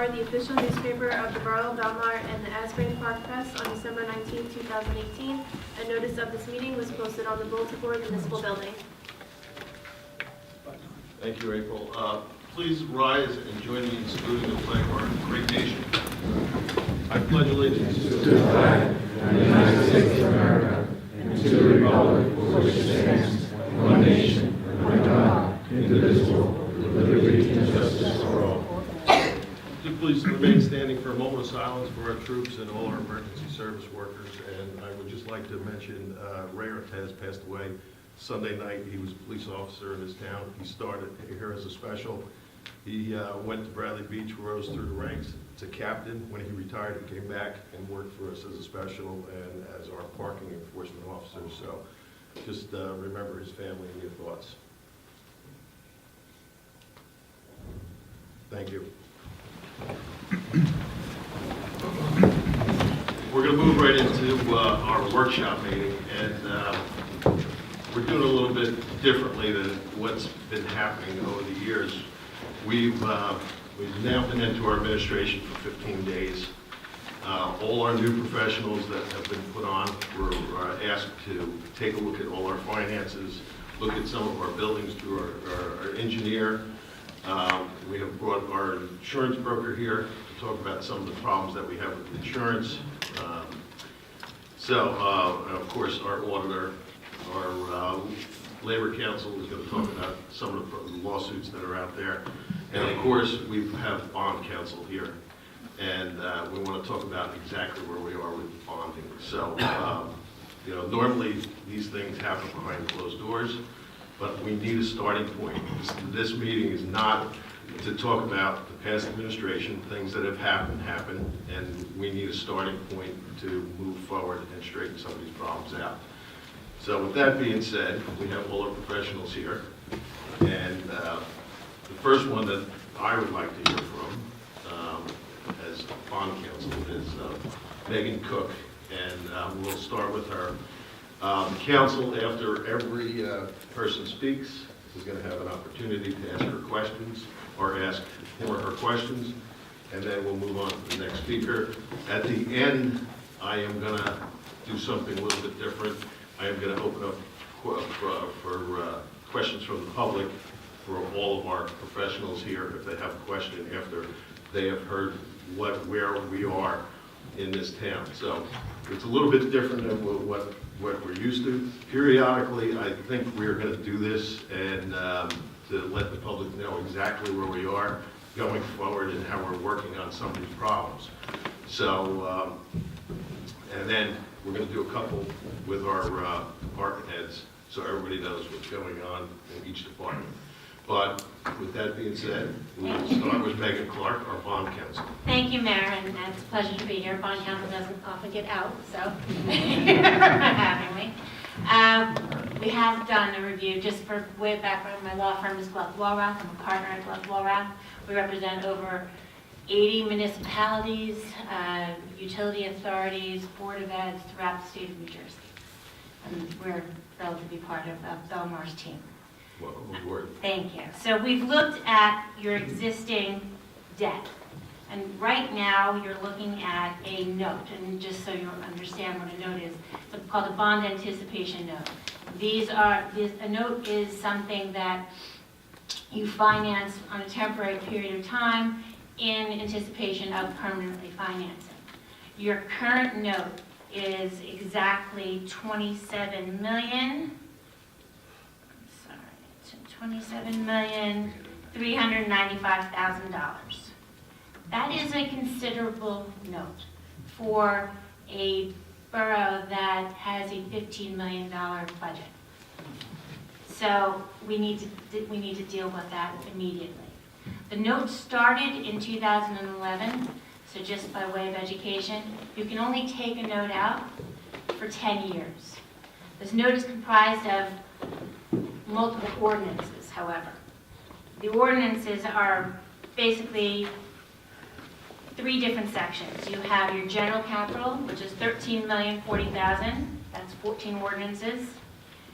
Star, the official newspaper of the Borough of Belmar, and the Asbury Park Press on December 19, 2018. A notice of this meeting was posted on the bulletin board in the municipal building. Thank you, April. Please rise and join me in saluting the flag of our great nation. I pledge allegiance to the flag of the United States of America and to the republic for which it stands, one nation, under God, indivisible, with liberty and justice for all. Please remain standing for a moment of silence for our troops and all our emergency service workers. And I would just like to mention Ray Ortez passed away Sunday night. He was a police officer in his town. He started here as a special. He went to Bradley Beach, rose through the ranks to captain. When he retired, he came back and worked for us as a special and as our parking enforcement officer. So just remember his family in your thoughts. Thank you. We're going to move right into our workshop meeting, and we're doing a little bit differently than what's been happening over the years. We've now been into our administration for 15 days. All our new professionals that have been put on were asked to take a look at all our finances, look at some of our buildings through our engineer. We have brought our insurance broker here to talk about some of the problems that we have with insurance. Of course, our auditor, our labor counsel is going to talk about some of the lawsuits that are out there. And of course, we have bond counsel here. And we want to talk about exactly where we are with bonding. So, normally these things happen behind closed doors, but we need a starting point. This meeting is not to talk about the past administration, things that have happened, and we need a starting point to move forward and straighten some of these problems out. So with that being said, we have all our professionals here, and the first one that I would like to hear from as bond counsel is Megan Cook, and we'll start with her. Council, after every person speaks, is going to have an opportunity to ask her questions or ask him or her questions, and then we'll move on to the next speaker. At the end, I am going to do something a little bit different. I am going to open up for questions from the public for all of our professionals here if they have a question after they have heard where we are in this town. So it's a little bit different than what we're used to. Periodically, I think we're going to do this and to let the public know exactly where we are going forward and how we're working on some of these problems. So, and then we're going to do a couple with our department heads so everybody knows what's going on in each department. But with that being said, we'll start with Megan Clark, our bond counsel. Thank you, Mayor, and it's a pleasure to be here. Bond counsel doesn't often get out, so thank you for having me. We have done a review, just for way background. My law firm is Gluck Walrath. I'm a partner at Gluck Walrath. We represent over 80 municipalities, utility authorities, Board of Eds throughout the state of New Jersey. And we're thrilled to be part of Belmar's team. Welcome aboard. Thank you. So we've looked at your existing debt. And right now, you're looking at a note. And just so you understand what a note is, it's called a bond anticipation note. A note is something that you finance on a temporary period of time in anticipation of permanently financing. Your current note is exactly $27,395,000. That is a considerable note for a borough that has a $15 million budget. So we need to deal with that immediately. The note started in 2011, so just by way of education, you can only take a note out for 10 years. This note is comprised of multiple ordinances, however. The ordinances are basically 3 different sections. You have your general capital, which is $13,040,000. That's 14 ordinances.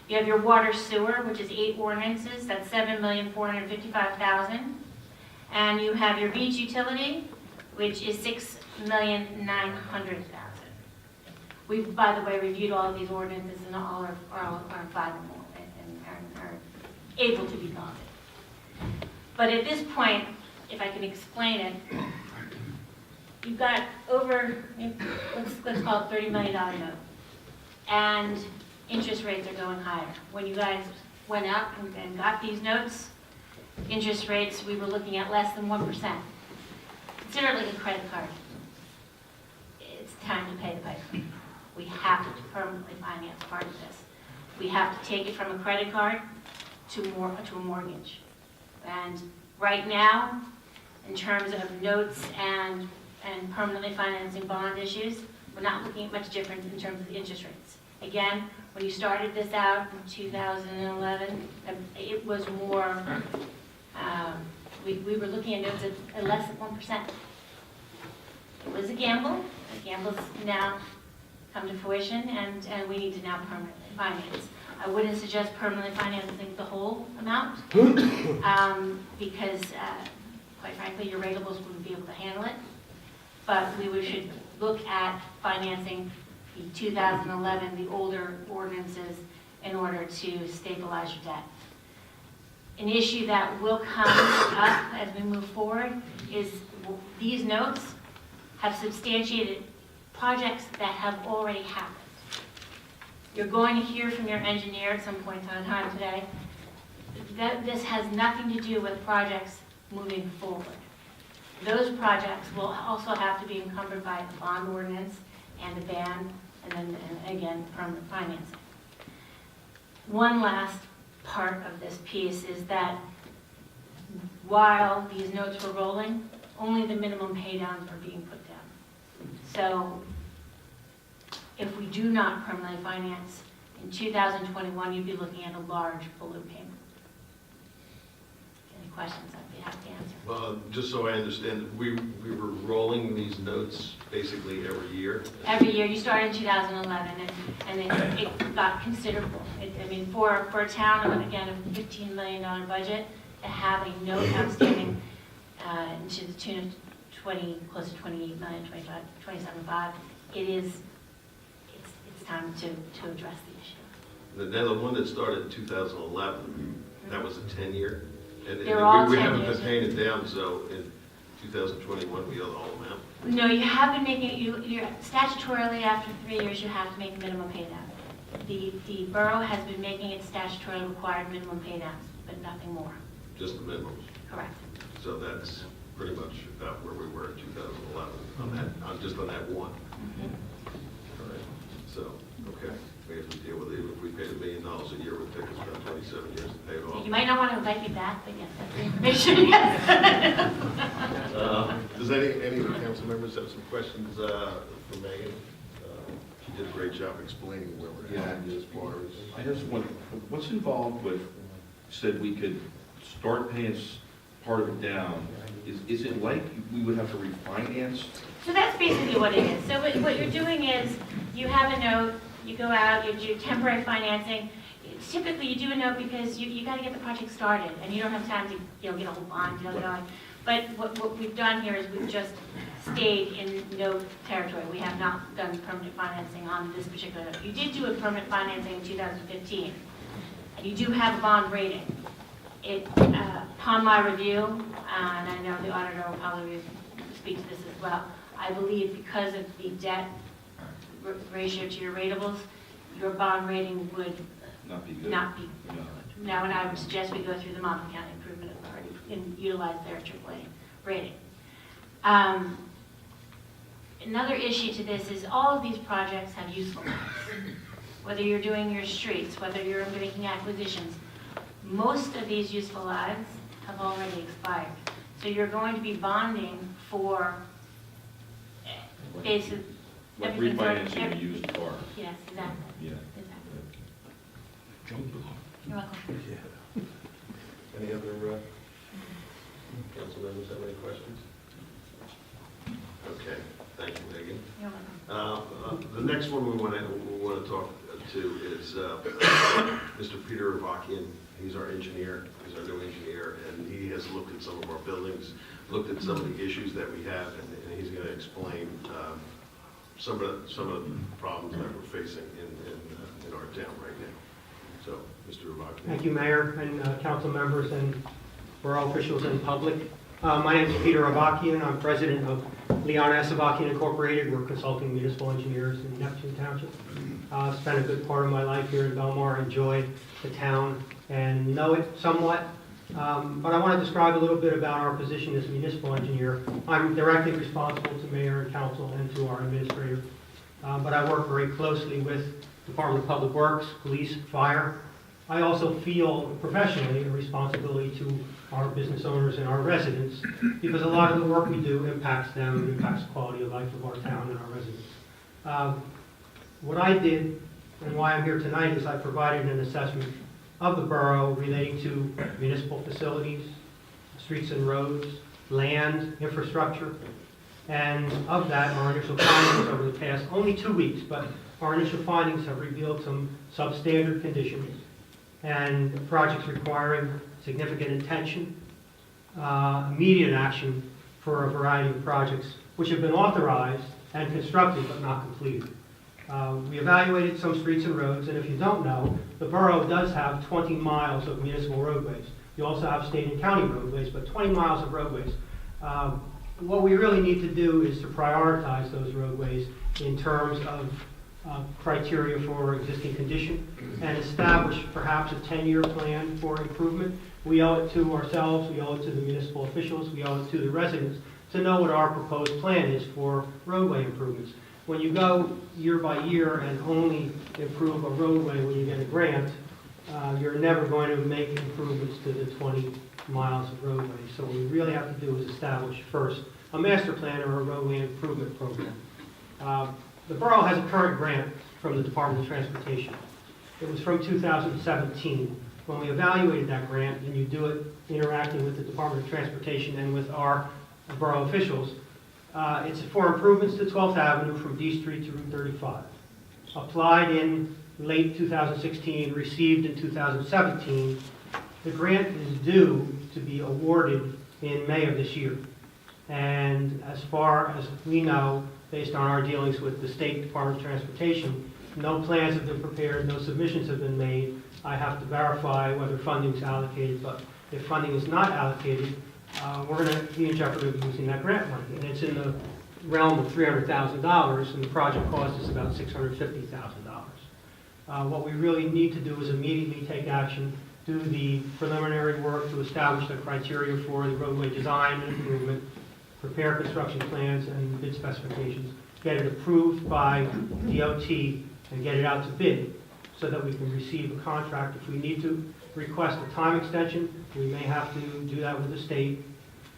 You have your water sewer, which is 8 ordinances. That's $7,455,000. And you have your beach utility, which is $6,900,000. We've, by the way, reviewed all of these ordinances and all are final and are able to be bonded. But at this point, if I can explain it, you've got over, let's call it $30 million note, and interest rates are going higher. When you guys went out and got these notes, interest rates, we were looking at less than 1%. Consider it like a credit card. It's time to pay the piper. We have to permanently finance part of this. We have to take it from a credit card to a mortgage. And right now, in terms of notes and permanently financing bond issues, we're not looking at much different in terms of the interest rates. Again, when you started this out in 2011, it was more, we were looking at notes at less than 1%. It was a gamble. The gamble's now come to fruition, and we need to now permanently finance. I wouldn't suggest permanently financing the whole amount, because, quite frankly, your ratables wouldn't be able to handle it. But we should look at financing the 2011, the older ordinances, in order to stabilize your debt. An issue that will come up as we move forward is these notes have substantiated projects that have already happened. You're going to hear from your engineer at some point in time today that this has nothing to do with projects moving forward. Those projects will also have to be encumbered by the bond ordinance and the ban, and then again, permanent financing. One last part of this piece is that while these notes were rolling, only the minimum paydowns are being put down. So if we do not permanently finance, in 2021, you'd be looking at a large balloon payment. Any questions I'd be happy to answer? Well, just so I understand, we were rolling these notes basically every year? Every year, you started in 2011, and it got considerable. I mean, for a town of, again, a $15 million budget, to have a note outstanding to the tune of close to 28 million, 27.5, it's time to address the issue. Now, the one that started in 2011, that was a 10-year? And They're all we 10 haven't years. been paying it down, so in 2021, we owe the whole amount? No, you have been making, you're statutorily, after 3 years, you have to make a minimum pay down. The borough has been making its statutorily required minimum pay downs, but nothing more. Just the minimums? Correct. So that's pretty much about where we were in 2011, just on that one. All right, so, okay, we have to deal with it. If we paid $1 million a year, it would take us about 27 years to pay it off. You might not want to invite me back, but yes, that's the information, yes. Does any of the council members have some questions for Megan? She did a great job explaining where we're at as far as... I just want, what's involved with, said we could start paying part of it down, is it like we would have to refinance? So that's basically what it is. So what you're doing is, you have a note, you go out, you do temporary financing. Typically, you do a note because you got to get the project started, and you don't have time to get a whole bond deal going. But what we've done here is we've just stayed in note territory. We have not done permanent financing on this particular note. You did do a permanent financing in 2015, and you do have a bond rating. Upon my review, and I know the auditor will probably speak to this as well, I believe because of the debt ratio to your ratables, your bond rating would Not be good. not be No. good. Now, and I would suggest we go through the Monmouth County Improvement Authority and utilize their AAA rating. Another issue to this is all of these projects have useful lives. Whether you're doing your streets, whether you're making acquisitions, most of these useful lives have already expired. So you're going to be bonding for basically Like everything. refinancing a used car. Yes, exactly. Yeah. Exactly. You're welcome. Any other council members have any questions? Okay, thank you, Megan. You're welcome. The next one we want to talk to is Mr. Peter Avakian. He's our engineer, he's our new engineer, and he has looked at some of our buildings, looked at some of the issues that we have, and explain some of the problems that we're facing in our town right now. So, Mr. Ravaki. Thank you, Mayor and council members and borough officials and public. My name is Peter Avakian. I'm president of Leon S. Avakian Incorporated. We're consulting municipal engineers in Neptune Township. Spent a good part of my life here in Belmar, enjoy the town and know it somewhat. But I want to describe a little bit about our position as municipal engineer. I'm directly responsible to mayor and council and to our administrator. But I work very closely with Department of Public Works, police, fire. I also feel professionally a responsibility to our business owners and our residents because a lot of the work we do impacts them, it impacts the quality of life of our town and our residents. What I did and why I'm here tonight is I provided an assessment of the borough relating to municipal facilities, streets and roads, land, infrastructure, and of that, our initial findings over the past only 2 weeks, but our initial findings have revealed some substandard conditions and projects requiring significant attention, immediate action for a variety of projects which have been authorized and constructed but not completed. We evaluated some streets and roads, and if you don't know, the borough does have 20 miles of municipal roadways. You also have state and county roadways, but 20 miles of roadways. What we really need to do is to prioritize those roadways in terms of criteria for existing condition and establish perhaps a 10-year plan for improvement. We owe it to ourselves, we owe it to the municipal officials, we owe it to the residents to know what our proposed plan is for roadway improvements. When you go year by year and only improve a roadway when you get a grant, you're never going to make improvements to the 20 miles of roadway. So what we really have to do is establish first a master plan or a roadway improvement program. The borough has a current grant from the Department of Transportation. It was from 2017. When we evaluated that grant, and you do it interacting with the Department of Transportation and with our borough officials, it's for improvements to 12th Avenue from D Street to Route 35. Applied in late 2016, received in 2017. The grant is due to be awarded in May of this year. And as far as we know, based on our dealings with the State Department of Transportation, no plans have been prepared, no submissions have been made. I have to verify whether funding is allocated, but if funding is not allocated, we're going to be in jeopardy of losing that grant money. And it's in the realm of $300,000, and the project cost is about $650,000. What we really need to do is immediately take action, do the preliminary work to establish the criteria for the roadway design and improvement, prepare construction plans and bid specifications, get it approved by DOT, and get it out to bid so that we can receive a contract. If we need to request a time extension, we may have to do that with the state.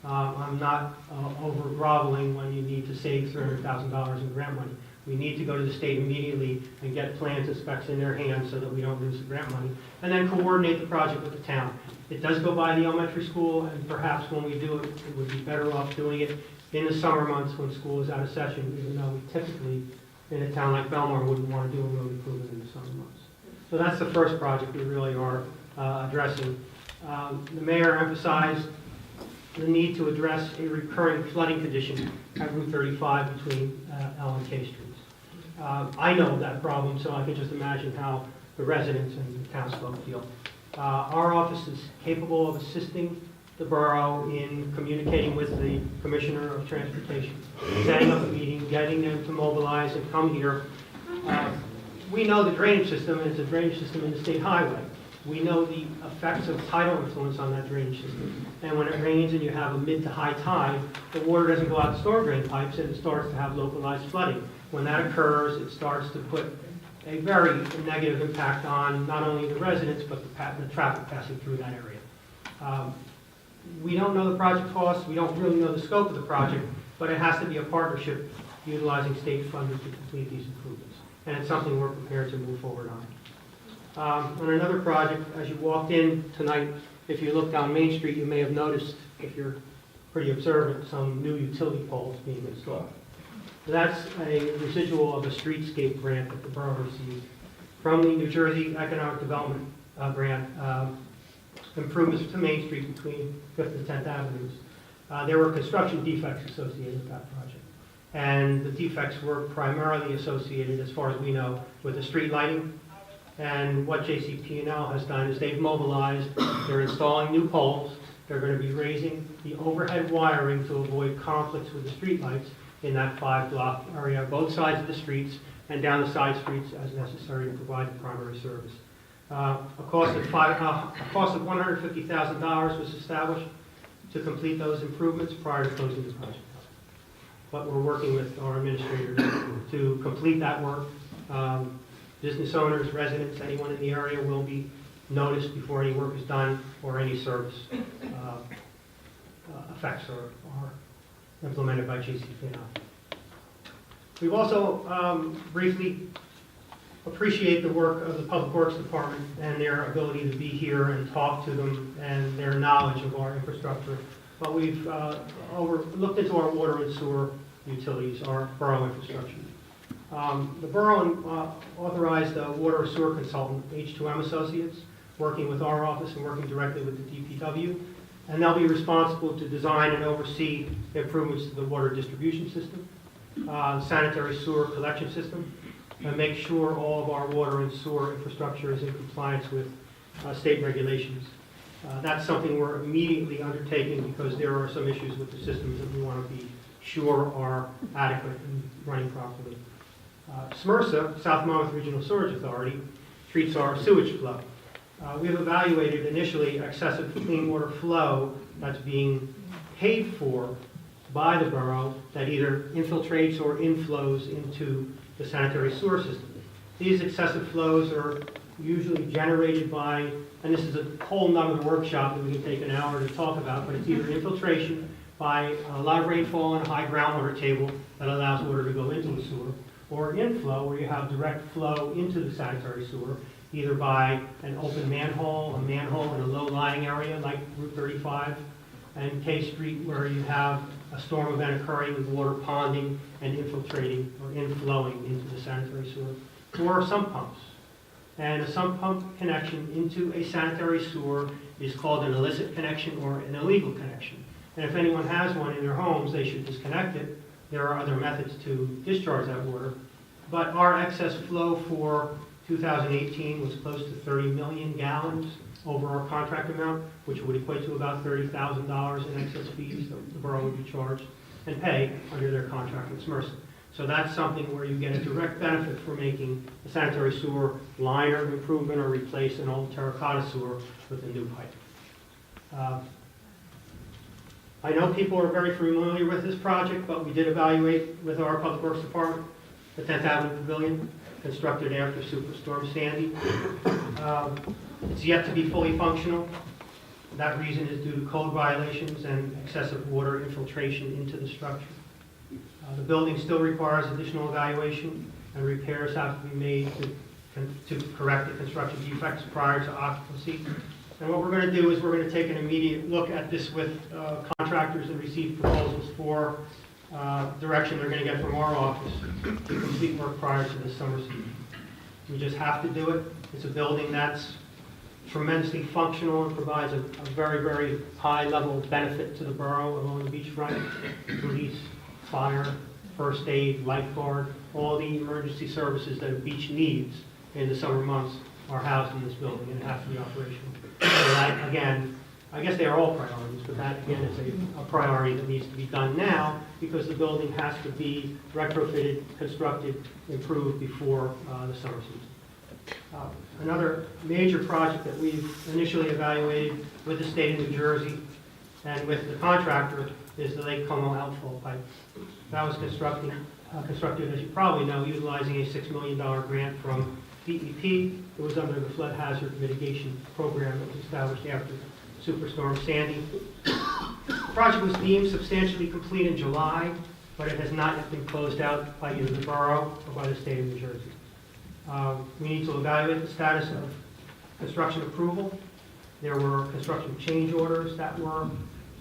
I'm not over groveling when you need to save $300,000 in grant money. We need to go to the state immediately and get plans and specs in their hands so that we don't lose the grant money, and then coordinate the project with the town. It does go by the elementary school, and perhaps when we do it, it would be better off doing it in the summer months when school is out of session, even though we typically, in a town like Belmar, wouldn't want to do a road improvement in the summer months. So that's the first project we really are addressing. The mayor emphasized the need to address a recurring flooding condition at Route 35 between L and K Streets. I know that problem, so I can just imagine how the residents and the townsfolk feel. Our office is capable of assisting the borough in communicating with the Commissioner of Transportation, setting up a meeting, getting them to mobilize and come here. We know the drainage system, and it's a drainage system in the state highway. We know the effects of tidal influence on that drainage system. And when it rains and you have a mid to high tide, the water doesn't go out the storm drain pipes and it starts to have localized flooding. When that occurs, it starts to put a very negative impact on not only the residents, but the traffic passing through that area. We don't know the project costs, we don't really know the scope of the project, but it has to be a partnership utilizing state funding to complete these improvements. And it's something we're prepared to move forward on. On another project, as you walked in tonight, if you look down Main Street, you may have noticed, if you're pretty observant, some new utility poles being installed. That's a residual of a streetscape grant that the borough received from the New Jersey Economic Development Grant, improvements to Main Street between 5th and 10th Avenues. There were construction defects associated with that project. And the defects were primarily associated, as far as we know, with the street lighting. And what JCP&L has done is they've mobilized, they're installing new poles, they're going to be raising the overhead wiring to avoid conflicts with the street lights in that 5-block area, both sides of the streets, and down the side streets as necessary to provide the primary service. A cost of $150,000 was established to complete those improvements prior to closing the project. But we're working with our administrators to complete that work. Business owners, residents, anyone in the area will be noticed before any work is done or any service effects are implemented by JCP&L. We've also briefly appreciate the work of the Public Works Department and their ability to be here and talk to them and their knowledge of our infrastructure. But we've looked into our water and sewer utilities, our borough infrastructure. The borough authorized a water sewer consultant, H2M Associates, working with our office and working directly with the DPW. And they'll be responsible to design and oversee improvements to the water distribution system, sanitary sewer collection system, and make sure all of our water and sewer infrastructure is in compliance with state regulations. That's something we're immediately undertaking because there are some issues with the systems that we want to be sure are adequate and running properly. SMRSA, South Monmouth Regional Sewerage Authority, treats our sewage flow. We have evaluated initially excessive clean water flow that's being paid for by the borough that either infiltrates or inflows into the sanitary sewer system. These excessive flows are usually generated by, and this is a whole nother workshop that we can take an hour to talk about, but it's either infiltration by a lot of rainfall and a high groundwater table that allows water to go into the sewer, or inflow where you have direct flow into the sanitary sewer, either by an open manhole, a manhole in a low-lying area like Route 35 and K Street, where you have a storm event occurring with water ponding and infiltrating or inflowing into the sanitary sewer, or sump pumps. And a sump pump connection into a sanitary sewer is called an illicit connection or an illegal connection. And if anyone has one in their homes, they should disconnect it. There are other methods to discharge that water. But our excess flow for 2018 was close to 30 million gallons over our contract amount, which would equate to about $30,000 in excess fees that the borough would be charged and pay under their contract with SMRSA. So that's something where you get a direct benefit for making a sanitary sewer liner improvement or replace an old terracotta sewer with a new pipe. I know people are very familiar with this project, but we did evaluate with our Public Works Department the 10th Avenue Pavilion, constructed after Superstorm Sandy. It's yet to be fully functional. That reason is due to code violations and excessive water infiltration into the structure. The building still requires additional evaluation, and repairs have to be made to correct the construction defects prior to occupancy. And what we're going to do is we're going to take an immediate look at this with contractors and receive proposals for direction they're going to get from our office to complete work prior to the summer season. We just have to do it. It's a building that's tremendously functional and provides a very, very high level of benefit to the borough along the beachfront. Police, fire, first aid, lifeguard, all the emergency services that a beach needs in the summer months are housed in this building, and it has to be operational. So that, again, I guess they are all priorities, but that, again, is a priority that needs to be done now because the building has to be retrofitted, constructed, improved before the summer season. Another major project that we've initially evaluated with the state of New Jersey and with the contractor is the Lake Como outfall pipe. That was constructed, as you probably know, utilizing a $6 million grant from DEP. It was under the flood hazard mitigation program that was established after Superstorm Sandy. The project was deemed substantially complete in July, but it has not yet been closed out by either the borough or by the state of New Jersey. We need to evaluate the status of construction approval. There were construction change orders that were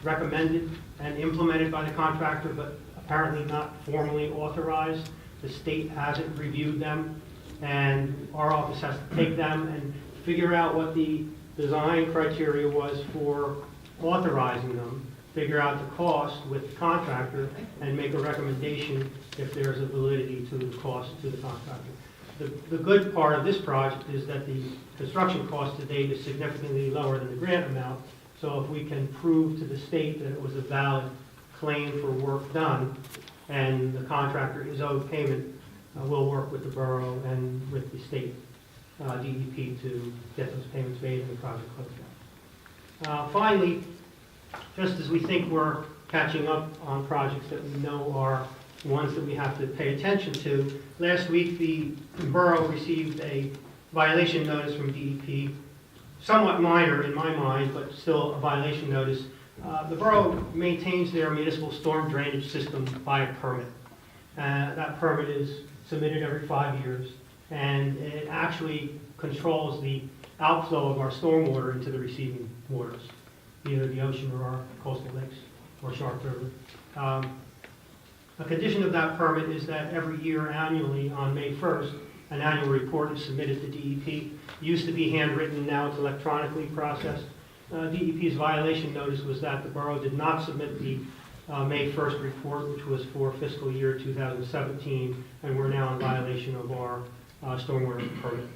recommended and implemented by the contractor, but apparently not formally authorized. The state hasn't reviewed them, and our office has to take them and figure out what the design criteria was for authorizing them figure out the cost with the contractor and make a recommendation if there's a validity to the cost to the contractor. The good part of this project is that the construction cost to date is significantly lower than the grant amount. So if we can prove to the state that it was a valid claim for work done and the contractor is owed payment, we'll work with the borough and with the state DEP to get those payments made and the project closed out. Finally, just as we think we're catching up on projects that we know are ones that we have to pay attention to, last week the borough received a violation notice from DEP, somewhat minor in my mind, but still a violation notice. The borough maintains their municipal storm drainage system by a permit. That permit is submitted every 5 years, and it actually controls the outflow of our stormwater into the receiving waters, either the ocean or our coastal lakes or Shark River. A condition of that permit is that every year annually on May 1st, an annual report is submitted to DEP. It used to be handwritten, now it's electronically processed. DEP's violation notice was that the borough did not submit the May 1st report, which was for fiscal year 2017, and we're now in violation of our stormwater permit.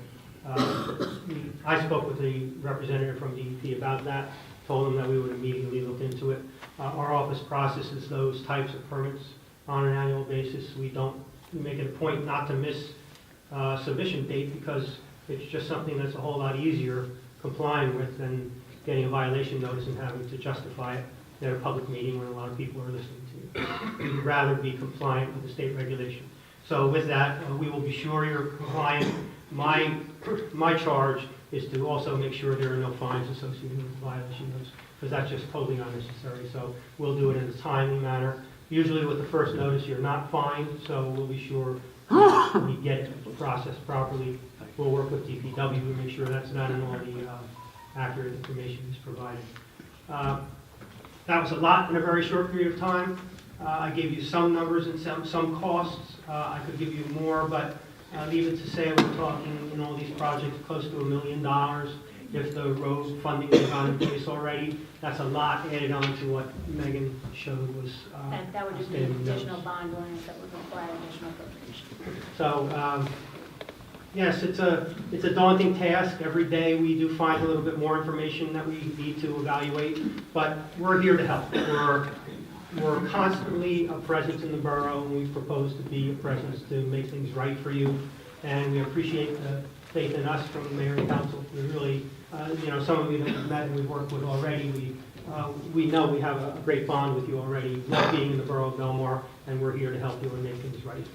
I spoke with the representative from DEP about that, told them that we would immediately look into it. Our office processes those types of permits on an annual basis. We make it a point not to miss submission date because it's just something that's a whole lot easier complying with than getting a violation notice and having to justify it at a public meeting when a lot of people are listening to you. We'd rather be compliant with the state regulation. So with that, we will be sure you're compliant. My charge is to also make sure there are no fines associated with the violation notice, because that's just totally unnecessary. So we'll do it in a timely manner. Usually with the first notice, you're not fined, so we'll be sure we get it processed properly. We'll work with DPW to make sure that's done and all the accurate information is provided. That was a lot in a very short period of time. I gave you some numbers and some costs. I could give you more, but leave it to say we're talking in all these projects close to $1 million. If the road funding is not in place already, that's a lot added on to what Megan showed was. That would just be additional bond ordinance that would require additional appropriation. So, yes, it's a daunting task. Every day we do find a little bit more information that we need to evaluate, but we're here to help. We're constantly a presence in the borough, and we propose to be a presence to make things right for you. And we appreciate the faith in us from the mayor and council. We really, some of you that we've met and we've worked with already, we know we have a great bond with you already, not being in the borough of Belmar, and we're here to help you and make things right.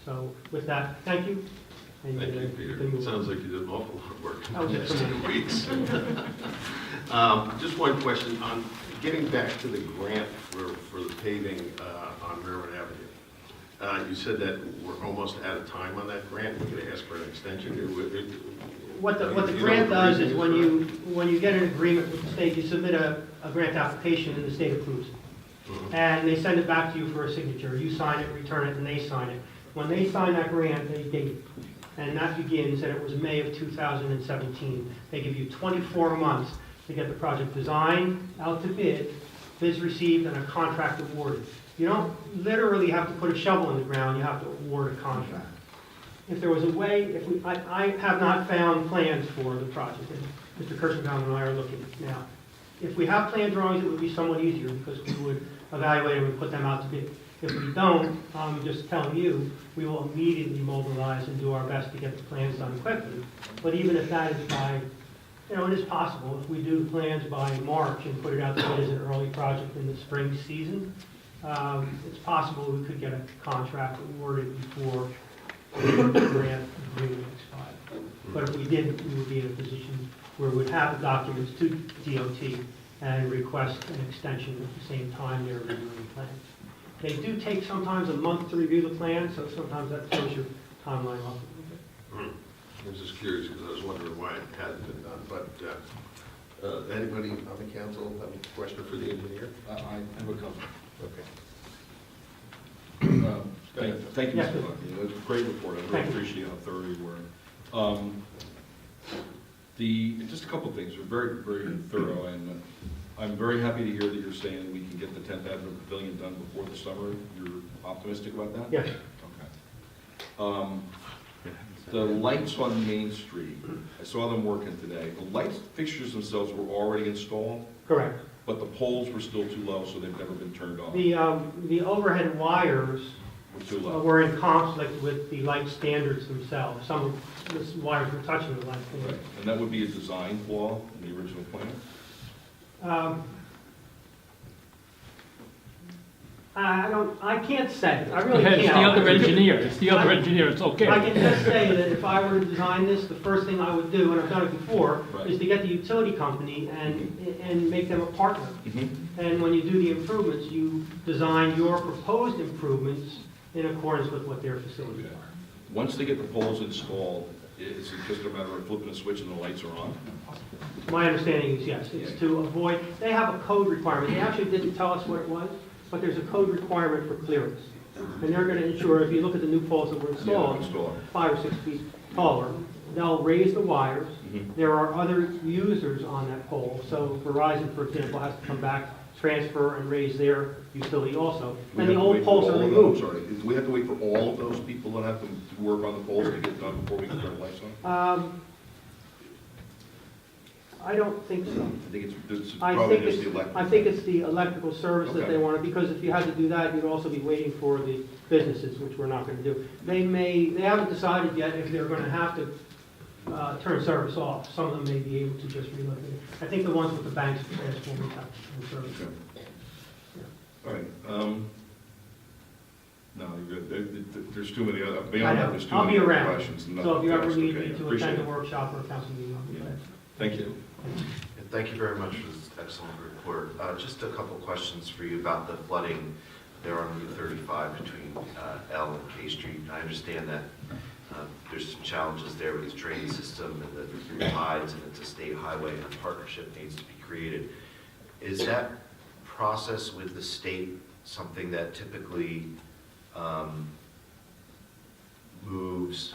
So with that, thank you. And Thank you, can Peter. move It sounds on. like you did an awful lot of work Oh, in the yes. last 2 weeks. Just one question on getting back to the grant for the paving on Railroad Avenue. You said that we're almost out of time on that grant. We're going to ask for an extension. What the You know grant what the does reason is is when you get an agreement with the state, you submit a grant application and the state approves it. And they send it back to you for a signature. You sign it, return it, and they sign it. When they sign that grant, they date it. And that begins, and it was May of 2017. They give you 24 months to get the project designed, out to bid, bids received, and a contract awarded. You don't literally have to put a shovel in the ground, you have to award a contract. If there was a way, I have not found plans for the project, and Mr. Kirschenbaum and I are looking now. If we have plan drawings, it would be somewhat easier because we would evaluate them and put them out to bid. If we don't, I'm just telling you, we will immediately mobilize and do our best to get the plans done quickly. But even if that is by, it is possible, if we do the plans by March and put it out to bid as an early project in the spring season, it's possible we could get a contract awarded before the grant agreement expired. But if we didn't, we would be in a position where we'd have the documents to DOT and request an extension at the same time they're reviewing plans. They do take sometimes a month to review the plan, so sometimes that throws your timeline off a little bit. I was just curious because I was wondering why it hadn't been done. But anybody on the council have a question for the engineer? I have a couple. Okay. Thank you, Yes, Mr. sir. Bucky. It was a great report. I Thank really you. appreciate how thorough you were. Just a couple of things. We're very, very thorough, and I'm very happy to hear that you're saying we can get the 10th Avenue Pavilion done before the summer. You're optimistic about that? Yes. Okay. The lights on Main Street, I saw them working today. The light fixtures themselves were already installed, Correct. but the poles were still too low, so they've never been turned on. The overhead wires Were too low. were in conflict with the light standards themselves. Some of the wires were touching the light Right. standards. And that would be a design flaw in the original plan? I can't say. I really It's can't. the other engineer, it's the other engineer, it's okay. I can just say that if I were to design this, the first thing I would do, and I've done it before, Right. is to get the utility company and make them a partner. Mm-hmm. And when you do the improvements, you design your proposed improvements in accordance with what their facilities Okay. are. Once they get the poles installed, is it just a matter of flipping a switch and the lights are on? My understanding is yes, it's to avoid, they have a code requirement. They actually didn't tell us what it was, but there's a code requirement for clearance. And they're gonna ensure, if you look at the new poles that were installed, Install. 5 or 6 feet taller, they'll raise the wires. Mhm. There are other users on that pole, so Verizon, for example, has to come back, transfer and raise their utility also. We And the have to old wait for poles are all of them? removed. Sorry, do we have to wait for all of those people that have to work on the poles to get done before we can turn the lights on? I don't think so. I think it's I probably think just it's, the electric. I think it's the electrical service that Okay. they want, because if you had to do that, you'd also be waiting for the businesses, which we're not gonna do. They haven't decided yet if they're gonna have to, turn service off. Some of them may be able to just reload it. I think the ones with the banks and transformers have to turn service. Okay. All right, no, you're good. There's too many other, I beyond that, know. there's too I'll be many other around. questions. and So if you nothing ever fast. need Okay, me to appreciate attend a it. workshop or a council meeting, I'll be glad. Thank you. And thank you very much for this excellent report. Just a couple questions for you about the flooding there on Route 35 between L and K Street. I understand that there's some challenges there with this drain system and the tides, and it's a state highway, and a partnership needs to be created. Is that process with the state something that typically moves,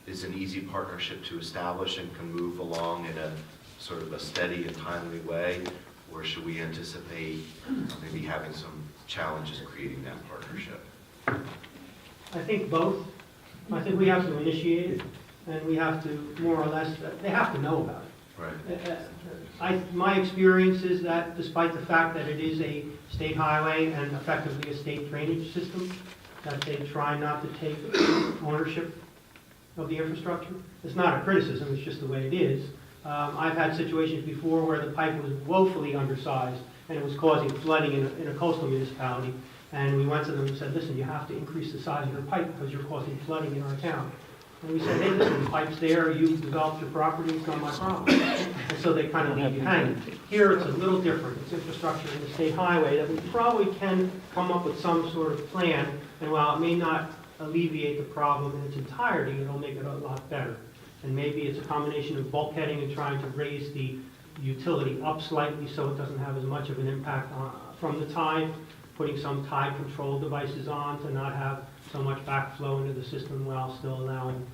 is an easy partnership to establish and can move along in a sort of a steady and timely way? Or should we anticipate maybe having some challenges creating that partnership? I think both. I think we have to initiate it, and we have to more or less, they have to know about it. Right. My experience is that despite the fact that it is a state highway and effectively a state drainage system, that they try not to take ownership of the infrastructure. It's not a criticism, it's just the way it is. I've had situations before where the pipe was woefully undersized and it was causing flooding in a coastal municipality. And we went to them and said, listen, you have to increase the size of your pipe because you're causing flooding in our town. And we said, hey, listen, the pipe's there, you developed your property, it's not my problem. And so they kind of leave you hanging. Here, it's a little different. It's infrastructure in the state highway that we probably can come up with some sort of plan. And while it may not alleviate the problem in its entirety, it'll make it a lot better. And maybe it's a combination of bulkheading and trying to raise the utility up slightly so it doesn't have as much of an impact from the tide, putting some tide control devices on to not have so much backflow into the system while still allowing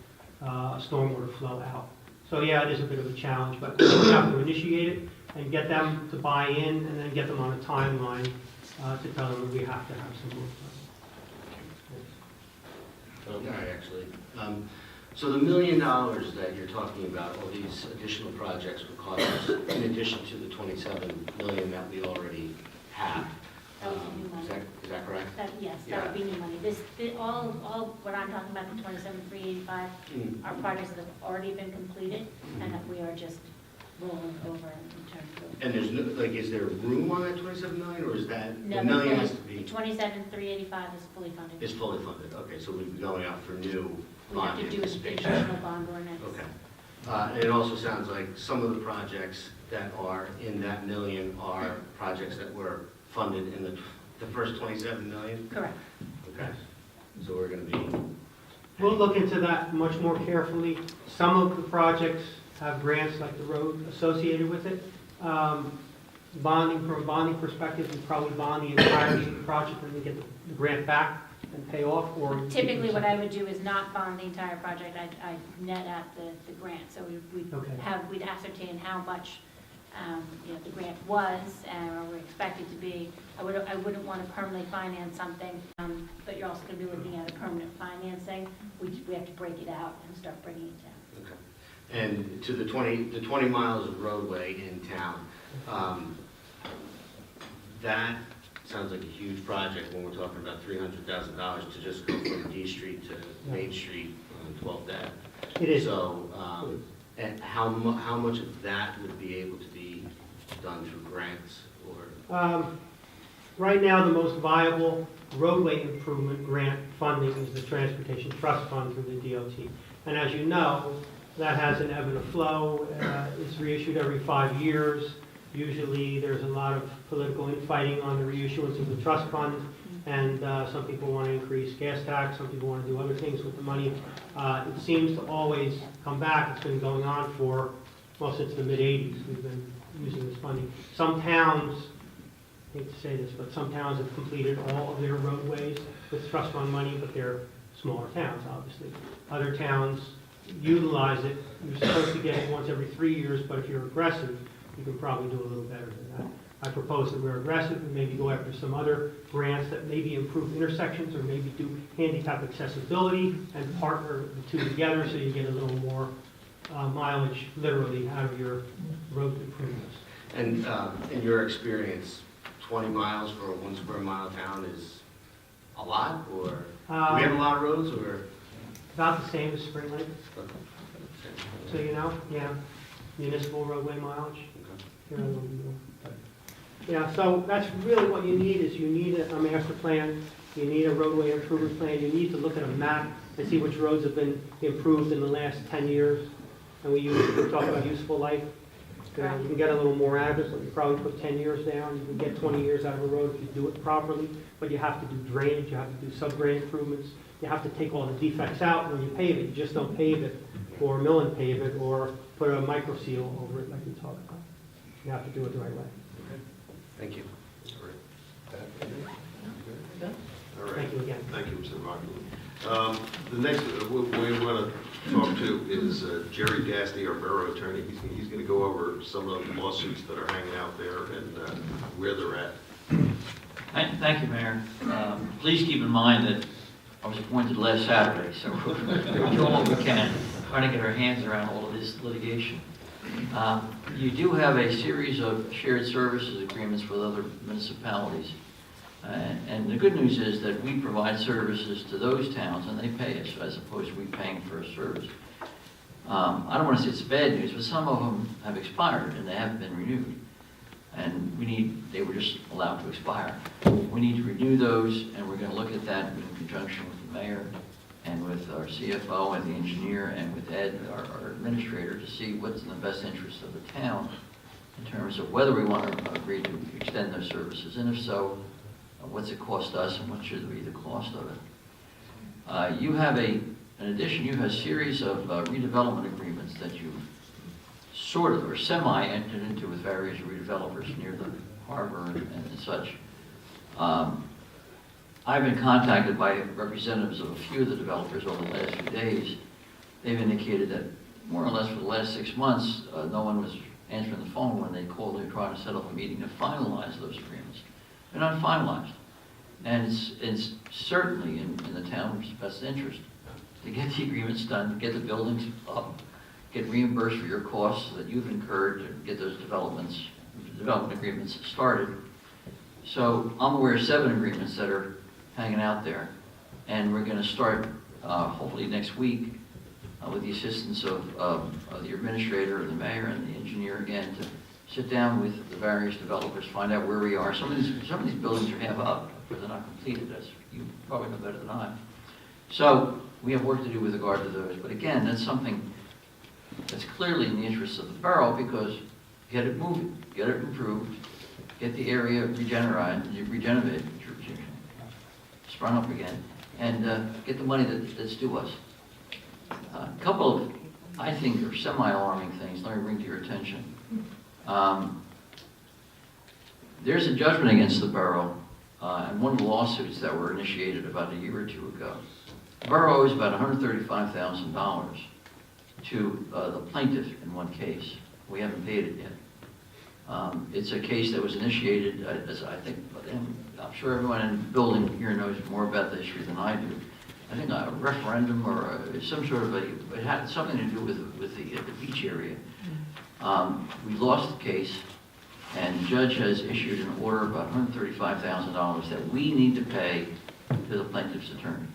stormwater flow out. So yeah, it is a bit of a challenge, but we have to initiate it and get them to buy in and then get them on a timeline to tell them that we have to have some work done. All right, actually. So the $1 million that you're talking about, all these additional projects would cost us, in addition to the $27 million that we already have. That would be new money. Is that correct? Yes, that would be new money. All what I'm talking about, the 27,385, are projects that have already been completed and that we are just rolling over in terms of. And there's no, like, is there room on that 27 million, or is that, No, the million has to be, 27,385 is fully funded. is fully funded? Okay, so we'd be going out for new We have bond to do anticipation. additional bond ordinance. Okay. And it also sounds like some of the projects that are in that million are projects that were funded in the first 27 million? Correct. Okay. So we're going to be, We'll look into that much more carefully. Some of the projects have grants like the road associated with it. Bonding, from a bonding perspective, we probably bond the entirety of the project and we get the grant back and pay off, or... Typically, what I would do is not bond the entire project. I'd net out the grant. So Okay. we'd ascertain how much the grant was, or we're expected to be. I wouldn't want to permanently finance something, but you're also going to be looking at a permanent financing. We have to break it out and start bringing it down. Okay. And to the 20 miles of roadway in town, that sounds like a huge project when we're talking about $300,000 to just go from D Street to Main Street on 12th Ave. It is. So, and how much of that would be able to be done through grants or? Right now, the most viable roadway improvement grant funding is the Transportation Trust Fund through the DOT. And as you know, that has an ebb and a flow. It's reissued every 5 years. Usually, there's a lot of political infighting on the reissuance of the trust fund, and some people want to increase gas tax, some people want to do other things with the money. It seems to always come back. It's been going on for, well, since the mid-'80s. We've been using this funding. Some towns, I hate to say this, but some towns have completed all of their roadways with trust fund money, but they're smaller towns, obviously. Other towns utilize it. You're supposed to get it once every 3 years, but if you're aggressive, you can probably do a little better than that. I propose that we're aggressive and maybe go after some other grants that maybe improve intersections or maybe do handicap accessibility and partner the two together so you get a little more mileage literally out of your road improvements. And in your experience, 20 miles for a 1 square mile town is a lot, or do we have a lot of roads, or? About the same as Spring Lake. So you know, yeah, municipal roadway mileage. Here a little bit more. Yeah, so that's really what you need is you need a master plan, you need a roadway improvement plan, you need to look at a map and see which roads have been improved in the last 10 years. And we talk about useful life. You can get a little more out of it, but you probably put 10 years down. You can get 20 years out of a road if you do it properly, but you have to do drainage, you have to do subgrade improvements. You have to take all the defects out when you pave it. You just don't pave it or mill and pave it or put a micro seal over it like we talked about. You have to do it the right way. Thank you. All right. Thank you again. Thank you, Mr. Rockland. The next we want to talk to is Jerry Gasty, our borough attorney. He's going to go over some of the lawsuits that are hanging out there and where they're at. Thank you, Mayor. Please keep in mind that I was appointed last Saturday, so we're doing what we can, trying to get our hands around all of this litigation. You do have a series of shared services agreements with other municipalities. And the good news is that we provide services to those towns and they pay us as opposed to we paying for a service. I don't want to say it's bad news, but some of them have expired and they haven't been renewed. And they were just allowed to expire. We need to renew those, and we're going to look at that in conjunction with the mayor and with our CFO and the engineer and with Ed, our administrator, to see what's in the best interest of the town in terms of whether we want to agree to extend those services, and if so, what's it cost us and what should be the cost of it. You have in addition, you have a series of redevelopment agreements that you sort of or semi entered into with various redevelopers near the harbor and such. I've been contacted by representatives of a few of the developers over the last few days. They've indicated that more or less for the last 6 months, no one was answering the phone when they called and trying to set up a meeting to finalize those agreements. They're not finalized. And it's certainly in the town's best interest to get the agreements done, to get the buildings up, get reimbursed for your costs that you've incurred to get those development agreements started. So I'm aware of 7 agreements that are hanging out there, and we're going to start hopefully next week with the assistance of the administrator and the mayor and the engineer again to sit down with the various developers, find out where we are. Some of these buildings are half up, but they're not completed, as you probably know better than I. So we have work to do with regard to those. But again, that's something that's clearly in the interest of the borough, because get it moving, get it improved, get the area regenerated, sprung up again, and get the money that's due us. A couple of, I think, are semi-alarming things let me bring to your attention. There's a judgment against the borough in one of the lawsuits that were initiated about a year or two ago. The borough owes about $135,000 to the plaintiff in one case. We haven't paid it yet. It's a case that was initiated, as I think, I'm sure everyone in the building here knows more about the history than I do. I think a referendum or some sort of it had something to do with the beach area. We lost the case, and the judge has issued an order of about $135,000 that we need to pay to the plaintiff's attorney.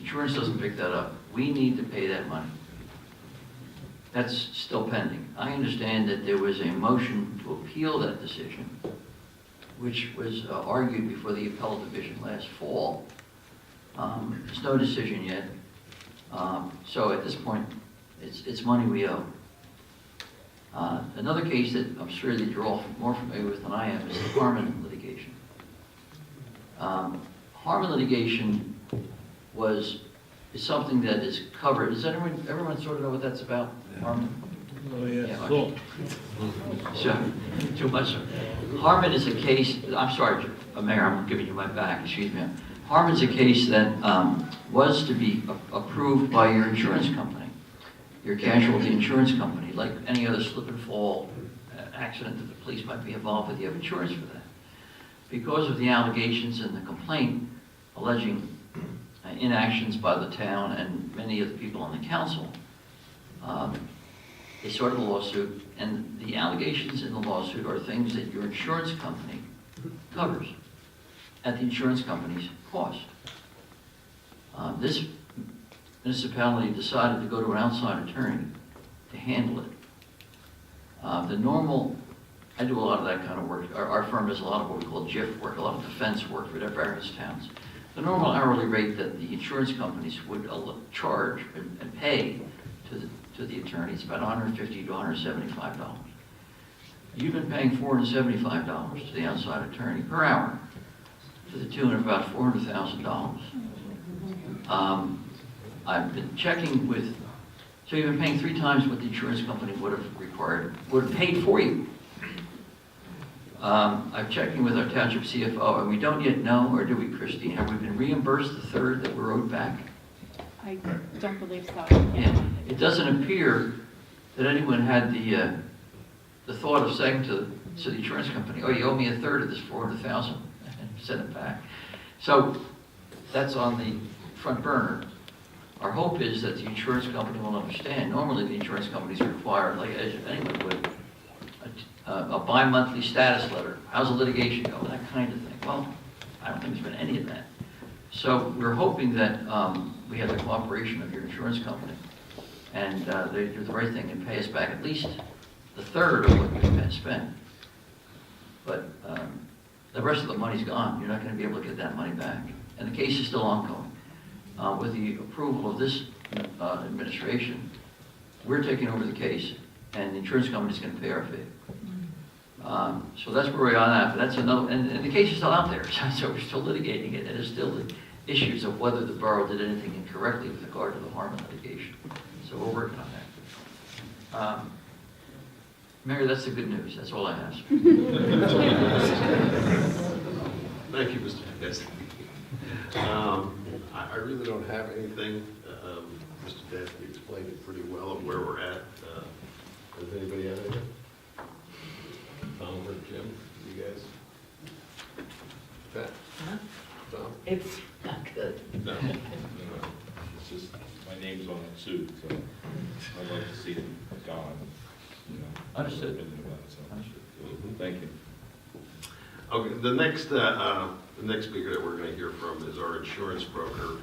Insurance doesn't pick that up. We need to pay that money. That's still pending. I understand that there was a motion to appeal that decision, which was argued before the appellate division last fall. There's no decision yet. So at this point, it's money we owe. Another case that I'm sure that you're all more familiar with than I am is the Harmon litigation. Harmon litigation is something that is covered. Does everyone sort of know what that's about? Harmon? Oh, yeah. Yeah, Cool. So, too much. Harmon is a case, I'm sorry, Mayor, I'm giving you my back, excuse me. Harmon's a case that was to be approved by your insurance company, your casualty insurance company, like any other slip and fall accident that the police might be involved with. You have insurance for that. Because of the allegations in the complaint alleging inactions by the town and many of the people on the council, they started a lawsuit, and the allegations in the lawsuit are things that your insurance company covers at the insurance company's cost. This municipality decided to go to an outside attorney to handle it. The normal, I do a lot of that kind of work. Our firm does a lot of what we call JIF work, a lot of defense work for their various towns. The normal hourly rate that the insurance companies would charge and pay to the attorney is about $150 to $175. You've been paying $475 to the outside attorney per hour, to the tune of about $400,000. I've been checking with, so you've been paying 3 times what the insurance company would have paid for you. I'm checking with our township CFO, and we don't yet know, or do we, Christine, have we been reimbursed the third that we're owed back? I don't believe so. Yeah. It doesn't appear that anyone had the thought of saying to the insurance company, oh, you owe me a third of this $400,000, and send it back. So that's on the front burner. Our hope is that the insurance company will understand. Normally, the insurance companies require, like as anyone would, a bi-monthly status letter. How's the litigation go? That kind of thing. Well, I don't think there's been any of that. So we're hoping that we have the cooperation of your insurance company, and they do the right thing and pay us back at least the third of what we've spent. But the rest of the money's gone. You're not going to be able to get that money back. And the case is still ongoing. With the approval of this administration, we're taking over the case, and the insurance company's going to pay our fee. So that's where we are on that. But that's another, and the case is still out there, so we're still litigating it, and there's still the issues of whether the borough did anything incorrectly with regard to the Harmon litigation. So we're working on that. Mary, that's the good news. That's all I have. Thank you, Mr. Podesta. I really don't have anything. Mr. Daphne explained it pretty well of where we're at. Does anybody have anything? Tom or Jim, you guys? Pat? Tom? It's not good. No. It's just, my name's on that suit, so I'd like to see it gone, you know. Understood. Opinion about it, so. Thank you. Okay, the next speaker that we're going to hear from is our insurance broker,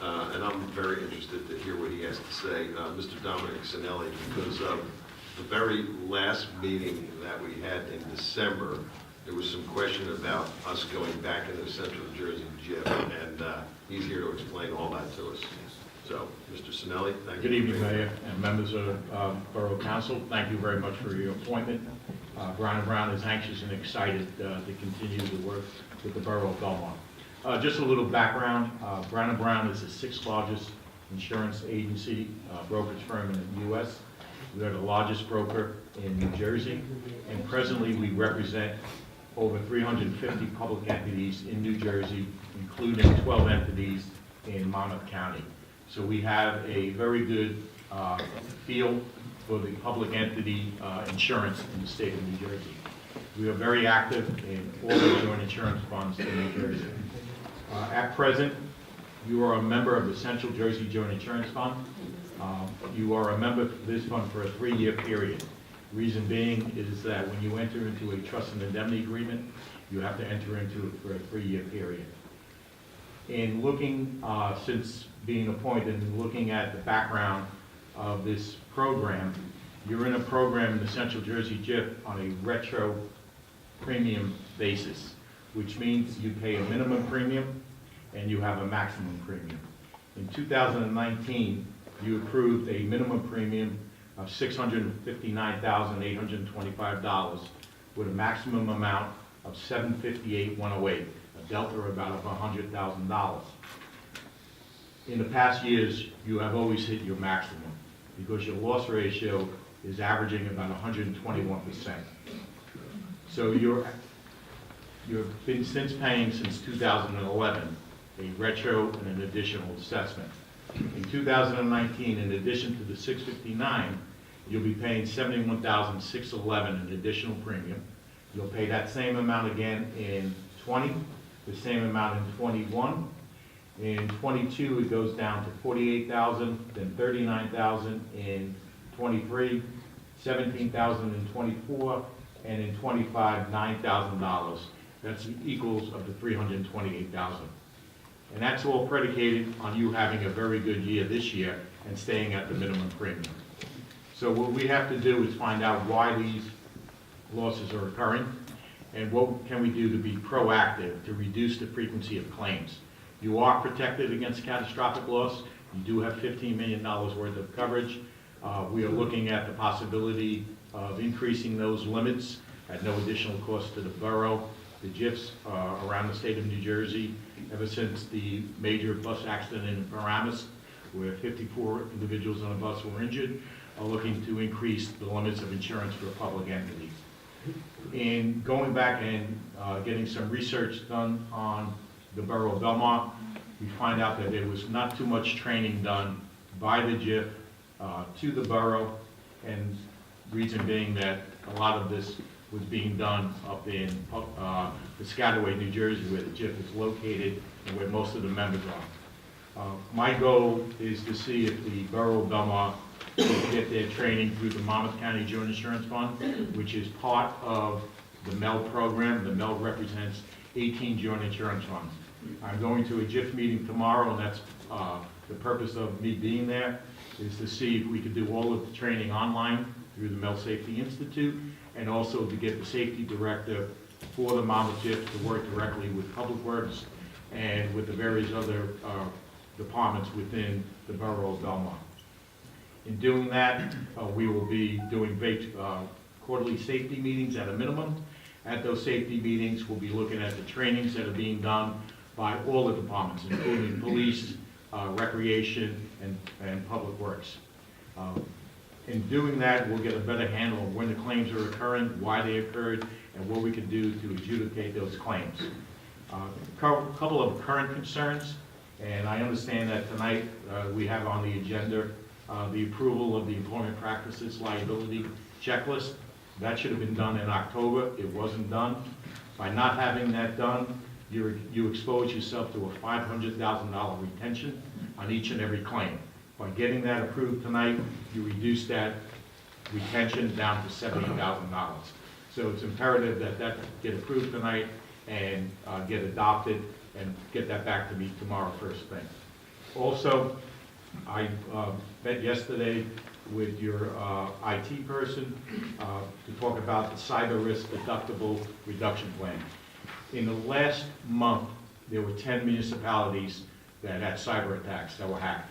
and I'm very interested to hear what he has to say, Mr. Dominic Sinelli, because the very last meeting that we had in December, there was some question about us going back into the Central Jersey JIF, and he's here to explain all that to us. So, Mr. Sinelli, thank you. Good evening, Mayor and members of Borough Council. Thank you very much for your appointment. Brown & Brown is anxious and excited to continue to work with the Borough of Belmont. Just a little background. Brown & Brown is the 6th largest insurance agency brokerage firm in the U.S. We are the largest broker in New Jersey, and presently we represent over 350 public entities in New Jersey, including 12 entities in Monmouth County. So we have a very good feel for the public entity insurance in the state of New Jersey. We are very active in all the joint insurance funds in New Jersey. At present, you are a member of the Central Jersey Joint Insurance Fund. You are a member of this fund for a 3-year period. Reason being is that when you enter into a trust and indemnity agreement, you have to enter into it for a 3-year period. In looking, since being appointed and looking at the background of this program, you're in a program in the Central Jersey JIP on a retro premium basis, which means you pay a minimum premium and you have a maximum premium. In 2019, you approved a minimum premium of $659,825 with a maximum amount of $758,108, a delta of about $100,000. In the past years, you have always hit your maximum because your loss ratio is averaging about 121%. So you've been since paying since 2011 a retro and an additional assessment. In 2019, in addition to the $659, you'll be paying $71,611 in additional premium. You'll pay that same amount again in 20, the same amount in 21. In 22, it goes down to $48,000, then $39,000 in 23, $17,000 in 24, and in 25, $9,000. That's the equals of the $328,000. And that's all predicated on you having a very good year this year and staying at the minimum premium. So what we have to do is find out why these losses are occurring and what can we do to be proactive to reduce the frequency of claims. You are protected against catastrophic loss. You do have $15 million worth of coverage. We are looking at the possibility of increasing those limits at no additional cost to the borough. The JIFs around the state of New Jersey, ever since the major bus accident in Paramus, where 54 individuals on a bus were injured, are looking to increase the limits of insurance for public entities. In going back and getting some research done on the borough of Belmont, we find out that there was not too much training done by the JIF to the borough, and reason being that a lot of this was being done up in Piscataway, New Jersey, where the JIF is located and where most of the members are. My goal is to see if the borough of Belmont can get their training through the Monmouth County Joint Insurance Fund, which is part of the MEL program. The MEL represents 18 joint insurance funds. I'm going to a JIF meeting tomorrow, and that's the purpose of me being there, is to see if we could do all of the training online through the MEL Safety Institute, and also to get the safety director for the Monmouth JIF to work directly with Public Works and with the various other departments within the borough of Belmont. In doing that, we will be doing quarterly safety meetings at a minimum. At those safety meetings, we'll be looking at the trainings that are being done by all the departments, including police, recreation, and public works. In doing that, we'll get a better handle of when the claims are occurring, why they occurred, and what we can do to adjudicate those claims. A couple of current concerns, and I understand that tonight we have on the agenda the approval of the employment practices liability checklist. That should have been done in October. It wasn't done. By not having that done, you expose yourself to a $500,000 retention on each and every claim. By getting that approved tonight, you reduce that retention down to $70,000. So it's imperative that that get approved tonight and get adopted and get that back to me tomorrow first thing. Also, I met yesterday with your IT person to talk about the cyber risk deductible reduction plan. In the last month, there were 10 municipalities that had cyber attacks that were hacked.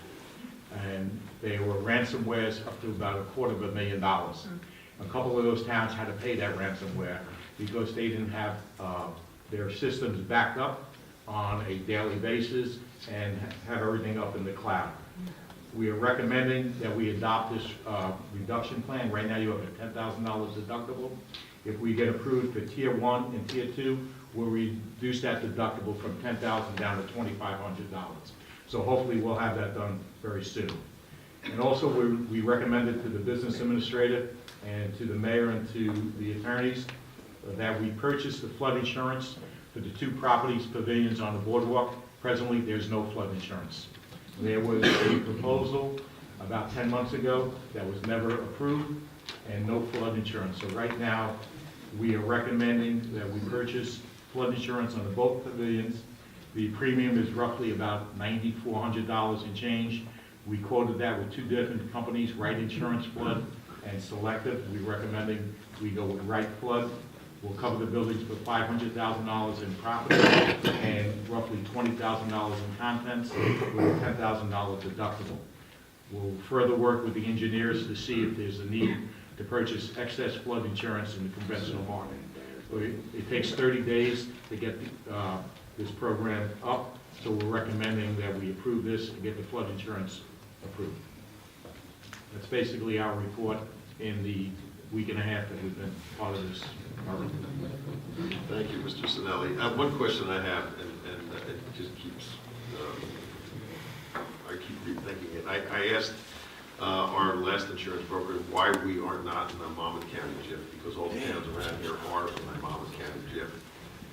And they were ransomwares up to about $250,000. A couple of those towns had to pay that ransomware because they didn't have their systems backed up on a daily basis and have everything up in the cloud. We are recommending that we adopt this reduction plan. Right now you have a $10,000 deductible. If we get approved for Tier 1 and Tier 2, we'll reduce that deductible from $10,000 down to $2,500. So hopefully we'll have that done very soon. And also, we recommended to the business administrator and to the mayor and to the attorneys that we purchase the flood insurance for the 2 properties pavilions on the boardwalk. Presently, there's no flood insurance. There was a proposal about 10 months ago that was never approved, and no flood insurance. So right now, we are recommending that we purchase flood insurance on the both pavilions. The premium is roughly about $9,400 and change. We quoted that with 2 different companies, Wright Insurance Flood and Selective. We're recommending we go with Wright Flood. We'll cover the buildings for $500,000 in property and roughly $20,000 in contents with a $10,000 deductible. We'll further work with the engineers to see if there's a need to purchase excess flood insurance in the conventional market. So it takes 30 days to get this program up, so we're recommending that we approve this and get the flood insurance approved. That's basically our report in the week and a half that we've been part of this. Thank you, Mr. Sinelli. One question I have, and it just keeps, I keep rethinking it. I asked our last insurance broker why we are not in the Monmouth County JIF, because all the towns around here are in the Monmouth County JIF.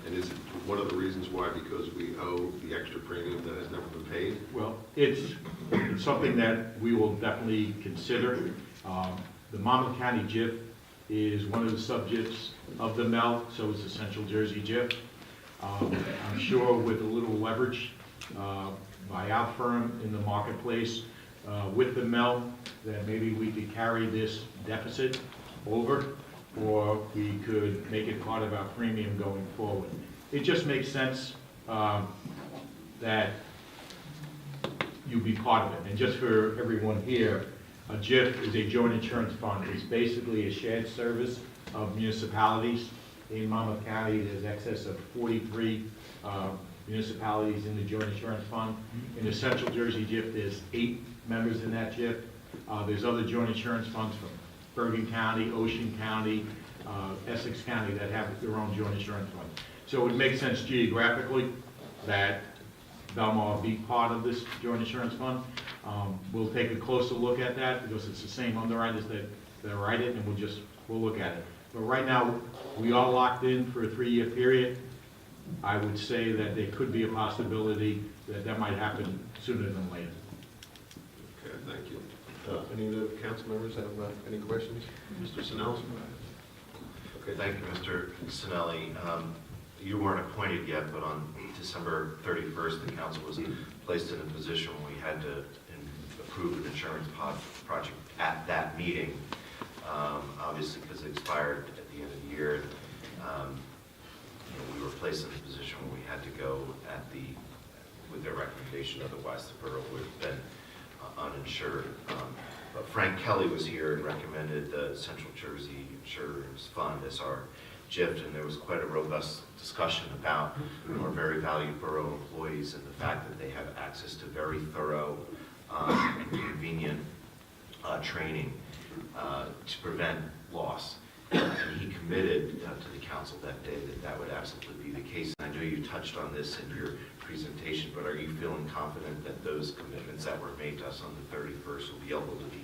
And is it one of the reasons why? Because we owe the extra premium that has never been paid? Well, it's something that we will definitely consider. The Monmouth County JIF is one of the subjects of the MEL, so is the Central Jersey JIF. I'm sure with a little leverage by our firm in the marketplace with the MEL, that maybe we could carry this deficit over, or we could make it part of our premium going forward. It just makes sense that you be part of it. And just for everyone here, a JIF is a joint insurance fund. It's basically a shared service of municipalities. In Monmouth County, there's excess of 43 municipalities in the joint insurance fund. In the Central Jersey JIF, there's 8 members in that JIF. There's other joint insurance funds from Bergen County, Ocean County, Essex County that have their own joint insurance fund. So it makes sense geographically that Belmar be part of this joint insurance fund. We'll take a closer look at that because it's the same underwriters that write it, and we'll look at it. But right now, we are locked in for a 3-year period. I would say that there could be a possibility that might happen sooner than later. Okay, thank you. Any of the council members have any questions? Mr. Sinelli? Okay, thank you, Mr. Sinelli. You weren't appointed yet, but on December 31st, the council was placed in a position where we had to approve an insurance project at that meeting, obviously because it expired at the end of the year. We were placed in a position where we had to go with their recommendation, otherwise the borough would have been uninsured. But Frank Kelly was here and recommended the Central Jersey Insurance Fund as our JIF, and there was quite a robust discussion about our very valued borough employees and the fact that they have access to very thorough and convenient training to prevent loss. And he committed to the council that day that would absolutely be the case. I know you touched on this in your presentation, but are you feeling confident that those commitments that were made to us on the 31st will be able to be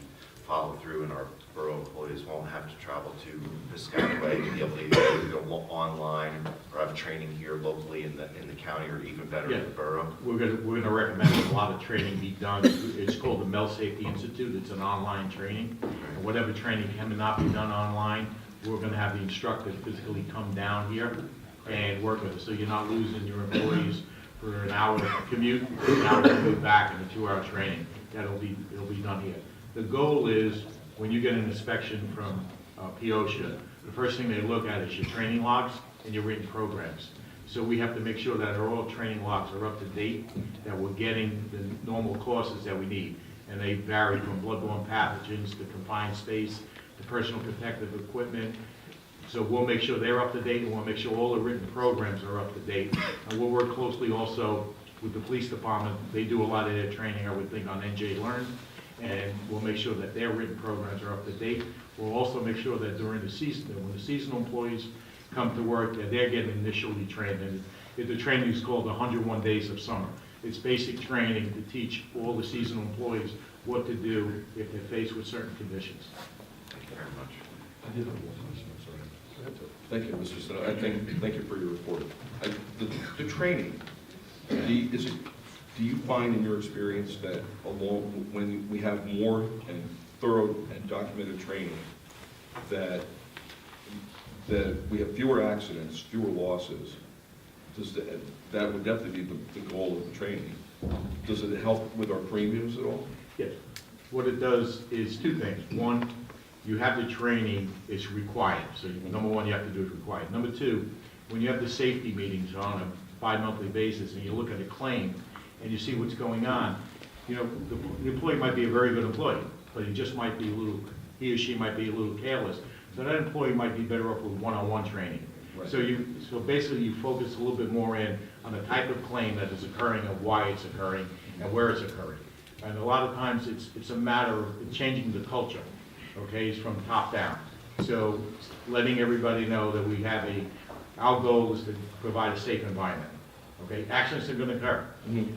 followed through, and our borough employees won't have to travel to Piscataway to be able to either go online or have training here locally in the county, or even better in the borough? We're going to recommend a lot of training be done. It's called the MEL Safety Institute. It's an online training. And whatever training cannot be done online, we're going to have the instructor physically come down here and work with us. So you're not losing your employees for an hour commute, an hour commute back, and a 2-hour training. It'll be done here. The goal is, when you get an inspection from POSHA, the first thing they look at is your training logs and your written programs. So we have to make sure that our all training logs are up to date, that we're getting the normal courses that we need. And they vary from bloodborne pathogens to confined space to personal protective equipment. So we'll make sure they're up to date, and we'll make sure all the written programs are up to date. And we'll work closely also with the police department. They do a lot of their training, I would think, on NJ Learn. And we'll make sure that their written programs are up to date. We'll also make sure that during the season, when the seasonal employees come to work, that they're getting initially trained. And the training is called 101 Days of Summer. It's basic training to teach all the seasonal employees what to do if they're faced with certain conditions. Thank you very much. I did have one question, I'm sorry. Thank you, Mr. Snow. Thank you for your report. The training, do you find in your experience that when we have more and thorough and documented training, that we have fewer accidents, fewer losses? That would definitely be the goal of the training. Does it help with our premiums at all? Yes. What it does is two things. One, you have the training, it's required. So number one, you have to do it required. Number two, when you have the safety meetings on a bi-monthly basis and you look at a claim and you see what's going on, you know, the employee might be a very good employee, but he just might be he or she might be a little careless. So that employee might be better off with one-on-one training. Right. So basically you focus a little bit more in on the type of claim that is occurring and why it's occurring and where it's occurring. And a lot of times it's a matter of changing the culture, okay, it's from top down. So letting everybody know that we have our goal is to provide a safe environment. Okay, accidents are going to occur,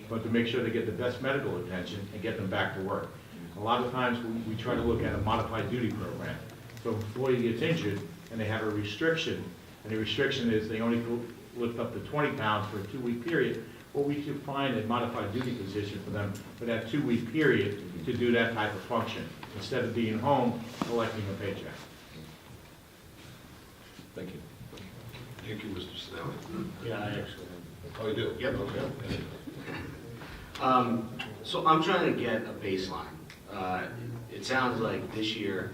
but to make sure they get the best medical attention and get them back to work. A lot of times we try to look at a modified duty program. So if an employee gets injured and they have a restriction, and the restriction is they only lift up to 20 pounds for a 2-week period, well, we should find a modified duty position for them for that 2-week period to do that type of function, instead of being home collecting a paycheck. Thank you. Thank you, Mr. Snelling. Yeah, I actually. Oh, you do? Yep. So I'm trying to get a baseline. It sounds like this year,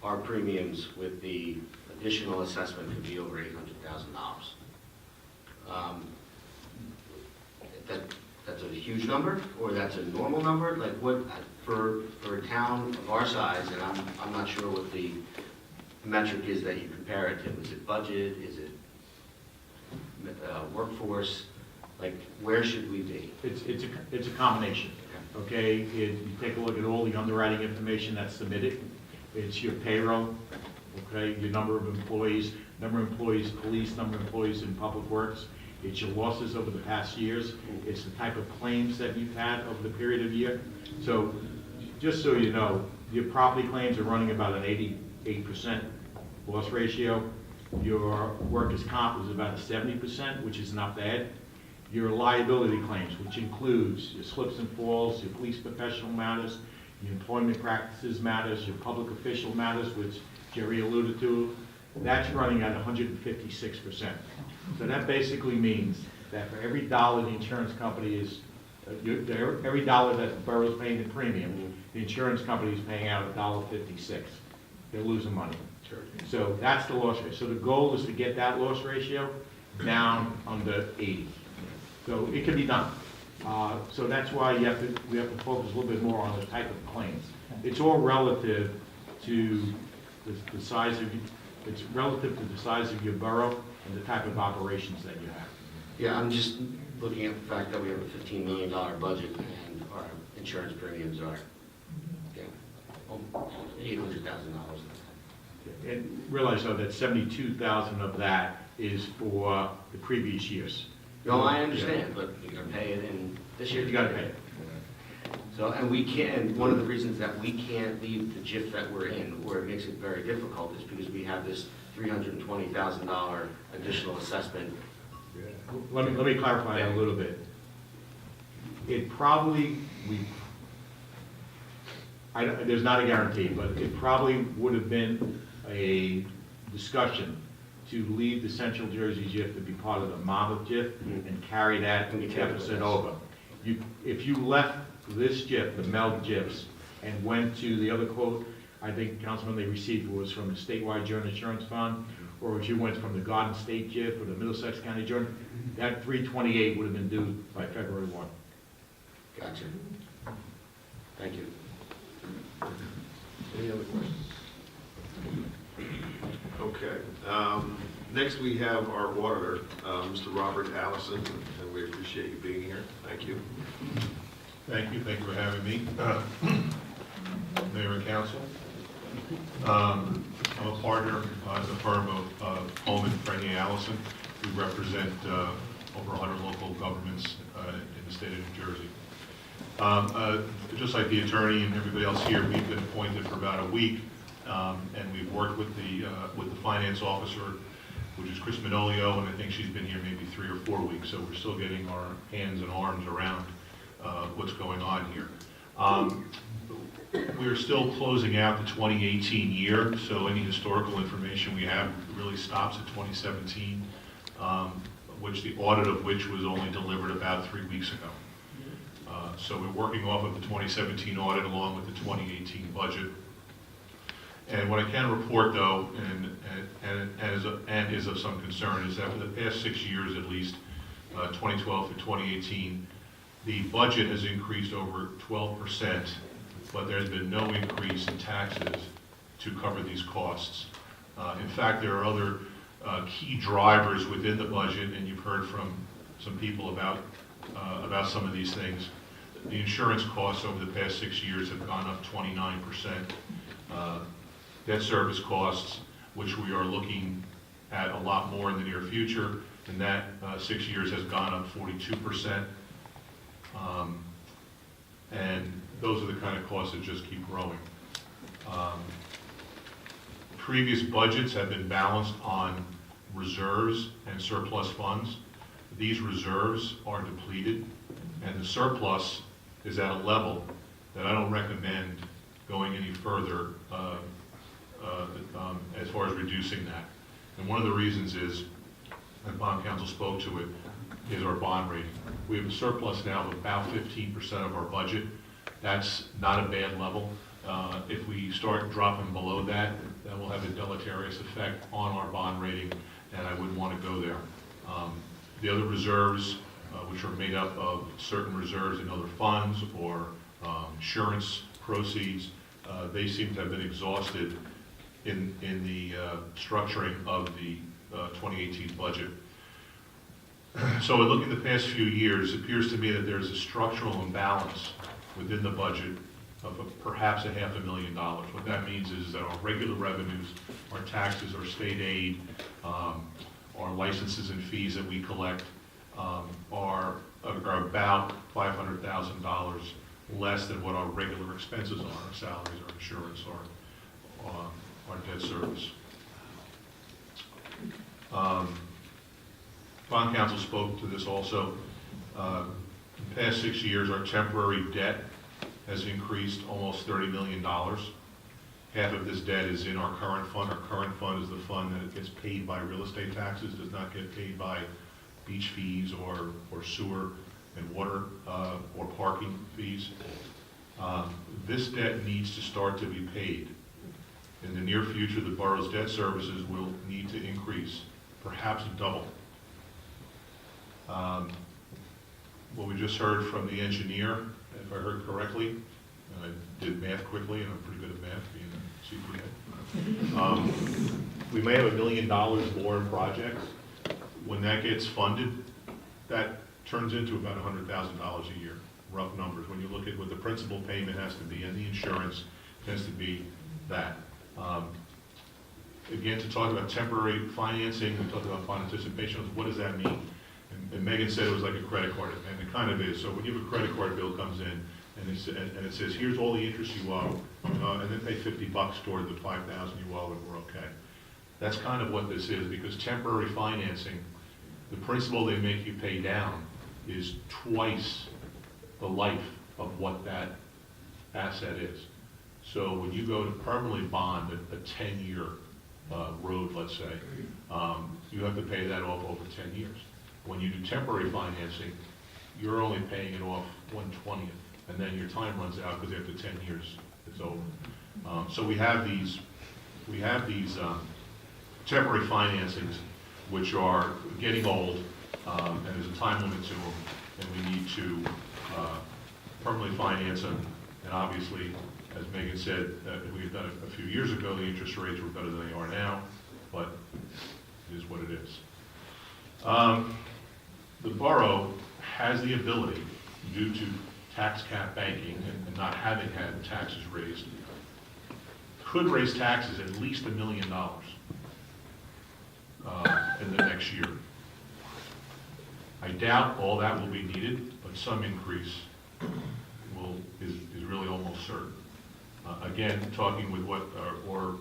our premiums with the additional assessment could be over $800,000. That's a huge number, or that's a normal number? Like what, for a town of our size, and I'm not sure what the metric is that you compare it to. Is it budget? Is it workforce? Like, where should we be? It's a combination, okay? You take a look at all the underwriting information that's submitted. It's your payroll, okay, your number of employees, police, number of employees in public works. It's your losses over the past years. It's the type of claims that you've had over the period of year. So, just so you know, your property claims are running about an 88% loss ratio. Your workers' comp is about a 70%, which is not bad. Your liability claims, which includes your slips and falls, your police professional matters, your employment practices matters, your public official matters, which Jerry alluded to, that's running at 156%. So that basically means that for every dollar the insurance company is, every dollar that the borough's paying in premium, the insurance company is paying out $1.56. They're losing money. So that's the loss ratio. So the goal is to get that loss ratio down under 80. So it can be done. So that's why we have to focus a little bit more on the type of claims. It's all relative to the size of your borough and the type of operations that you have. Yeah, I'm just looking at the fact that we have a $15 million budget and our insurance premiums are, $800,000. And realize though that 72,000 of that is for the previous years. No, I understand, but you're gonna pay it in this year. You gotta pay it. So, and we can't, one of the reasons that we can't leave the JIF that we're in, where it makes it very difficult, is because we have this $320,000 additional assessment. Let me clarify that a little bit. It probably, there's not a guarantee, but it probably would have been a discussion to leave the Central Jersey JIF to be part of the Monmouth JIF and carry that deficit over. If you left this JIF, the MELD JIFs, and went to the other quote, I think, Councilman, they received was from the statewide joint insurance fund, or if you went from the Garden State JIF or the Middlesex County joint, that 328 would have been due by February 1. Gotcha. Thank you. Any other questions? Okay. Next, we have our auditor, Mr. Robert Allison, and we appreciate you being here. Thank you. Thank you for having me, Mayor and Council. I'm a partner at the firm of Coleman, Freddie Allison. We represent over 100 local governments in the state of New Jersey. Just like the attorney and everybody else here, we've been appointed for about a week, and we've worked with the finance officer, which is Chris Manolio, and I think she's been here maybe 3 or 4 weeks, so we're still getting our hands and arms around what's going on here. We're still closing out the 2018 year, so any historical information we have really stops at 2017, which the audit of which was only delivered about 3 weeks ago. So we're working off of the 2017 audit along with the 2018 budget. And what I can report, though, and is of some concern, is that for the past 6 years at least, 2012 through 2018, the budget has increased over 12%, but there's been no increase in taxes to cover these costs. In fact, there are other key drivers within the budget, and you've heard from some people about some of these things. The insurance costs over the past 6 years have gone up 29%. Debt service costs, which we are looking at a lot more in the near future, and that 6 years has gone up 42%. And those are the kind of costs that just keep growing. Previous budgets have been balanced on reserves and surplus funds. These reserves are depleted, and the surplus is at a level that I don't recommend going any further as far as reducing that. And one of the reasons is, and bond counsel spoke to it, is our bond rating. We have a surplus now of about 15% of our budget. That's not a bad level. If we start dropping below that, that will have a deleterious effect on our bond rating, and I wouldn't want to go there. The other reserves, which are made up of certain reserves in other funds or insurance proceeds, they seem to have been exhausted in the structuring of the 2018 budget. So in looking at the past few years, it appears to me that there's a structural imbalance within the budget of perhaps $500,000. What that means is that our regular revenues, our taxes, our state aid, our licenses and fees that we collect are about $500,000 less than what our regular expenses are, our salaries, our insurance, our debt service. Bond counsel spoke to this also. In the past 6 years, our temporary debt has increased almost $30 million. Half of this debt is in our current fund. Our current fund is the fund that gets paid by real estate taxes, does not get paid by beach fees or sewer and water or parking fees. This debt needs to start to be paid. In the near future, the borough's debt services will need to increase, perhaps double. What we just heard from the engineer, if I heard correctly, and I did math quickly, and I'm pretty good at math, being a CPA. We may have $1 million more in projects. When that gets funded, that turns into about $100,000 a year, rough numbers. When you look at what the principal payment has to be and the insurance tends to be that. Again, to talk about temporary financing, we talked about fund anticipation. What does that mean? And Megan said it was like a credit card, and it kind of is. So when you have a credit card bill comes in, and it says, here's all the interest you owe, and then pay $50 toward the $5,000 you owe, and we're okay. That's kind of what this is, because temporary financing, the principal they make you pay down is twice the life of what that asset is. So when you go to permanently bond a 10-year road, let's say, you have to pay that off over 10 years. When you do temporary financing, you're only paying it off 1/20th, and then your time runs out because after 10 years, it's over. So we have these temporary financings, which are getting old, and there's a time limit to them, and we need to permanently finance them. And obviously, as Megan said, if we had done it a few years ago, the interest rates were better than they are now, but it is what it is. The borough has the ability, due to tax cap banking and not having had taxes raised, could raise taxes at least $1 million in the next year. I doubt all that will be needed, but some increase almost certain. Again, talking with what, or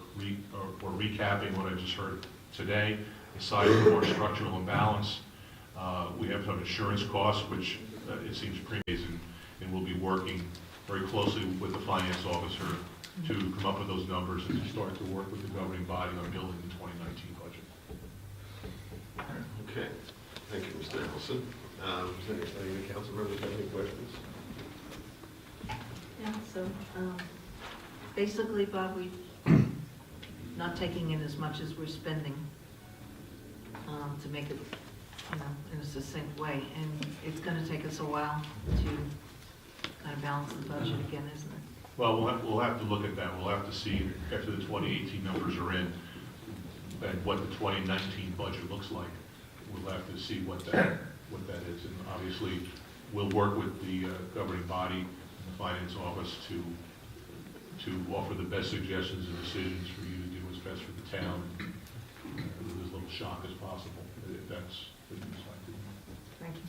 recapping what I just heard today, aside from our structural imbalance, we have some insurance costs, which it seems pre-amazing, and we'll be working very closely with the finance officer to come up with those numbers and to start to work with the governing body on building the 2019 budget. Okay, thank you, Mr. Nicholson. Does any of the council members have any questions? Yeah, so, basically, Bob, we not taking in as much as we're spending, to make it, in a succinct way, and it's gonna take us a while to kind of balance the budget again, isn't it? Well, we'll have to look at that. We'll have to see after the 2018 numbers are in and what the 2019 budget looks like. We'll have to see what that is. And obviously, we'll work with the governing body and the finance office to offer the best suggestions and decisions for you to do what's best for the town, with as little shock as possible, if that's what you decide to do. Thank you.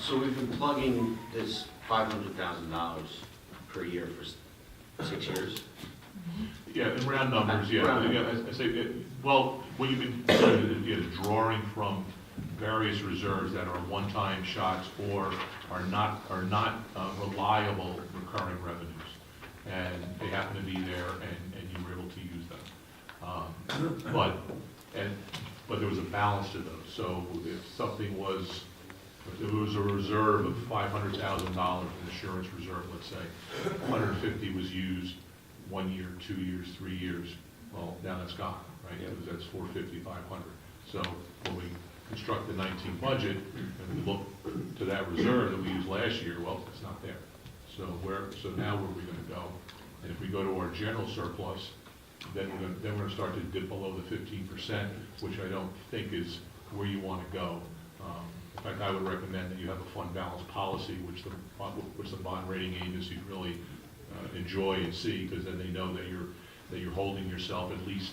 So we've been plugging this $500,000 per year for 6 years. Yeah, in round numbers, yeah. Round Yeah, I say, well, what you've been drawing from various reserves that are one-time shots or are not reliable recurring revenues. And they happen to be there and you were able to use them. But there was a balance to those. So if there was a reserve of $500,000, an insurance reserve, let's say, 150 was used 1 year, 2 years, 3 years, well, now that's gone, right? Because that's 450, 500. So when we construct the 19 budget and we look to that reserve that we used last year, well, it's not there. So now where are we going to go? And if we go to our general surplus, then we're going to start to dip below the 15%, which I don't think is where you want to go. In fact, I would recommend that you have a fund balance policy, which the bond rating agencies really enjoy and see, because then they know that you're holding yourself at least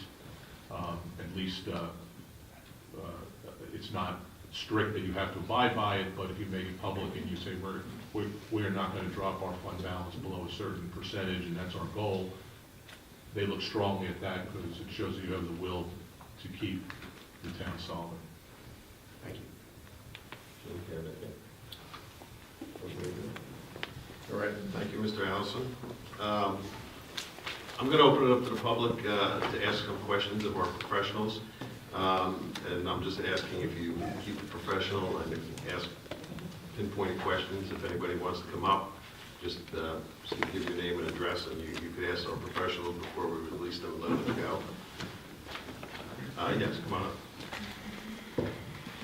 it's not strict that you have to abide by it, but if you make it public and you say we're not going to drop our fund balance below a certain percentage, and that's our goal, they look strongly at that because it shows that you have the will to keep the town solid. Thank you. All right, thank you, Mr. Allison. I'm going to open it up to the public to ask some questions of our professionals. And I'm just asking if you keep it professional and if you ask pinpointed questions. If anybody wants to come up, just give your name and address, and you could ask our professionals before we release them and let them go. Yes, come on up.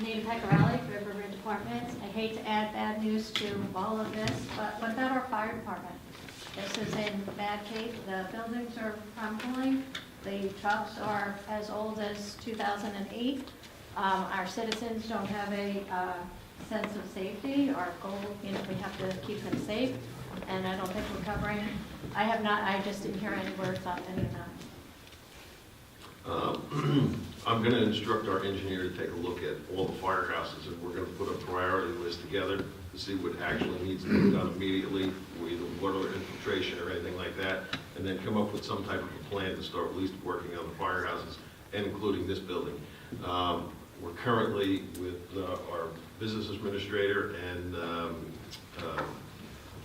Nita Pecorelli, River Ridge Apartments. I hate to add bad news to all of this, but what about our fire department? This is in bad shape. The buildings are crumbling. The trucks are as old as 2008. Our citizens don't have a sense of safety. Our goal, we have to keep them safe, and I don't think we're covering it. I just didn't hear any words on any of that. I'm going to instruct our engineer to take a look at all the firehouses, and we're going to put a priority list together to see what actually needs to be done immediately, either water infiltration or anything like that, and then come up with some type of a plan to start at least working on the firehouses, and including this building. We're currently with our business administrator and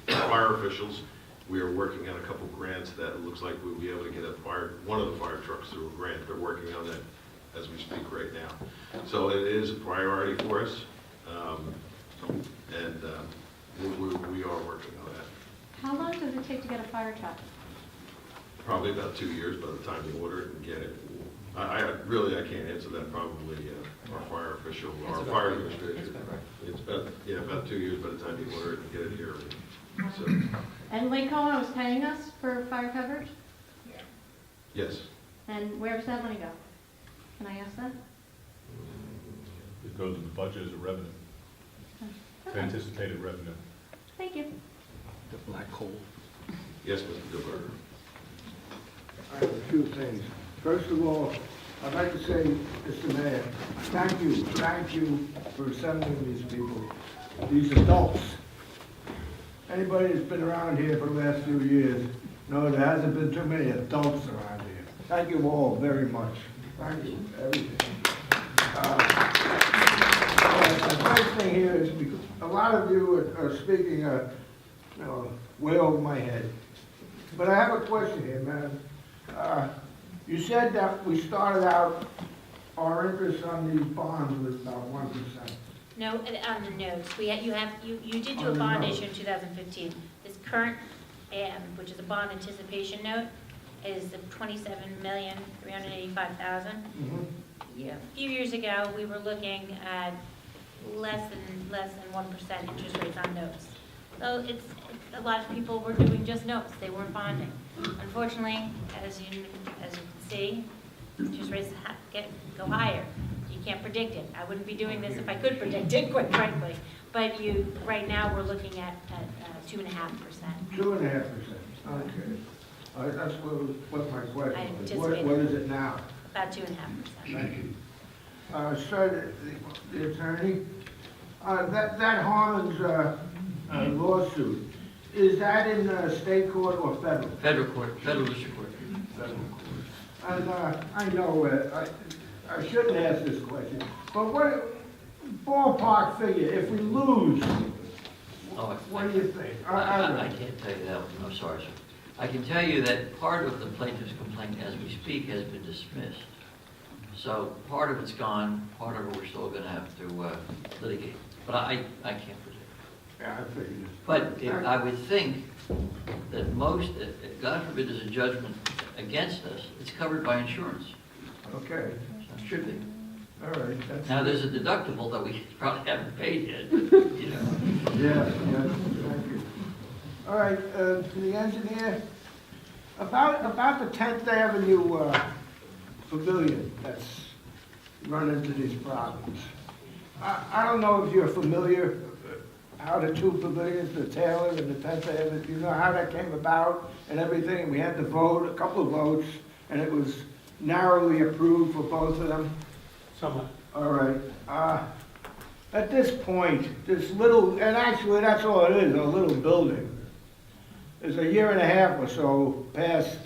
fire officials. We are working on a couple grants that it looks like we'll be able to get one of the fire trucks through a grant. They're working on that as we speak right now. So it is a priority for us, and we are working on that. How long does it take to get a fire truck? Probably about 2 years by the time you order it and get it. I can't answer that. Probably our fire official, our fire administrator. It's about 2 years by the time you order it and get it here. So, And Lake Como is paying us for fire coverage? yes. And where does that money go? Can I ask that? It goes in the budget as a revenue, Okay. anticipated revenue. Thank you. The black hole. Yes, Mr. Gilbert. I have a few things. First of all, I'd like to say, Mr. Mayor, thank you for assembling these people, these adults. anybody that's been around here for the last few years knows there hasn't been too many adults around here. Thank you all very much. Thank you, everything. The first thing here is, because a lot of you are speaking, way over my head. But I have a question here, man. You said that we started out, our interest on these bonds was about 1%. No, on the notes, you did do On a the bond notes. issue in 2015. This current, which is a bond anticipation note, is the $27,385,000. Yeah, a few years ago, we were looking at less than 1% interest rates on notes. So it's a lot of people were doing just notes, they weren't bonding. Unfortunately, as you can see, interest rates go higher. You can't predict it. I wouldn't be doing this if I could predict it, quite frankly. But right now, we're looking at 2.5%. 2.5%, okay. That's what my I question was. anticipated. What is it now? About 2.5%. Thank you. Sir, the attorney, that Harmon's lawsuit, is that in state court or federal? Federal court, federal district court. Federal court. And I know, I shouldn't ask this question, but what ballpark figure, if we lose, Oh, what do you think? I can't tell you that one, I'm sorry, sir. I can tell you that part of the plaintiff's complaint as we speak has been dismissed. So part of it's gone, part of it we're still gonna have to litigate. But I can't predict. Yeah, I figured. But I would think that most, if God forbid there's a judgment against us, it's covered by insurance. Okay, So it should be. all right. That's Now, there's a deductible that we probably haven't paid yet, you know. Yeah, thank you. All right, to the engineer, about the 10th Avenue pavilion that's run into these problems. I don't know if you're familiar how the two pavilions, the Taylor and the 10th Avenue, you know how that came about and everything? We had to vote, a couple of votes, and it was narrowly approved for both of them. Somewhat. All right. At this point, this little, and actually that's all it is, a little building. It's a year and a half or so past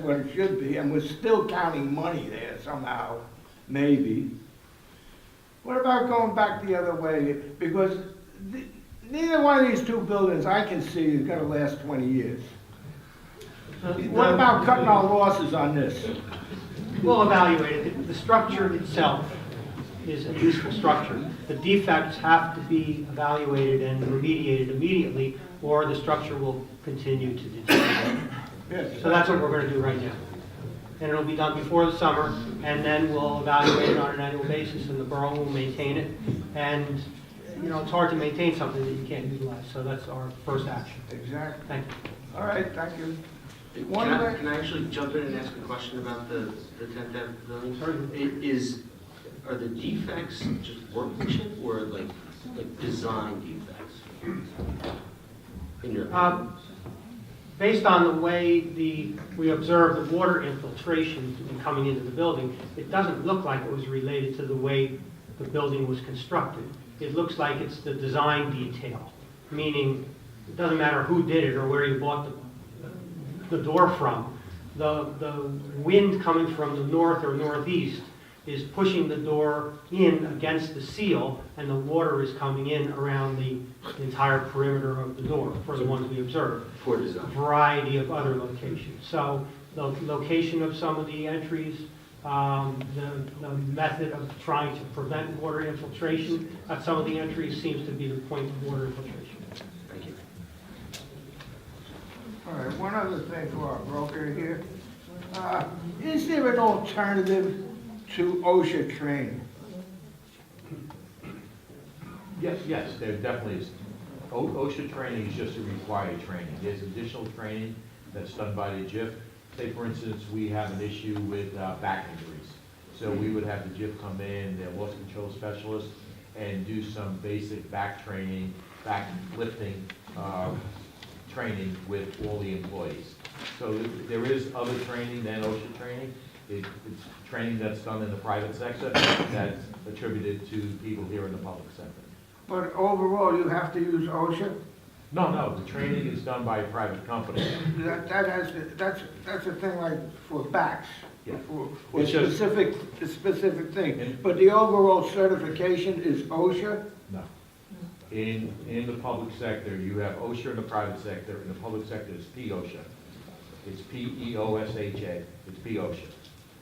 what it should be, and we're still counting money there somehow, maybe. What about going back the other way? Because neither one of these two buildings I can see is gonna last 20 years. What about cutting our losses on this? We'll evaluate it. The structure itself is a useful structure. The defects have to be evaluated and remediated immediately, or the structure will continue to deteriorate. Yes. So that's what we're going to do right now. And it'll be done before the summer, and then we'll evaluate it on an annual basis, and the borough will maintain it. And, you know, it's hard to maintain something that you can't utilize, so that's our first action. Exactly. Thank you. All right, thank you. Can One I other- can I actually jump in and ask a question about the 10th Ave building? Certainly. Are the defects just workmanship or like design defects? In your opinion? Based on the way we observed the water infiltration coming into the building, it doesn't look like it was related to the way the building was constructed. It looks like it's the design detail, meaning it doesn't matter who did it or where you bought the door from. The wind coming from the north or northeast is pushing the door in against the seal, and the water is coming in around the entire perimeter of the door for the ones we observed. Poor design. Variety of other locations. So the location of some of the entries, the method of trying to prevent water infiltration at some of the entries seems to be the point of water infiltration. Thank you. All right, one other thing for our broker here. Is there an alternative to OSHA training? Yes, there definitely is. OSHA training is just a required training. There's additional training that's done by the JIF. Say, for instance, we have an issue with back injuries. So we would have the JIF come in, their loss control specialist, and do some basic back training, back lifting training with all the employees. So there is other training than OSHA training. It's training that's done in the private sector that's attributed to people here in the public sector. But overall, you have to use OSHA? No, the training is done by a private company. That's a thing like for backs. Yeah. For It's just- specific thing. But the overall certification is OSHA? No. In the public sector, you have OSHA in the private sector. In the public sector, it's P-OSHA. It's P-E-O-S-H-A. It's P-OSHA.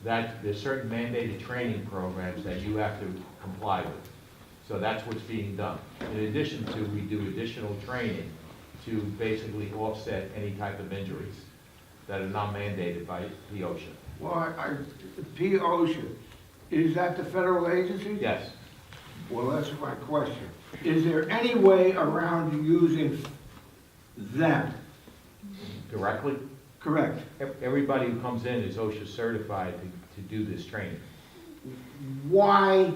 There's certain mandated training programs that you have to comply with. So that's what's being done. In addition to, we do additional training to basically offset any type of injuries that are not mandated by P-OSHA. Well, P-OSHA, is that the federal agency? Yes. Well, that's my question. Is there any way around using them? Directly? Correct. Everybody who comes in is OSHA certified to do this training. Why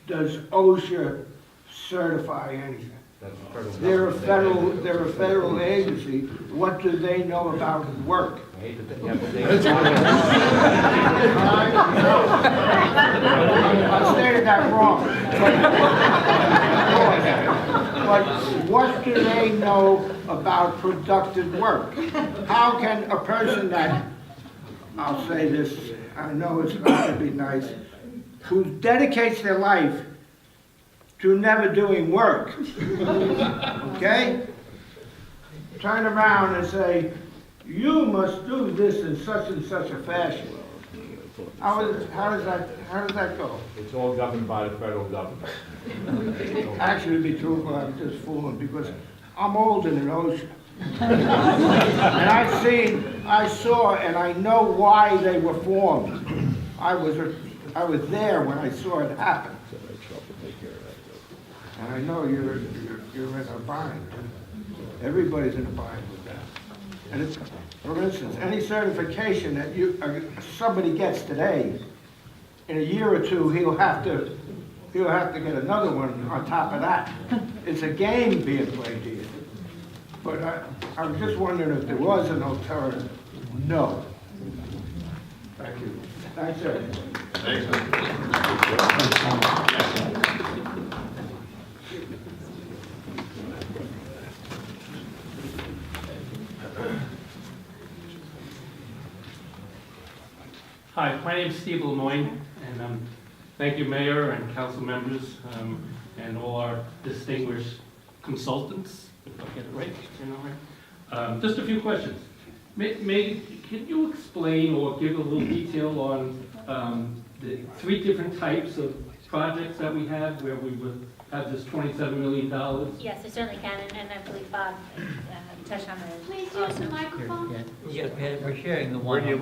does OSHA certify anything? That's the federal They're a government. federal agency. What do they know about work? I hate that, yeah, but they. I stated that wrong. But what do they know about productive work? How can a person that, I'll say this, I know it's not going to be nice, who dedicates their life to never doing work, okay? Turn around and say, you must do this in such and such a fashion. How does that go? It's all governed by the federal government. Actually, to be truthful, I'm just fooling, because I'm older than OSHA. And I saw, and I know why they were formed. I was there when I saw it happen. And I know you're in a bind. Everybody's in a bind with that. And it's, for instance, any certification that somebody gets today, in a year or two, he'll have to get another one on top of that. It's a game being played here. But I was just wondering if there was an alternative. No. Thank you. Thanks, sir. Hi, my name is Steve Lemoyne, and thank you, Mayor and council members, and all our distinguished consultants, if I get it right, just a few questions. Can you explain or give a little detail on the 3 different types of projects that we have where we would have this $27 million? Yes, I certainly can, and I believe Bob touched on it. Please use the microphone. We're sharing the one. Where do you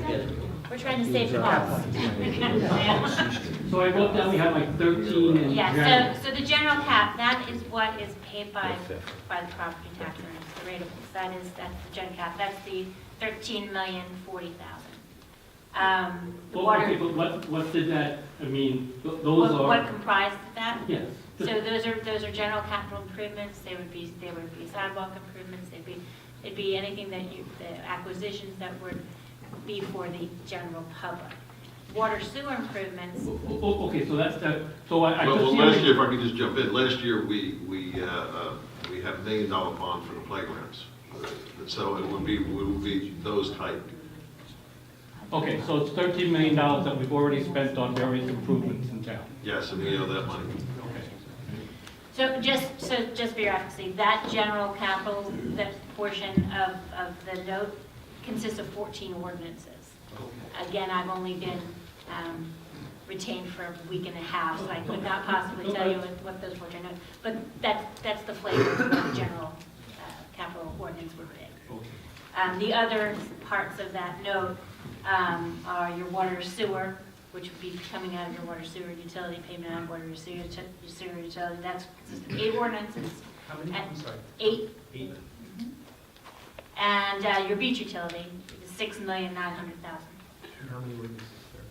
live? We're trying to save costs. So I wrote down we have like 13 in Yeah, general. so the general cap, that is what is paid by the property tax owners, the rateables. That's the general cap. That's the $13,040,000. The water. Okay, but what did that, I mean, those What are, comprised that? yes. So those are general capital improvements. They would be sidewalk improvements. It'd be anything that the acquisitions that would be for the general public. Water sewer improvements. Okay, so that's that, so I just. Well, last year, if I could just jump in, last year, we had $1 million bond for the playgrounds. So it would be those type. Okay, so it's $13 million that we've already spent on various improvements in town. Yes, and we owe that money. So just for your accuracy, that general capital, that portion of the note consists of 14 ordinances. Again, I've only been retained for a week and a half, so I could not possibly tell you what those 14 notes, but that's the flavor of what the general capital ordinance would be. The other parts of that note are your water sewer, which would be coming out of your water sewer utility, payment on water sewer utility. That's consists of 8 ordinances. How many? I'm sorry. 8. 8. And your beach utility is $6,900,000. How many witnesses there?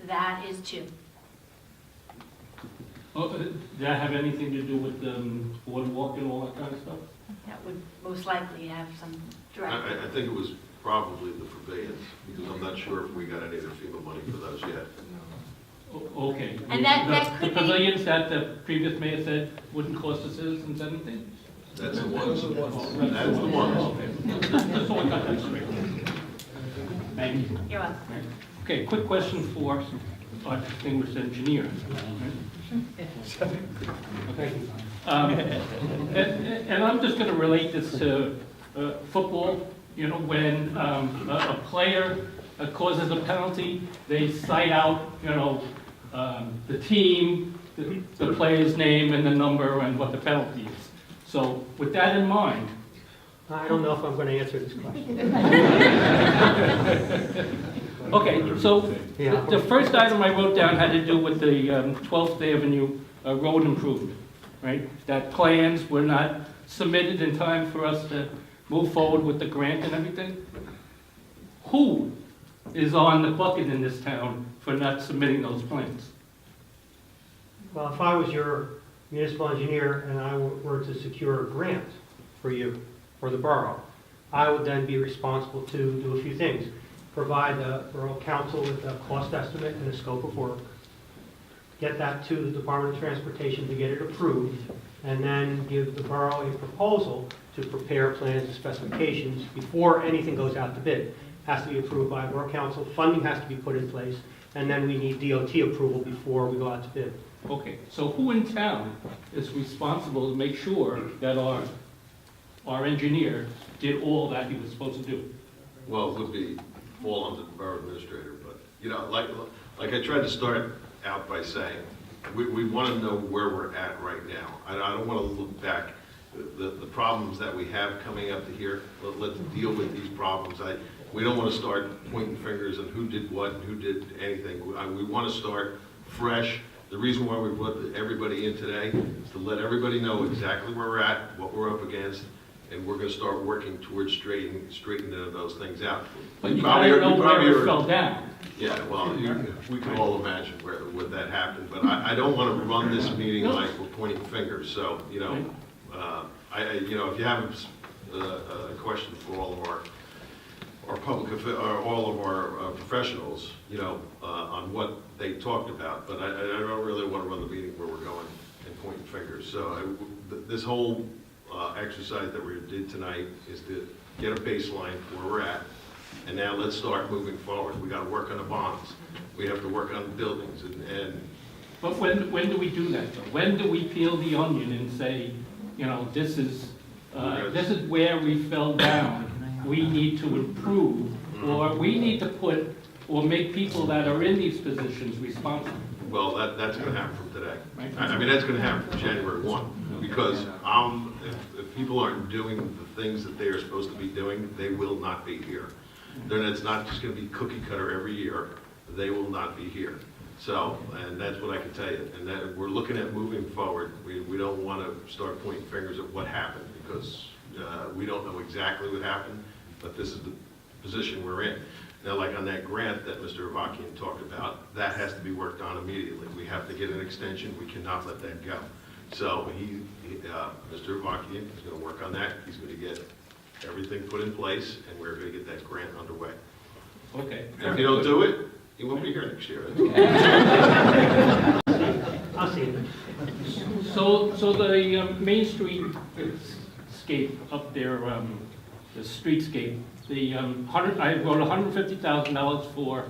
That is 2. Does that have anything to do with boardwalk and all that kind of stuff? That would most likely have some direct. I think it was probably the purveyance, because I'm not sure if we got any of the FEMA money for those yet. Okay. And that could The be- pavilions that the previous mayor said wouldn't cost the citizens anything? That's the ones. That's the ones. Just so I got that straight. Thank you. You're welcome. Okay, quick question for our distinguished engineer. Okay. And I'm just going to relate this to football. You know, when a player causes a penalty, they cite out, you know, the team, the player's name and the number and what the penalty is. So with that in mind, I don't know if I'm going to answer this question. okay, so the first item I wrote down had to do with the 12th Avenue road improvement, right? That plans were not submitted in time for us to move forward with the grant and everything. Who is on the bucket in this town for not submitting those plans? Well, if I was your municipal engineer and I were to secure a grant for you, for the borough, I would then be responsible to do a few things. Provide the Borough Council with a cost estimate and a scope of work. Get that to the Department of Transportation to get it approved, and then give the borough a proposal to prepare plans and specifications before anything goes out to bid. Has to be approved by Borough Council, funding has to be put in place, and then we need DOT approval before we go out to bid. Okay, so who in town is responsible to make sure that our engineer did all that he was supposed to do? Well, it would be fall under the borough administrator, but, you know, like I tried to start out by saying, we want to know where we're at right now. I don't want to look back. The problems that we have coming up to here, let's deal with these problems. We don't want to start pointing fingers on who did what and who did anything. We want to start fresh. The reason why we put everybody in today is to let everybody know exactly where we're at, what we're up against, and we're going to start working towards straightening those things out. But you gotta know where it fell down. Yeah, well, we can all imagine what that happened, but I don't want to run this meeting like we're pointing fingers. So, you know, if you have a question for all of our all of our professionals, you know, on what they talked about, but I don't really want to run the meeting where we're going and pointing fingers. So this whole exercise that we did tonight is to get a baseline where we're at, and now let's start moving forward. We got to work on the bonds. We have to work on the buildings, and But when do we do that, though? When do we peel the onion and say, you know, this is where we fell down. We need to improve, or we need to put, or make people that are in these positions responsible. well, that's going to happen from today. I mean, that's going to happen from January 1, because if people aren't doing the things that they are supposed to be doing, they will not be here. Then it's not just going to be cookie cutter every year. They will not be here. So, and that's what I can tell you. And that we're looking at moving forward. We don't want to start pointing fingers at what happened, because we don't know exactly what happened, but this is the position we're in. Now, like on that grant that Mr. Avakian talked about, that has to be worked on immediately. We have to get an extension. We cannot let that go. So Mr. Avakian is going to work on that. He's going to get everything put in place, and we're going to get that grant underway. Okay. And if you don't do it, you won't be here next year. I'll see it. So the Main Street scape up there, the streetscape, I wrote $150,000 for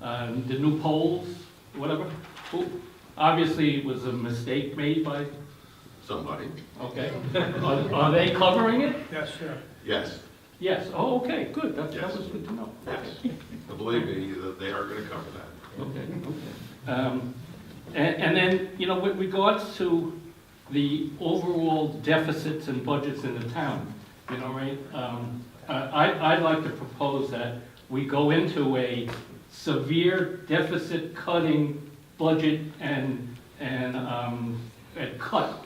the new poles, whatever. Obviously, it was a mistake made by somebody. Okay. Are they covering it? Yes, sir. Yes. Yes. Oh, okay, good. That Yes. was good to know. Yes. But believe me, they are going to cover that. Okay. And then, you know, with regards to the overall deficits and budgets in the town, you know, right? I'd like to propose that we go into a severe deficit cutting budget and cut,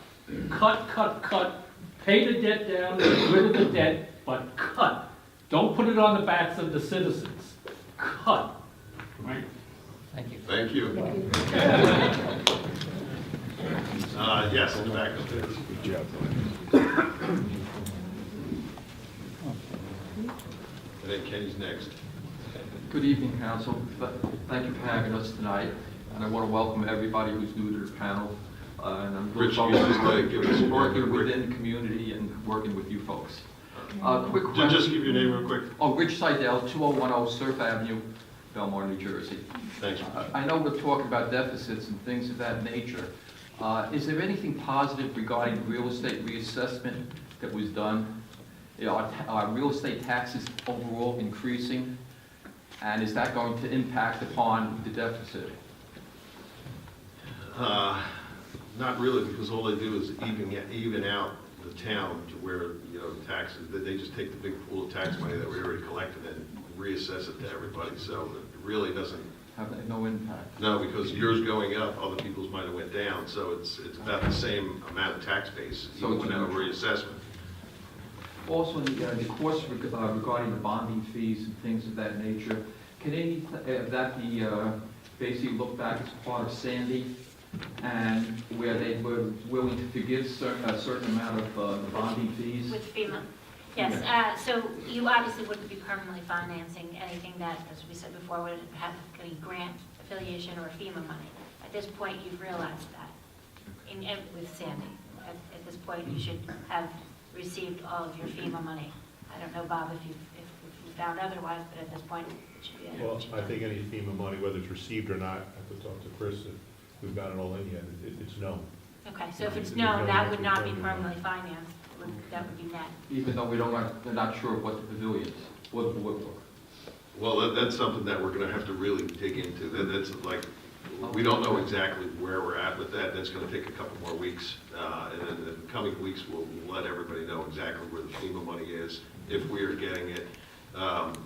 pay the debt down, get rid of the debt, but cut. Don't put it on the backs of the citizens. Cut, right? Thank you. Thank you. Yes, in the back. Good job. And then Kenny's next. Good evening, Council. Thank you for having us tonight, and I want to welcome everybody who's new to the panel. And I'm Rich, looking you just forward give us to a working quick- within the community and working with you folks. Quick Just question. give your name real quick. Oh, Rich Seidel, 2010 Surf Avenue, Belmar, New Jersey. Thanks. I know we're talking about deficits and things of that nature. Is there anything positive regarding real estate reassessment that was done? Are real estate taxes overall increasing? And is that going to impact upon the deficit? Not really, because all they do is even out the town to where, you know, taxes, they just take the big pool of tax money that we already collected and reassess it to everybody, so it really doesn't. Have no impact? No, because yours going up, other people's might have went down, so it's about the same amount of tax base, So even it's without a neutral. reassessment. Also, the costs regarding the bonding fees and things of that nature, can any of that be basically looked back as part of Sandy, and where they were willing to forgive a certain amount of the bonding fees? With FEMA? Yes, so you obviously wouldn't be permanently financing anything that, as we said before, would have a grant affiliation or FEMA money. At this point, you've realized that with Sandy. At this point, you should have received all of your FEMA money. I don't know, Bob, if you found otherwise, but at this point, it should be. Well, I think any FEMA money, whether it's received or not, I have to talk to Chris if we've got it all in yet. It's known. Okay, so if it's There's known, no that would not be permanent permanently financed. That would be net. Even though they're not sure what the pavilions would look. Well, that's something that we're gonna have to really dig into. That's like, we don't know exactly where we're at with that. That's gonna take a couple more weeks. And then in the coming weeks, we'll let everybody know exactly where the FEMA money is, if we are getting it.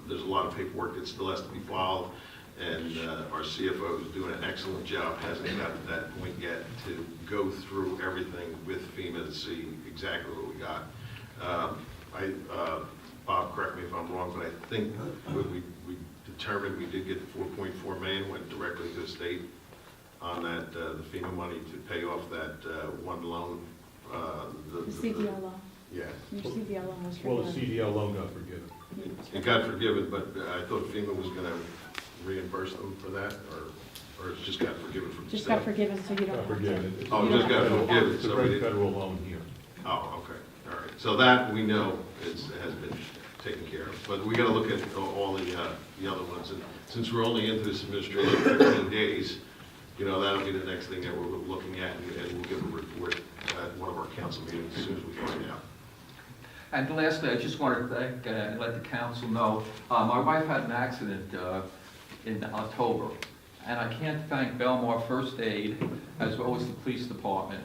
There's a lot of paperwork that still has to be filed, and our CFO is doing an excellent job, hasn't gotten to that point yet, to go through everything with FEMA to see exactly what we got. Bob, correct me if I'm wrong, but I think we determined we did get 4.4 million, went directly to the state on that, the FEMA money to pay off that one loan. The CDL loan. Yeah. Your CDL loan was Well, the forgiven. CDL loan got forgiven. It got forgiven, but I thought FEMA was gonna reimburse them for that, or it just got forgiven from the Just state? got forgiven, so you don't Got have to. forgiven. Oh, you don't just got have to- forgiven, It's a so we great didn't. federal loan here. Oh, okay, all right. So that we know has been taken care of. But we gotta look at all the other ones. And since we're only into this administration 15 days, you know, that'll be the next thing that we're looking at, and we'll give a report at one of our council meetings as soon as we find out. And lastly, I just wanted to thank and let the council know, my wife had an accident in October, and I can't thank Belmar First Aid, as well as the police department,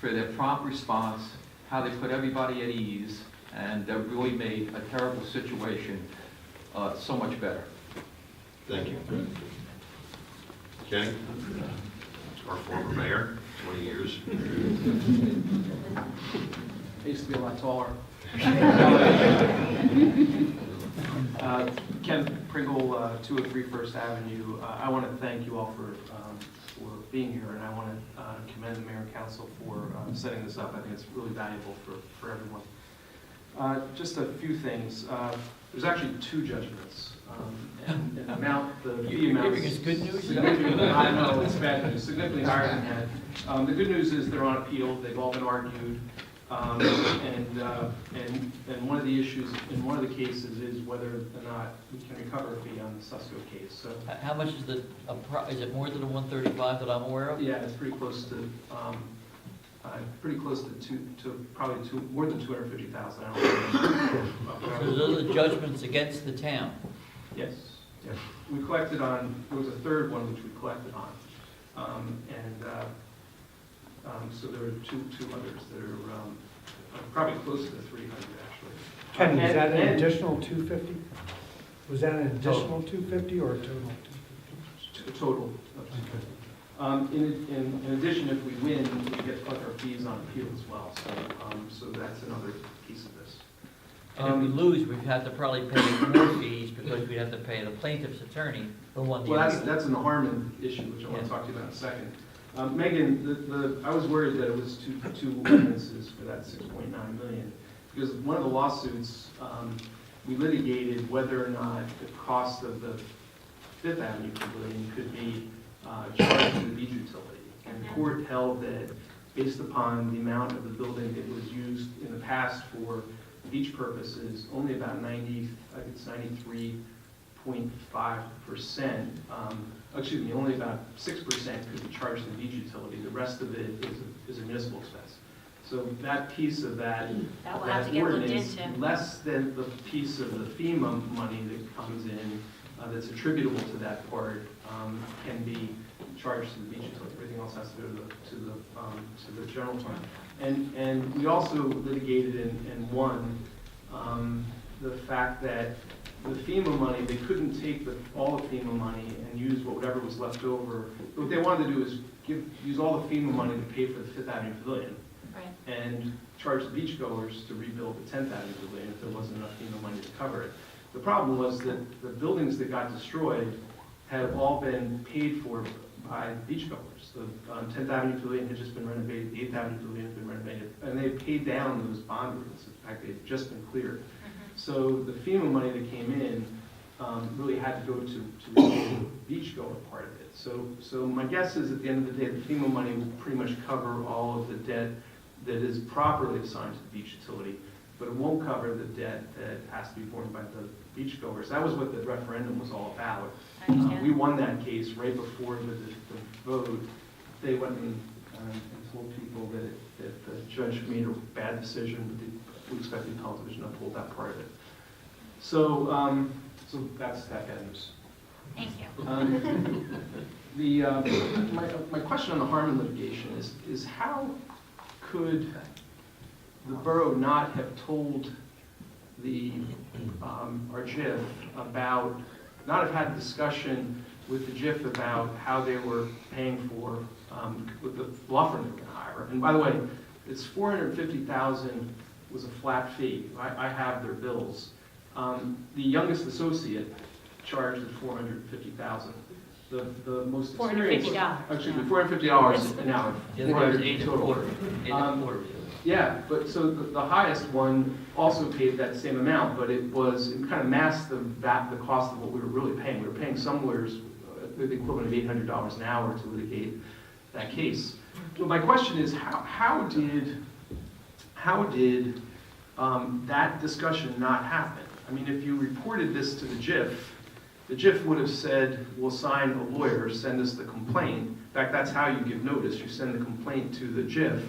for their prompt response, how they put everybody at ease, and really made a terrible situation so much better. Thank you. Kenny, our former mayor, 20 years. I used to be a lot taller. Ken Pringle, 203 First Avenue. I want to thank you all for being here, and I want to commend the mayor and council for setting this up. I think it's really valuable for everyone. Just a few things. There's actually two judgments. And the amount, the fee amount. Giving us good news? I know, it's bad news, significantly higher than that. The good news is they're on appeal, they've all been argued. And one of the issues in one of the cases is whether or not we can recover a fee on the Susco case, so. How much is is it more than the 135 that I'm aware of? Yeah, it's pretty close to, probably more than 250,000. I don't know. So those are the judgments against the town? Yes, yes. We collected on, there was a third one which we collected on. So there are two others that are probably closer to 300 actually. Kenny, is that an And- additional 250? Was that an additional 250 or a total? Total. In addition, if we win, we get other fees on appeal as well, so that's another piece of this. And if we lose, we'd have to probably pay more fees because we'd have to pay the plaintiff's attorney who won the Well, appeal. that's an Harmon issue, which I want to talk to you about in a second. Megan, I was worried that it was two ordinances for that 6.9 million, because one of the lawsuits, we litigated whether or not the cost of the Fifth Avenue pavilion could be charged to the beach utility. And the court held that based upon the amount of the building that was used in the past for beach purposes, only about 90, I think it's 93.5%, excuse me, only about 6% could be charged to the beach utility. The rest of it is a municipal expense. So that piece of that That will have to get looked ordinance, into. less than the piece of the FEMA money that comes in that's attributable to that part, can be charged to the beach utility. Everything else has to go to the general fund. And we also litigated and won the fact that the FEMA money, they couldn't take all the FEMA money and use whatever was left over. What they wanted to do is use all the FEMA money to pay for the Fifth Avenue Pavilion. Right. And charge the beachgoers to rebuild the 10th Avenue Pavilion if there wasn't enough FEMA money to cover it. The problem was that the buildings that got destroyed had all been paid for by beachgoers. The 10th Avenue Pavilion had just been renovated, the 8th Avenue Pavilion had been renovated, and they had paid down those bond rooms. In fact, they had just been cleared. So the FEMA money that came in really had to go to the beachgoer part of it. So my guess is at the end of the day, the FEMA money will pretty much cover all of the debt that is properly assigned to the beach utility, but it won't cover the debt that has to be borne by the beachgoers. That was what the referendum was all about. We won that case right before the vote. They went and told people that the judge made a bad decision, but we expect the appellate division to uphold that part of it. So, so that's that bad news. Thank The you. my question on the Harmon litigation is how could the borough not have told the our JIF about, not have had a discussion with the JIF about how they were paying for with the law firm they were going to hire? And by the way, it's $450,000 was a flat fee. I have their bills. The youngest associate charged at $450,000. The most experienced, $450. excuse me, $450 an hour. The other one was 8 and a quarter. 8 and a quarter. Yeah, but so the highest one also paid that same amount, but it kind of masked the cost of what we were really paying. We were paying some lawyers the equivalent of $800 an hour to litigate that case. So my question is, how did that discussion not happen? I mean, if you reported this to the JIF would have said, we'll sign a lawyer, send us the complaint. In fact, that's how you give notice. You send the complaint to the JIF.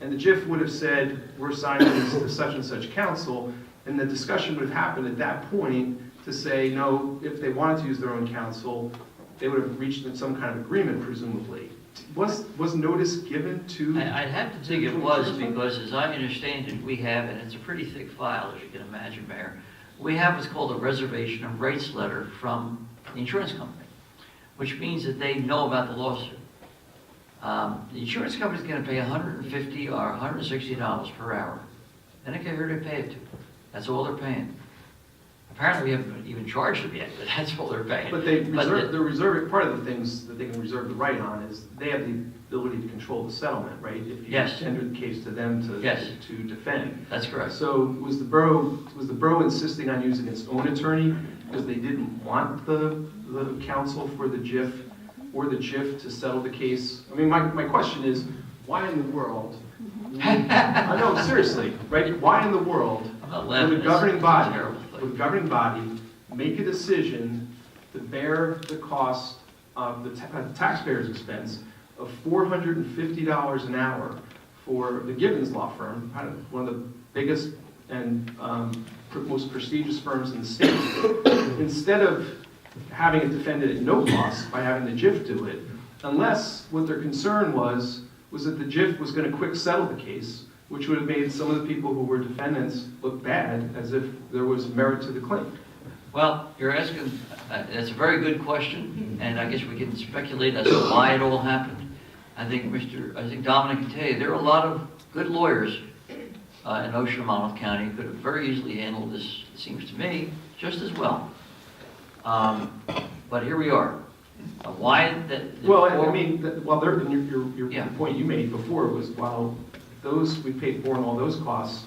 And the JIF would have said, we're signing this to such and such counsel. And the discussion would have happened at that point to say, no, if they wanted to use their own counsel, they would have reached some kind of agreement, presumably. Was notice given to? I'd have to think it was, because as I understand it, we have, and it's a pretty thick file, as you can imagine, Mayor, we have what's called a reservation of rights letter from the insurance company, which means that they know about the lawsuit. The insurance company's going to pay $150 or $160 per hour. They don't care who they pay it to. That's all they're paying. Apparently, we haven't even charged them yet, but that's all they're paying. But part of the things that they can reserve the right on is they have the ability to control the settlement, right? If you tender the case to them to defend. That's correct. So was the borough insisting on using its own attorney because they didn't want the counsel for the JIF or the JIF to settle the case? I mean, my question is, why in the world? I know, seriously, right? Why in the world would a governing body make a decision to bear the cost of the taxpayer's expense of $450 an hour for the Gibbons law firm, one of the biggest and most prestigious firms in the state, instead of having it defended at no cost by having the JIF do it, unless what their concern was that the JIF was going to quick settle the case, which would have made some of the people who were defendants look bad, as if there was merit to the claim. Well, you're asking, that's a very good question, and I guess we can speculate as to why it all happened. I think Dominic can tell you, there are a lot of good lawyers in Ocean and Monmouth County who could have very easily handled this, it seems to me, just as well. But here we are. Why that? Well, I mean, your point you made before was, while we paid for and all those costs,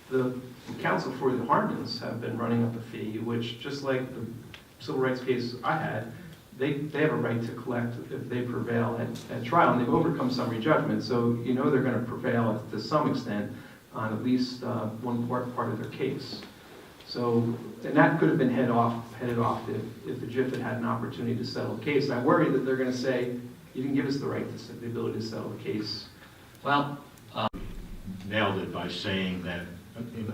the counsel for the Harmons have been running up a fee, which, just like the civil rights case I had, they have a right to collect if they prevail at trial, and they've overcome summary judgment, so you know they're gonna prevail to some extent on at least one part of their case. So, and that could have been headed off if the JIF had an opportunity to settle the case. I worry that they're gonna say, you didn't give us the right, the ability to settle the case. Well, nailed it by saying that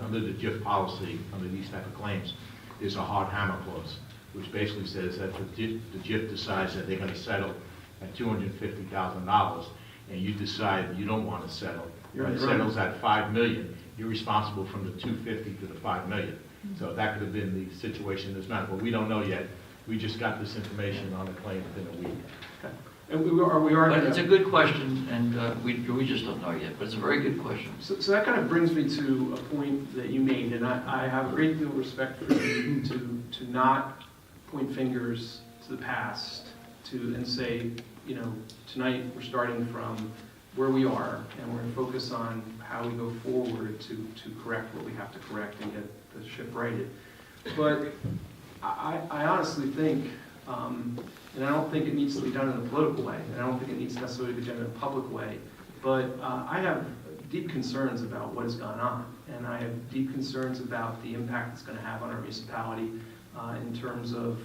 under the JIF policy, under these type of claims, there's a hard hammer clause, which basically says that the JIF decides that they're going to settle at $250,000, and you decide you don't want to settle, but it settles at $5 million. You're responsible from the $250,000 to the $5 million. So that could have been the situation in this matter, but we don't know yet. We just got this information on the claim within a week. Okay. And we are. But it's a good question, and we just don't know yet, but it's a very good question. So that kind of brings me to a point that you made, and I have a great deal of respect for you to not point fingers to the past and say, you know, tonight we're starting from where we are, and we're going to focus on how we go forward to correct what we have to correct and get the ship righted. But I honestly think, and I don't think it needs to be done in a political way, and I don't think it needs necessarily to be done in a public way, but I have deep concerns about what has gone on, and I have deep concerns about the impact it's going to have on our municipality in terms of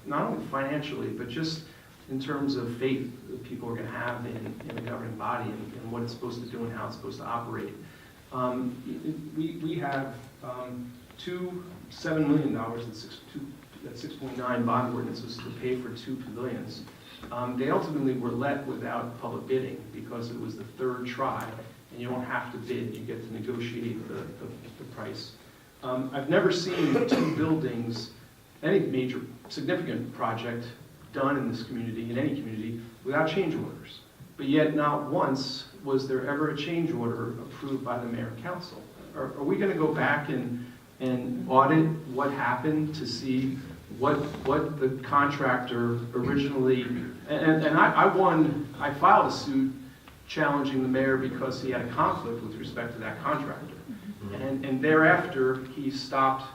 not only financially, but just in terms of faith that people are going to have in the governing body and what it's supposed to do and how it's supposed to operate. We have $7 million that 6.9 bond ordinance was to pay for 2 pavilions. They ultimately were let without public bidding because it was the third try, and you don't have to bid, you get to negotiate the price. I've never seen 2 buildings, any major significant project done in this community, in any community, without change orders. But yet not once was there ever a change order approved by the mayor and council. Are we gonna go back and audit what happened to see what the contractor originally, and I filed a suit challenging the mayor because he had a conflict with respect to that contractor. And thereafter, he stopped,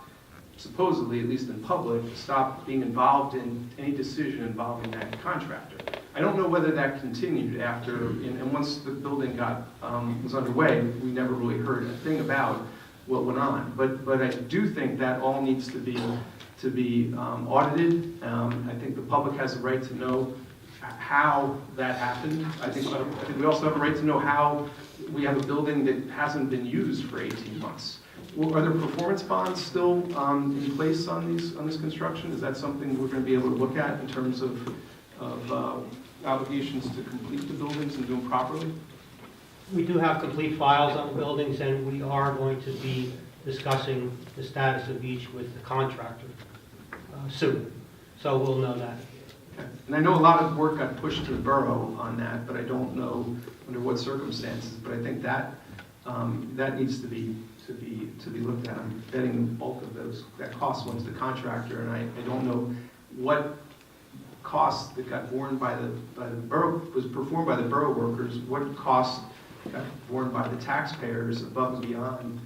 supposedly, at least in public, stopped being involved in any decision involving that contractor. I don't know whether that continued after, and once the building was underway, we never really heard a thing about what went on. But I do think that all needs to be audited. I think the public has a right to know how that happened. I think we also have a right to know how we have a building that hasn't been used for 18 months. Are there performance bonds still in place on this construction? Is that something we're going to be able to look at in terms of obligations to complete the buildings and do them properly? We do have complete files on the buildings, and we are going to be discussing the status of each with the contractor soon. So we'll know that. Okay. And I know a lot of work got pushed to the borough on that, but I don't know under what circumstances. But I think that that needs to be looked at. I'm betting the bulk of that cost went to the contractor, and I don't know what cost that got borne by the borough, was performed by the borough workers, what cost got borne by the taxpayers above and beyond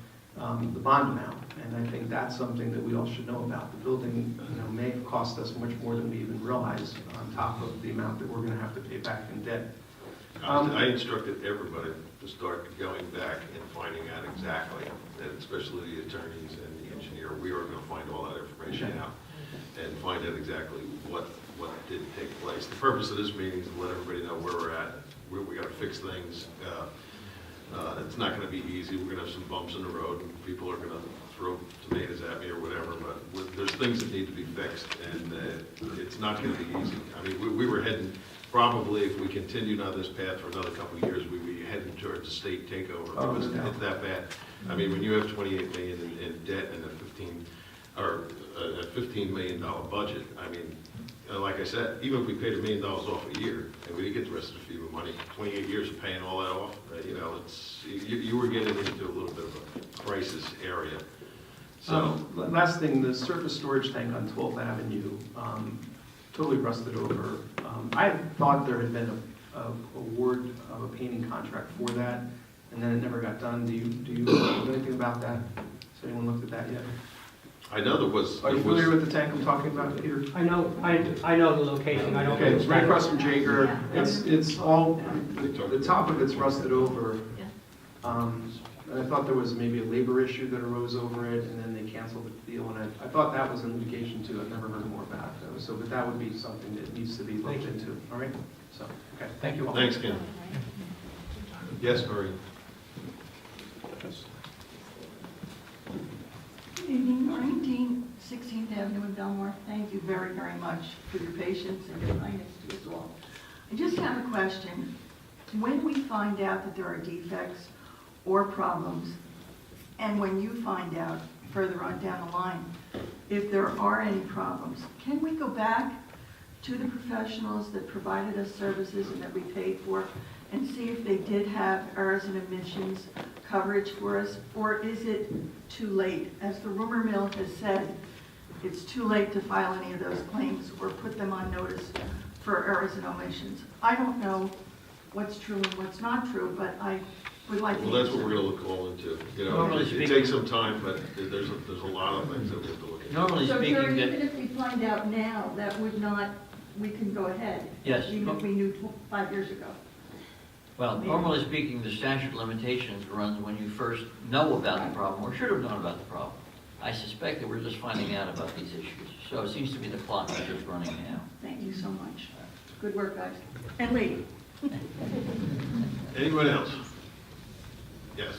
the bond amount. And I think that's something that we all should know about. The building, may have cost us much more than we even realize on top of the amount that we're going to have to pay back in debt. I instructed everybody to start going back and finding out exactly, and especially the attorneys and the engineer, we are going to find all that information out and find out exactly what did take place. The purpose of this meeting is to let everybody know where we're at. We got to fix things. It's not going to be easy. We're going to have some bumps in the road, and people are going to throw tomatoes at me or whatever, but there's things that need to be fixed, and it's not going to be easy. I mean, we were heading, probably if we continued on this path for another couple of years, we'd be heading towards a state takeover, because it's that bad. I mean, when you have $28 million in debt and a $15 million budget, I mean, like I said, even if we paid $1 million off a year and we didn't get the rest of the FEMA money, 28 years of paying all that off, you were getting into a little bit of a crisis area. So last thing, the surface storage tank on 12th Avenue totally rusted over. I thought there had been a award of a painting contract for that, and then it never got done. Do you know anything about that? Has anyone looked at that yet? I know there was. Are you familiar with the tank I'm talking about, Peter? I know the location, I don't. Okay, it's right across from Jager. It's all, the top of it's rusted over. And I thought there was maybe a labor issue that arose over it, and then they canceled the deal, and I thought that was an indication too. I've never heard more back though, so, but that would be something that needs to be looked into, all right? So, okay, thank you all. Thanks, Ken. Yes, Marie? Good evening, 16th Avenue in Belmar. Thank you very, very much for your patience and your kindness to us all. I just have a question. When we find out that there are defects or problems, and when you find out further on down the line, if there are any problems, can we go back to the professionals that provided us services and that we paid for and see if they did have errors and omissions coverage for us, or is it too late? As the rumor mill has said, it's too late to file any of those claims or put them on notice for errors and omissions. I don't know what's true and what's not true, but I would like to. Well, that's what we're gonna look all into. You know, it takes some time, but there's a lot of things that we have to look into. Normally So speaking, Jerry, that- even if we find out now, that would not, we can go ahead? Yes. Even if we knew 5 years ago? well, normally speaking, the statute of limitations runs when you first know about the problem, or should have known about the problem. I suspect that we're just finding out about these issues. So it seems to me the clock is just running now. Thank you so much. Good work, guys. And lady. Anyone else? Yes.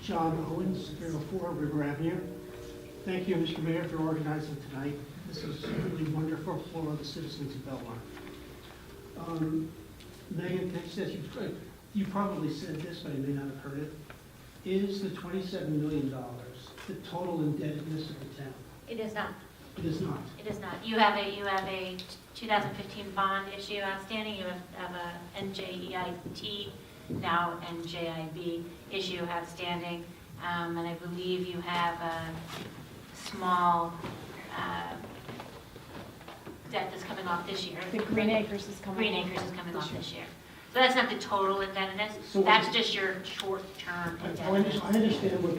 John Owens, 304 River Avenue. Thank you, Mr. Mayor, for organizing tonight. This is really wonderful for the citizens of Belmar. Megan, you probably said this, but I may not have heard it. Is the $27 million the total indebtedness of the town? It is not. It is not. It is not. You have a 2015 bond issue outstanding. You have a NJEIT, now NJIB issue outstanding. And I believe you have a small debt that's coming off this year. The Green Acres is coming Green off Acres is coming this off year. this year. So that's not the total indebtedness. So That's what- just your short-term I indebtedness. understand what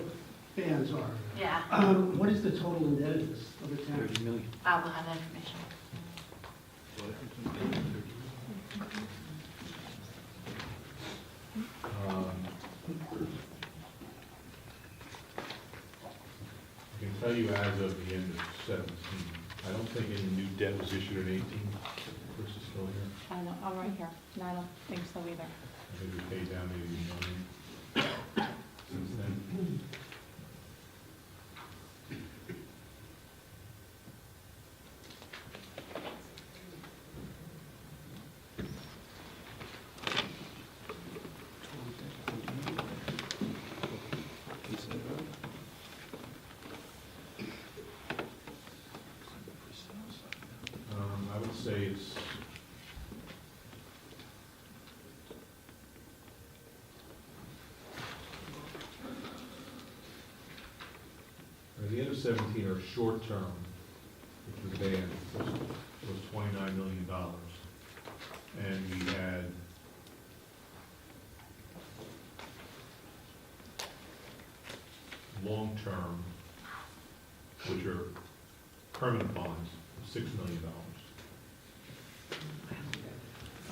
fans are. Yeah. What is the total indebtedness of the town? 30 million. I will have that information. I can tell you as of the end of 17, I don't think any new debt was issued in 18. Chris is still here. I know, I'm right here. No, I don't think so either. I think we paid down maybe $1 million since then. I would say it's at the end of 17, our short term, which was banned, was $29 million. And we had long term, which are permanent bonds, of $6 million.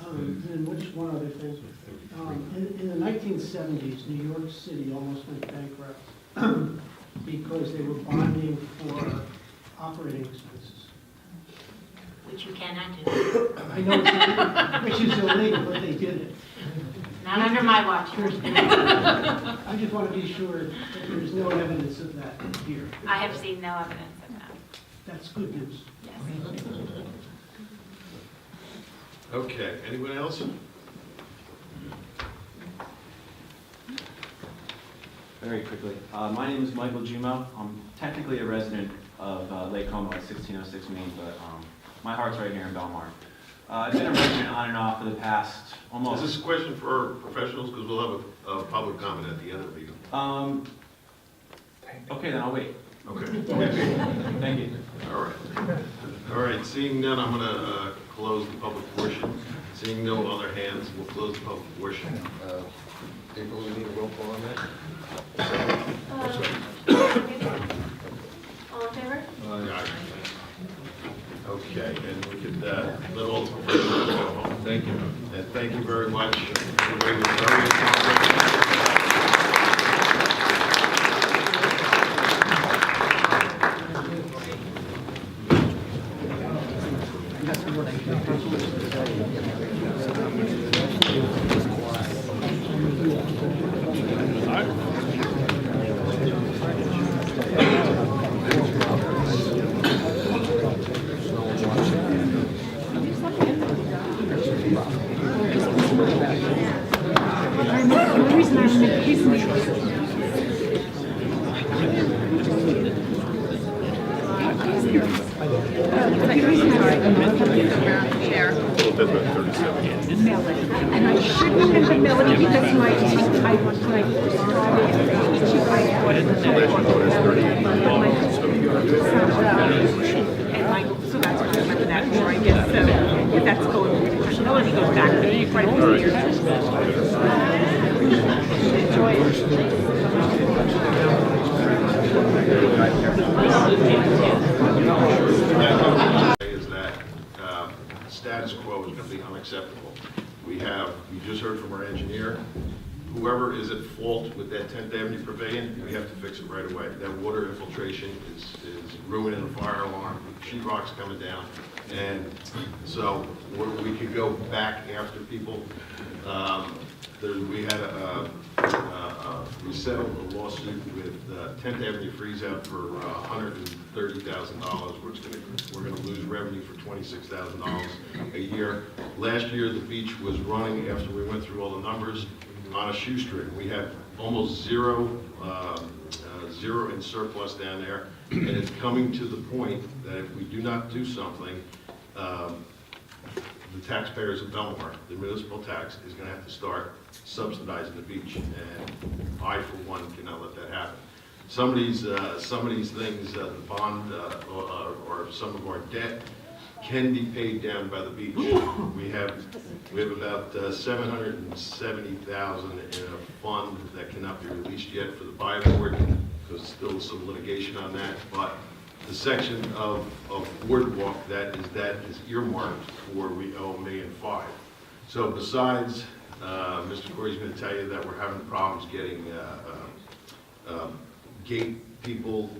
And just one other thing. In the 1970s, New York City almost went bankrupt because they were bonding for operating expenses. Which you cannot do. I know, which is illegal, but they did it. Not under my watch. I just want to be sure that there's no evidence of that here. I have seen no evidence of that. That's good news. Yes. Okay, anyone else? Very quickly. My name is Michael Jumo. I'm technically a resident of Lake Como at 1606 Main, but my heart's right here in Belmar. I've been a resident on and off for the past almost... Is this a question for our professionals? Because we'll have a public comment at the end of the meeting. Okay, then I'll wait. Okay. Thank you. All right. All right, seeing none, I'm going to close the public portion. Seeing no other hands, we'll close the public portion. April, we need a roll call on that? All in favor? Aye. Okay, and we could let all the professionals go home. Thank you. And thank you very much. Everybody was very accommodating. And I shouldn't have been melody because my, I was like, so that's why I remember that more, I guess, so if that's going, melody goes back quite a few years. Enjoy Is that status quo is going to be unacceptable. We just heard from our engineer, whoever is at fault with that 10th Avenue Pavilion, we have to fix it right away. That water infiltration is ruining the fire alarm, sheet rock's coming down, and so we could go back after people. We settled a lawsuit with 10th Avenue Freeze Out for $130,000. We're going to lose revenue for $26,000 a year. Last year, the beach was running, after we went through all the numbers, on a shoestring. We have almost zero in surplus down there, and it's coming to the point that if we do not do something, the taxpayers of Belmar, the municipal tax, is going to have to start subsidizing the beach, and I, for one, cannot let that happen. Some of these things, the bond or some of our debt can be paid down by the beach. We have about $770,000 in a fund that cannot be released yet for the buy board, because still some litigation on that. But the section of boardwalk that is earmarked for, we owe $1.5 million. So besides, Mr. Corey's going to tell you that we're having problems getting gate people,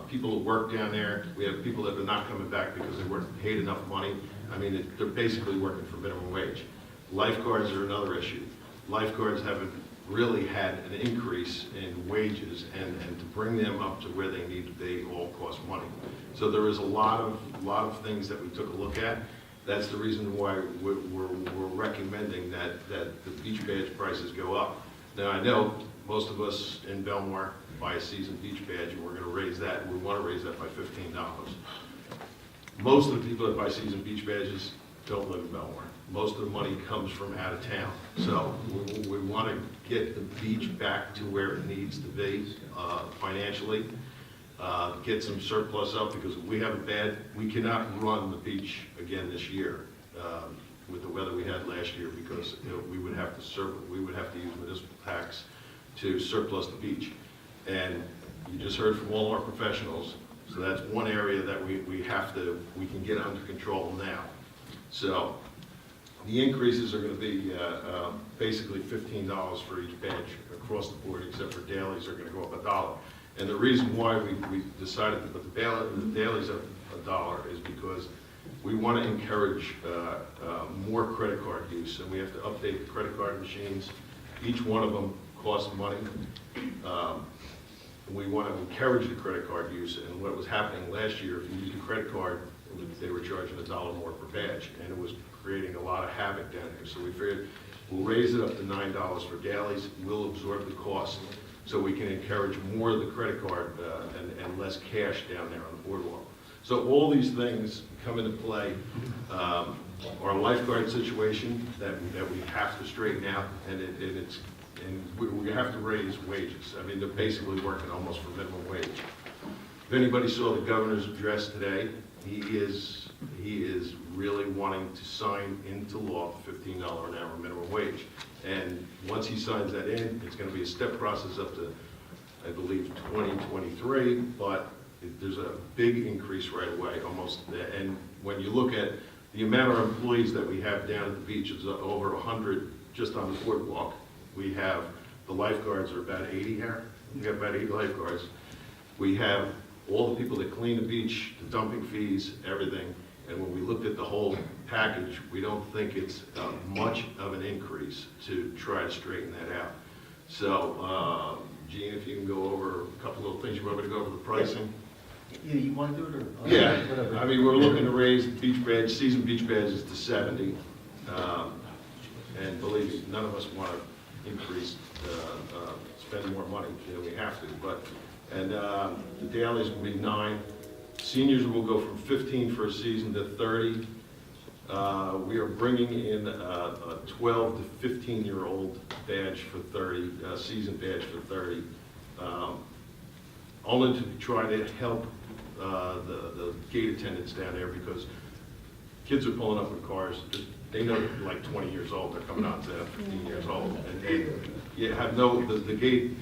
people who work down there. We have people that are not coming back because they weren't paid enough money. I mean, they're basically working for minimum wage. Lifeguards are another issue. Lifeguards haven't really had an increase in wages, and to bring them up to where they need to be all costs money. So there is a lot of things that we took a look at. That's the reason why we're recommending that the beach badge prices go up. Now, I know most of us in Belmar buy a season beach badge, and we're going to raise that. We want to raise that by $15. Most of the people that buy season beach badges don't live in Belmar. Most of the money comes from out of town. So we want to get the beach back to where it needs to be financially, get some surplus up, because if we have it bad, we cannot run the beach again this year with the weather we had last year, because we would have to use municipal tax to surplus the beach. And you just heard from all our professionals, so that's one area that we can get under control now. So the increases are going to be basically $15 for each badge across the board, except for dailies are going to go up $1. And the reason why we decided to put the dailies up $1 is because we want to encourage more credit card use, and we have to update the credit card machines. Each one of them costs money. We want to encourage the credit card use, and what was happening last year, if you used a credit card, they were charging $1 more per badge, and it was creating a lot of havoc down there. So we figured we'll raise it up to $9 for dailies. We'll absorb the cost, so we can encourage more of the credit card and less cash down there on the boardwalk. So all these things come into play. Our lifeguard situation that we have to straighten out, and we have to raise wages. I mean, they're basically working almost for minimum wage. If anybody saw the governor's address today, he is really wanting to sign into law the $15 an hour minimum wage. And once he signs that in, it's going to be a step process up to, I believe, 2023, but there's a big increase right away, almost. And when you look at the amount of employees that we have down at the beach, is over 100 just on the boardwalk. We have, the lifeguards are about 80 here. We have about 80 lifeguards. We have all the people that clean the beach, the dumping fees, everything. And when we looked at the whole package, we don't think it's much of an increase to try to straighten that out. So, Gene, if you can go over a couple little things, you want me to go over the pricing? Yeah, you want to do it or? Yeah, Whatever. I mean, we're looking to raise beach badge, season beach badges to 70. And believe me, none of us want to increase, spend more money than we have to, but, and the dailies will be 9. Seniors will go from 15 for a season to 30. We are bringing in a 12 to 15-year-old badge for 30, season badge for 30, only to try to help the gate attendants down there, because kids are pulling up in cars. They know they're like 20 years old. They're coming on to 15 years old, and you have no, the gate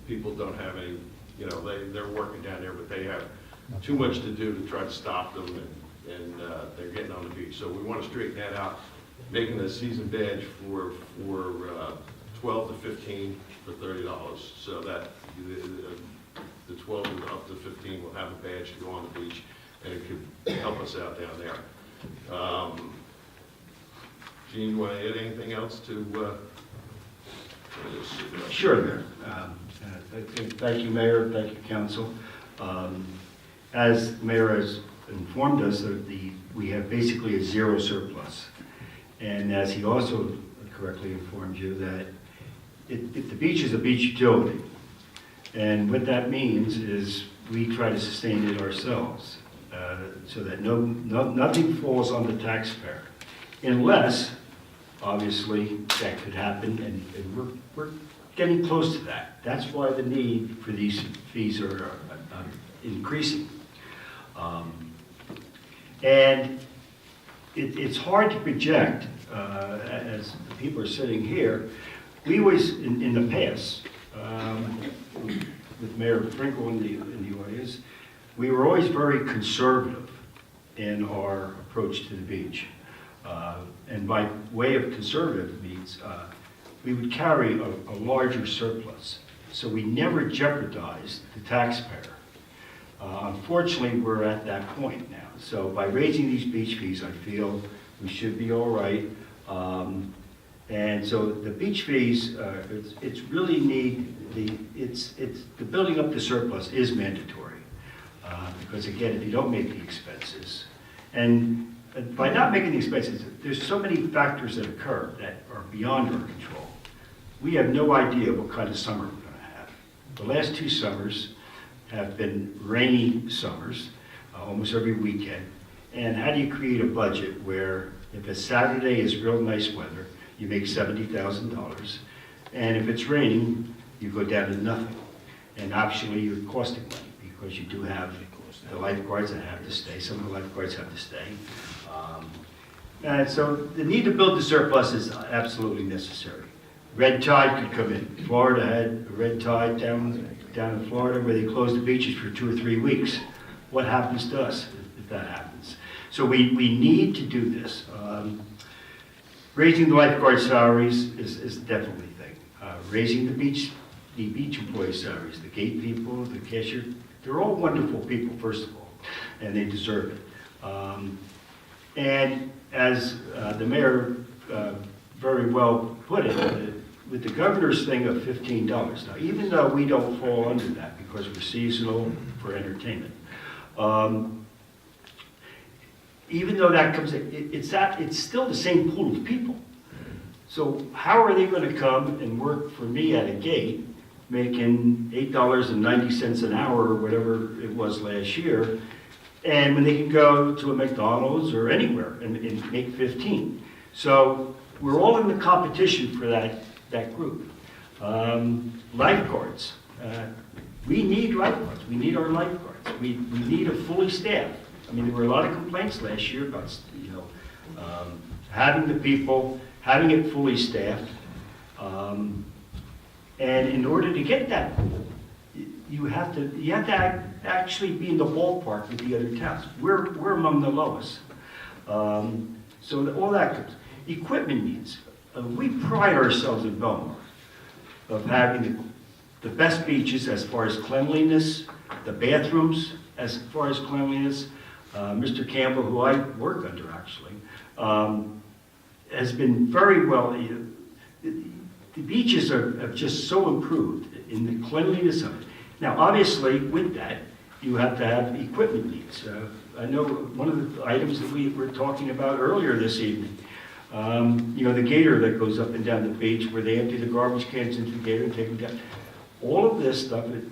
people don't have any, you know, they're working down there, but they have too much to do to try to stop them, and they're getting on the beach. So we want to straighten that out, making a season badge for 12 to 15 for $30, so that the 12 and up to 15 will have a badge to go on the beach, and it could help us out down there. Gene, you want to add anything else to? Sure, Mayor. Thank you, Mayor. Thank you, Council. As the Mayor has informed us, we have basically a zero surplus. And as he also correctly informed you, that the beach is a beach utility. And what that means is we try to sustain it ourselves, so that nothing falls on the taxpayer, unless, obviously, that could happen, and we're getting close to that. That's why the need for these fees are increasing. And it's hard to project, as people are sitting here. We always, in the past, with Mayor Frankel in the audience, we were always very conservative in our approach to the beach. And by way of conservative means, we would carry a larger surplus. So we never jeopardized the taxpayer. Unfortunately, we're at that point now. So by raising these beach fees, I feel we should be all right. And so the beach fees, it's really the building up the surplus is mandatory. Because again, if you don't make the expenses, and by not making the expenses, there's so many factors that occur that are beyond our control. We have no idea what kind of summer we're going to have. The last 2 summers have been rainy summers, almost every weekend. And how do you create a budget where if a Saturday is real nice weather, you make $70,000, and if it's raining, you go down to nothing. And actually, you're costing money, because you do have the lifeguards that have to stay. Some of the lifeguards have to stay. And so the need to build the surplus is absolutely necessary. Red tide could come in. Florida had a red tide down in Florida where they closed the beaches for 2 or 3 weeks. What happens to us if that happens? So we need to do this. Raising the lifeguard salaries is definitely a thing. Raising the beach employee salaries, the gate people, the cashier, they're all wonderful people, first of all, and they deserve it. And as the mayor very well put it, with the governor's thing of $15, now even though we don't fall under that because we're seasonal for entertainment, even though that comes in, it's still the same pool of people. So how are they going to come and work for me at a gate, making $8.90 an hour or whatever it was last year, and when they can go to a McDonald's or anywhere and make 15? So we're all in the competition for that group. Lifeguards. We need lifeguards. We need our lifeguards. We need a fully staffed. I mean, there were a lot of complaints last year about, having the people, having it fully staffed. And in order to get that, you have to actually be in the ballpark with the other towns. We're among the lowest. So all that comes. Equipment needs. We pride ourselves in Belmar of having the best beaches as far as cleanliness, the bathrooms as far as cleanliness. Mr. Campbell, who I work under actually, has been very well. The beaches have just so improved in the cleanliness of it. Now, obviously, with that, you have to have equipment needs. I know one of the items that we were talking about earlier this evening, the gator that goes up and down the beach where they empty the garbage cans into the gator and take them down. All of this stuff it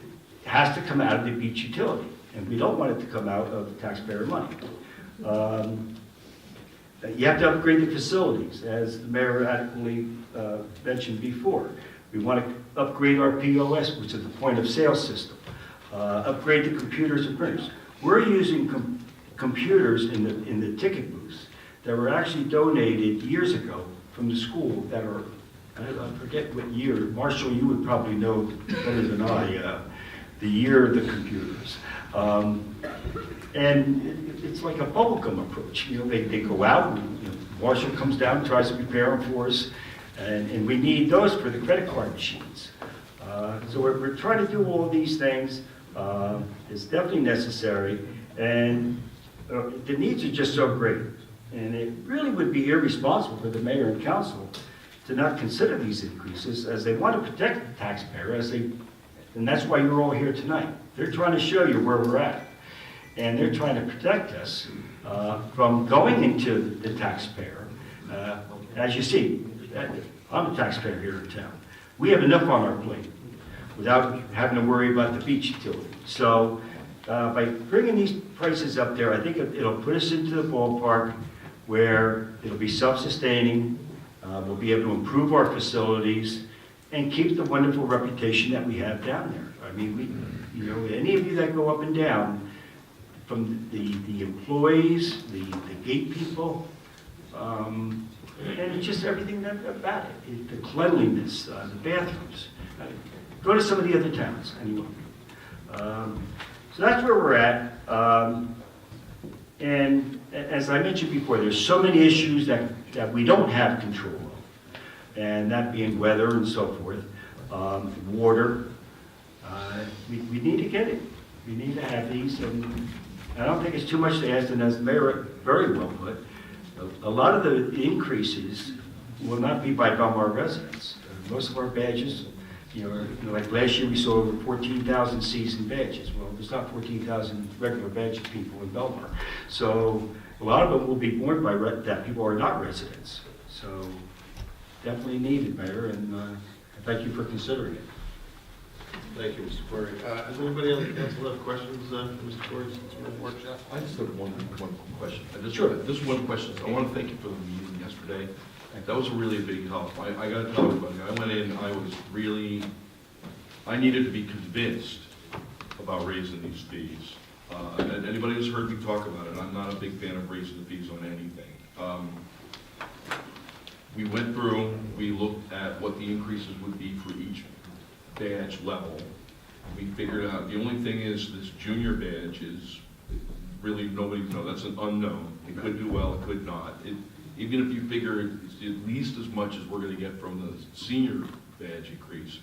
has to come out of the beach utility, and we don't want it to come out of taxpayer money. You have to upgrade the facilities, as the mayor adequately mentioned before. We want to upgrade our POS, which is the point of sale system. Upgrade the computers and printers. We're using computers in the ticket booths that were actually donated years ago from the school that are, I forget what year. Marshall, you would probably know better than I, the year of the computers. And it's like a bubblegum approach. They go out, Marshall comes down, tries to prepare them for us, and we need those for the credit card machines. So we're trying to do all of these things. It's definitely necessary, and the needs are just so great. And it really would be irresponsible for the mayor and council to not consider these increases, as they want to protect the taxpayer, and that's why you're all here tonight. They're trying to show you where we're at, and they're trying to protect us from going into the taxpayer. As you see, I'm a taxpayer here in town. We have enough on our plate without having to worry about the beach utility. So by bringing these prices up there, I think it'll put us into the ballpark where it'll be self-sustaining. We'll be able to improve our facilities and keep the wonderful reputation that we have down there. I mean, any of you that go up and down, from the employees, the gate people, and it's just everything about it. The cleanliness, the bathrooms. Go to some of the other towns, anyway. So that's where we're at. And as I mentioned before, there's so many issues that we don't have control of, and that being weather and so forth, water. We need to get it. We need to have these, and I don't think it's too much to ask, and as the mayor very well put, a lot of the increases will not be by Belmar residents. Most of our badges, like last year we saw over 14,000 season badges. Well, there's not 14,000 regular badge people in Belmar. So a lot of them will be borne by that people are not residents. So definitely needed, Mayor, and thank you for considering it. Thank you, Mr. Corey. Does anybody on the council have questions for Mr. Corey since we're in the workshop? I just have one question. Sure. Just one question. I want to thank you for the meeting yesterday. That was a really big help. I got to tell everybody, I went in, I needed to be convinced about raising these fees. And anybody who's heard me talk about it, I'm not a big fan of raising the fees on anything. We went through, we looked at what the increases would be for each badge level. We figured out, the only thing is this junior badge is really, nobody knows, that's an unknown. It could do well, it could not. Even if you figure it's at least as much as we're going to get from the senior badge increase,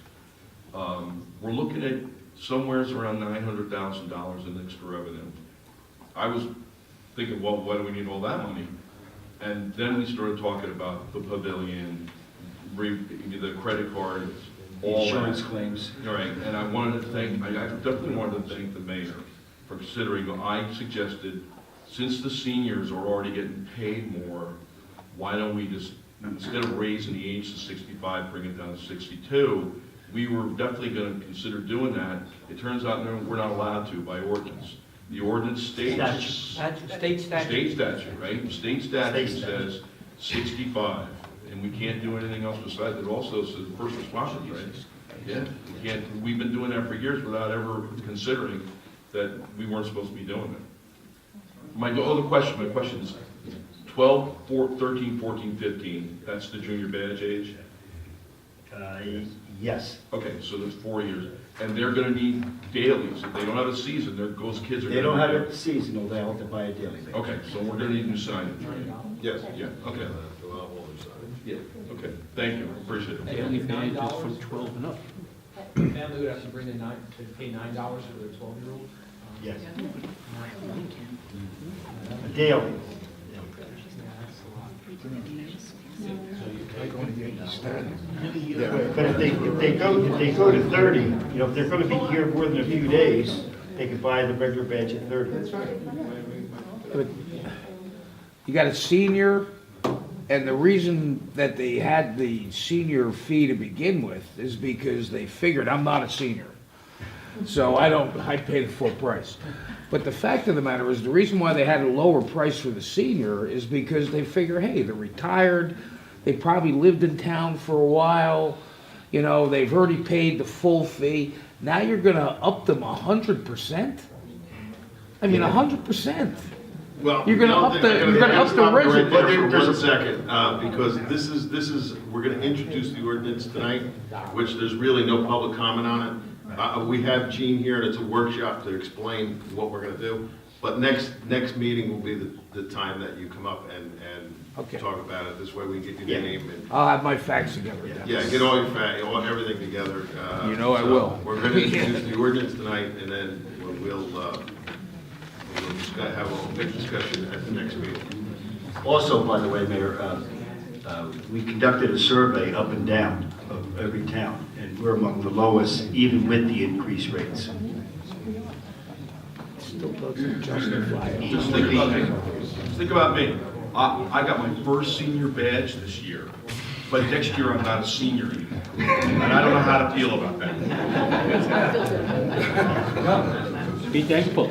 we're looking at somewhere around $900,000 in extra revenue. I was thinking, well, why do we need all that money? And then we started talking about the pavilion, the credit cards, all insurance that. claims. All right, and I definitely wanted to thank the mayor for considering, I suggested, since the seniors are already getting paid more, why don't we just, instead of raising the age to 65, bring it down to 62, we were definitely going to consider doing that. It turns out we're not allowed to by ordinance. The ordinance states... State statute. State statute, right? The state statute says 65, and we can't do anything else besides it. Also says first responders, right? Yeah, we can't. We've been doing that for years without ever considering that we weren't supposed to be doing it. My question is 12, 13, 14, 15, that's the junior badge age? Yes. Okay, so that's 4 years. And they're gonna need dailies. If they don't have a season, those kids are. They don't have a seasonal, they have to buy a daily badge. Okay, so we're gonna need new signage, right? Yes. Yeah, okay. All the signage. Yeah, okay, thank you, appreciate it. Daily badge is for 12 and up. Family would have to bring in pay $9 for their 12-year-old? Yes. A daily. But if they go to 30, if they're gonna be here more than a few days, they could buy the regular badge at 30. That's right. You got a senior, and the reason that they had the senior fee to begin with is because they figured I'm not a senior. So I pay the full price. But the fact of the matter is, the reason why they had a lower price for the senior is because they figure, hey, they're retired, they probably lived in town for a while, they've already paid the full fee. Now you're gonna up them 100%? I mean, 100%. Well, You're gonna up the resident. But for 1 second, because this is, we're gonna introduce the ordinance tonight, which there's really no public comment on it. We have Gene here, and it's a workshop to explain what we're gonna do. But next meeting will be the time that you come up and talk about it. This way we get your name and. I'll have my facts together then. Yeah, get all your everything together. I will. We're gonna introduce the ordinance tonight, and then we'll have a big discussion at the next meeting. Also, by the way, Mayor, we conducted a survey up and down of every town, and we're among the lowest, even with the increased rates. Still doesn't justify it. Just think about me. Just think about me. I got my first senior badge this year, but next year I'm not a senior anymore. And I don't know how to feel about that. Be thankful.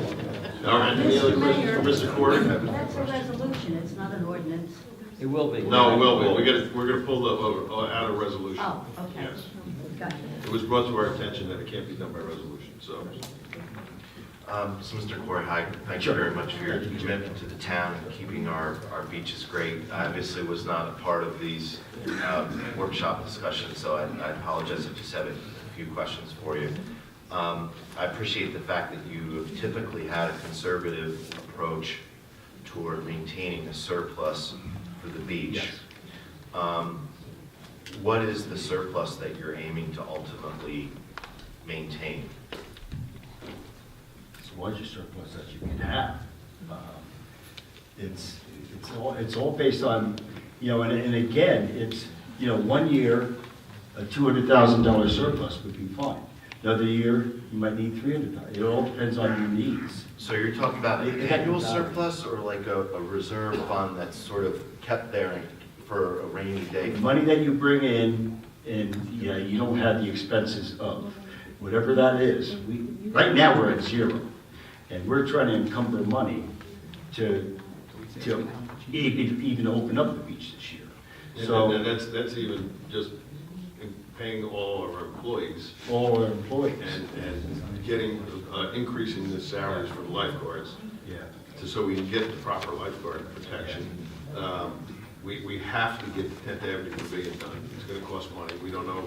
All right, any other questions for Mr. Corey? That's a resolution, it's not an ordinance. It will be. No, it will be. We're gonna pull out a resolution. Oh, okay. Yes. Gotcha. It was brought to our attention that it can't be done by resolution, so. So Mr. Corey, hi, thank you very much for your commitment to the town and keeping our beaches great. I obviously was not a part of these workshop discussions, so I apologize. I just have a few questions for you. I appreciate the fact that you have typically had a conservative approach toward maintaining a surplus for the beach. What is the surplus that you're aiming to ultimately maintain? It's the largest surplus that you can have. It's all based on, and again, it's, 1 year, a $200,000 surplus would be fine. Another year, you might need $300,000. It all depends on your needs. So you're talking about an annual surplus or like a reserve fund that's sort of kept there for a rainy day? The money that you bring in, and you don't have the expenses of, whatever that is. Right now, we're at zero, and we're trying to encumber money to even open up the beach this year. So And that's even just paying all of our employees. All our employees. And getting, increasing the salaries for the lifeguards. Yeah. So we can get the proper lifeguard protection. We have to get the 10th Avenue Pavilion done. It's gonna cost money. We don't know.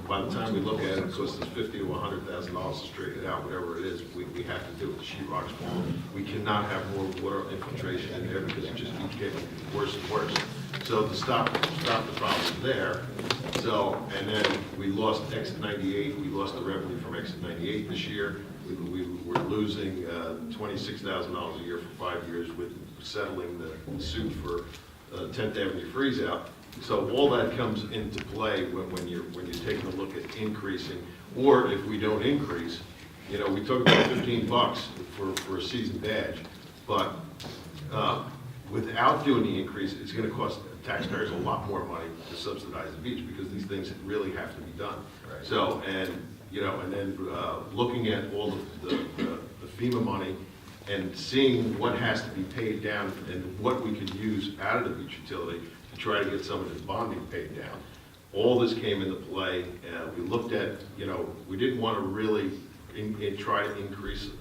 By the time we look at it, it costs us $50,000 to $100,000 to straighten it out, whatever it is. We have to do it. The sheetrock's falling. We cannot have more water infiltration in there because it just keeps getting worse and worse. So to stop the problem there. So, and then we lost Exit 98. We lost the revenue from Exit 98 this year. We were losing $26,000 a year for 5 years with settling the suit for 10th Avenue freeze out. So all that comes into play when you're taking a look at increasing, or if we don't increase, we talk about $15 for a season badge, but without doing the increase, it's going to cost taxpayers a lot more money to subsidize the beach because these things really have to be done. Right. So and then looking at all the FEMA money and seeing what has to be paid down and what we could use out of the beach utility to try to get some of this bonding paid down. All this came into play. We looked at, we didn't want to really try to increase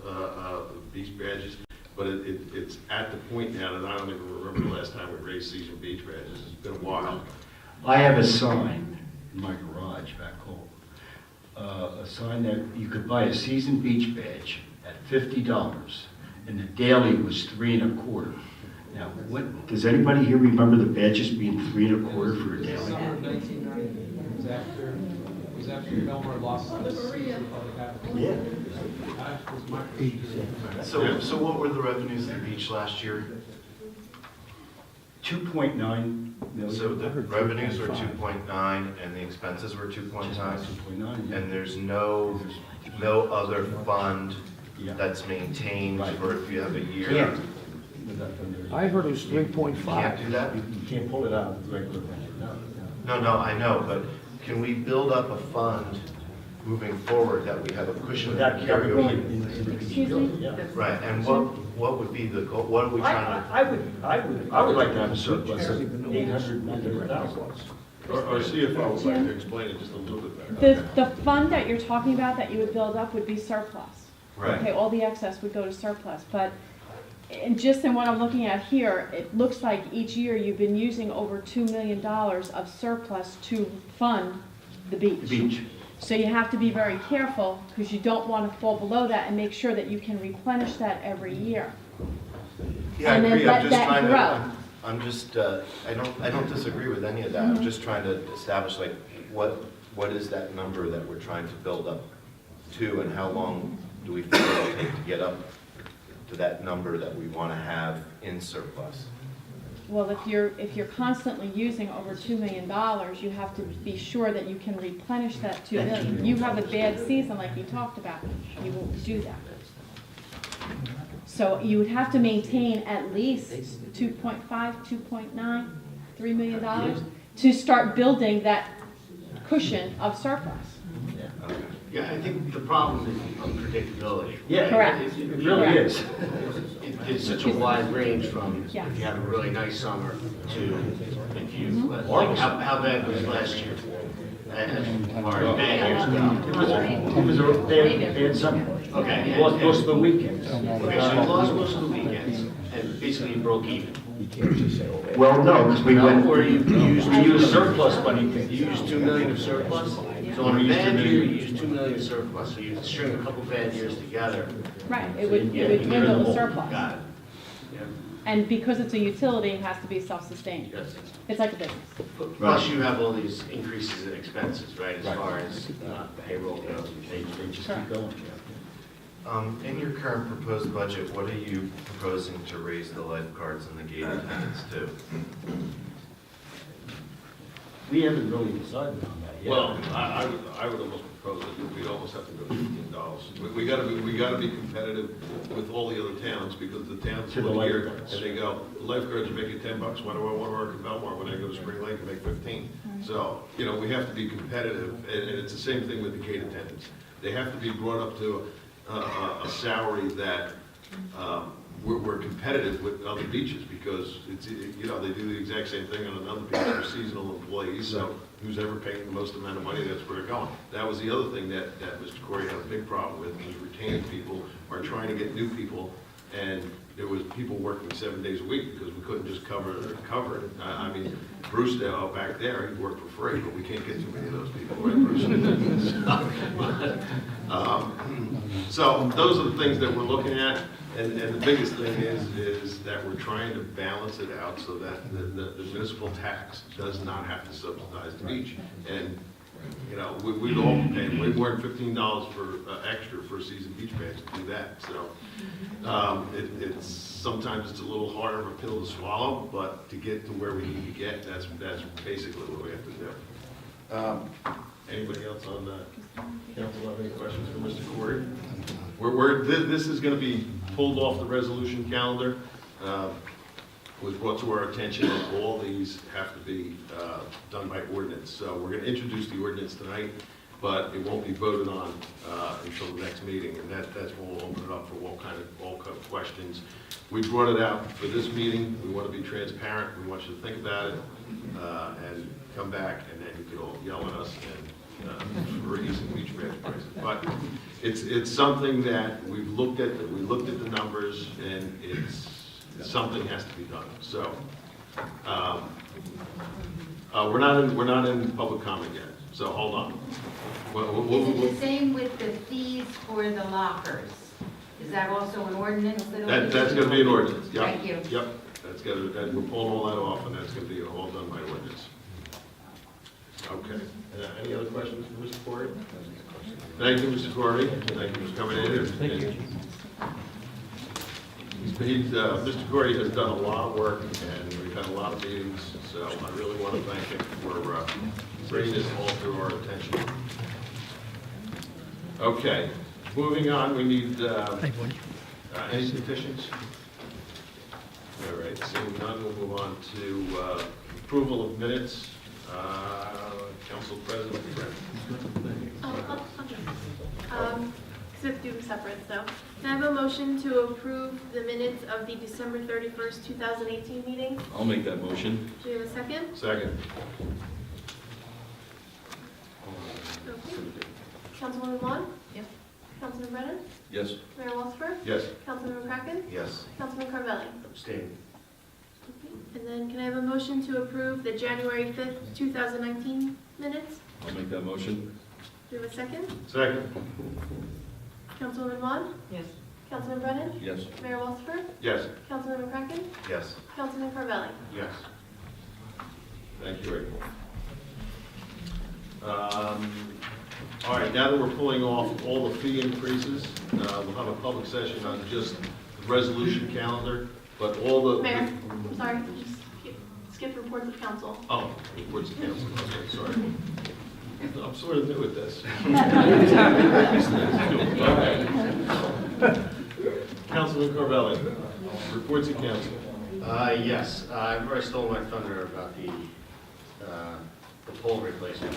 beach badges, but it's at the point now that I don't even remember the last time we raised season beach badges. It's been a while. I have a sign in my garage back home, a sign that you could buy a season beach badge at $50, and the daily was $3.25. Now, what, does anybody here remember the badges being $3.25 for a daily? Was after Belmar lost Yeah. So what were the revenues of the beach last year? 2.9 million. So the revenues were 2.9 and the expenses were 2.9? 2.9, yeah. And there's no other fund that's maintained for if you have a year? Can't. I heard it was You 3.5. can't do that? You can't pull it out of the regular budget, no. No, I know, but can we build up a fund moving forward that we have a cushion Without to carrying carry over? in the beach building, yeah. Right, and what would be the goal, what are we trying to? I would like to have a surplus of 800,000. Our CFO would like to explain it just a little bit better. The fund that you're talking about that you would build up would be surplus. Right. Okay, all the excess would go to surplus, but just in what I'm looking at here, it looks like each year you've been using over $2 million of surplus to fund the beach. The beach. So you have to be very careful, because you don't want to fall below that, and make sure that you can replenish that every year. Yeah, I And then agree, let I'm just that trying grow. to, I'm just, I don't disagree with any of that, I'm just trying to establish like, what is that number that we're trying to build up to, and how long do we think it'll take to get up to that number that we want to have in surplus? Well, if you're constantly using over $2 million, you have to be sure that you can replenish that $2 million. You have a bad season like you talked about, you won't do that. So you would have to maintain at least 2.5, 2.9, $3 million to start building that cushion of surplus. Yeah, I think the problem is unpredictability. Yeah, Correct. it really is. It's such a wide range from Yes. if you have a really nice summer to if you, like how bad was last year? Or bad years ago. It was a bad summer. Okay. You lost most of the weekends. Okay, so you lost most of the weekends and basically you broke even. Well, no, because we went, Or you used we used surplus money. You used 2 million of surplus? So on a bad year, you used 2 million of surplus, so you string a couple bad years together. Right, So it would you get dwindle the whole. surplus. Got it. And because it's a utility, it has to be self-sustaining. Yes. It's like a business. Plus you have all these increases in expenses, right, as far as payroll goes. They just keep going. In your current proposed budget, what are you proposing to raise the lifeguards and the gate attendants to? We haven't really decided on that yet. Well, I would almost propose that we'd almost have to go $15. We gotta be competitive with all the other towns, because the towns To the look here lifeguards. and they go, the lifeguards are making $10, why do I want to work in Belmar when I go to Spring Lake and make 15? So, we have to be competitive, and it's the same thing with the gate attendants. They have to be brought up to a salary that we're competitive with other beaches, because it's, they do the exact same thing on another beach. They're seasonal employees, so who's ever paying the most amount of money, that's where they're going. That was the other thing that Mr. Corey had a big problem with, was retaining people or trying to get new people. And there was people working 7 days a week because we couldn't just cover it. I mean, Bruce back there, he worked for free, but we can't get too many of those people, right, Bruce? So those are the things that we're looking at. And the biggest thing is that we're trying to balance it out so that the municipal tax does not have to subsidize the beach. And, we'd all be paying way more than $15 for extra for a season beach pass to do that. So it's sometimes it's a little harder of a pill to swallow, but to get to where we need to get, that's basically what we have to do. Anybody else on council have any questions for Mr. Corey? This is going to be pulled off the resolution calendar. It was brought to our attention that all these have to be done by ordinance. So we're going to introduce the ordinance tonight, but it won't be voted on until the next meeting, and that's when we'll open it up for all kind of questions. We brought it out for this meeting. We want to be transparent. We want you to think about it and come back, and then you can all yell at us, and raising beach bath prices. But it's something that we looked at the numbers, and something has to be done. So, we're not in public comment yet, so hold on. Is it the same with the fees for the lockers? Is that also an ordinance that? That's gonna be an ordinance, yep. Thank you. Yep, we're pulling all that off, and that's gonna be all done by ordinance. Okay, any other questions for Mr. Corey? Thank you, Mr. Corey, thank you for coming in. Thank you. Mr. Corey has done a lot of work, and we've had a lot of meetings, so I really want to thank him for bringing this all to our attention. Okay, moving on, we need, any petitions? All right, seeing none, we'll move on to approval of minutes. Council President Trent. Because we have to do them separate, so. Can I have a motion to approve the minutes of the December 31st, 2018 meeting? I'll make that motion. Do we have a second? Second. Okay. Councilwoman Vaughn? Yes. Councilman Brennan? Yes. Mayor Walsifer? Yes. Councilman McCracken? Yes. Councilman Carvelli? Abstain. And then can I have a motion to approve the January 5th, 2019 minutes? I'll make that motion. Do we have a second? Second. Councilwoman Vaughn? Yes. Councilman Brennan? Yes. Mayor Walsifer? Yes. Councilman McCracken? Yes. Councilman Carvelli? Yes. Thank you, April. All right, now that we're pulling off all the fee increases, we'll have a public session on just the resolution calendar, but all the... Mayor, I'm sorry, skip reports of council. Oh, reports of council, okay, sorry. I'm sort of new at this. Councilman Carvelli, reports of council. Yes, I've already stolen my thunder about the pole replacement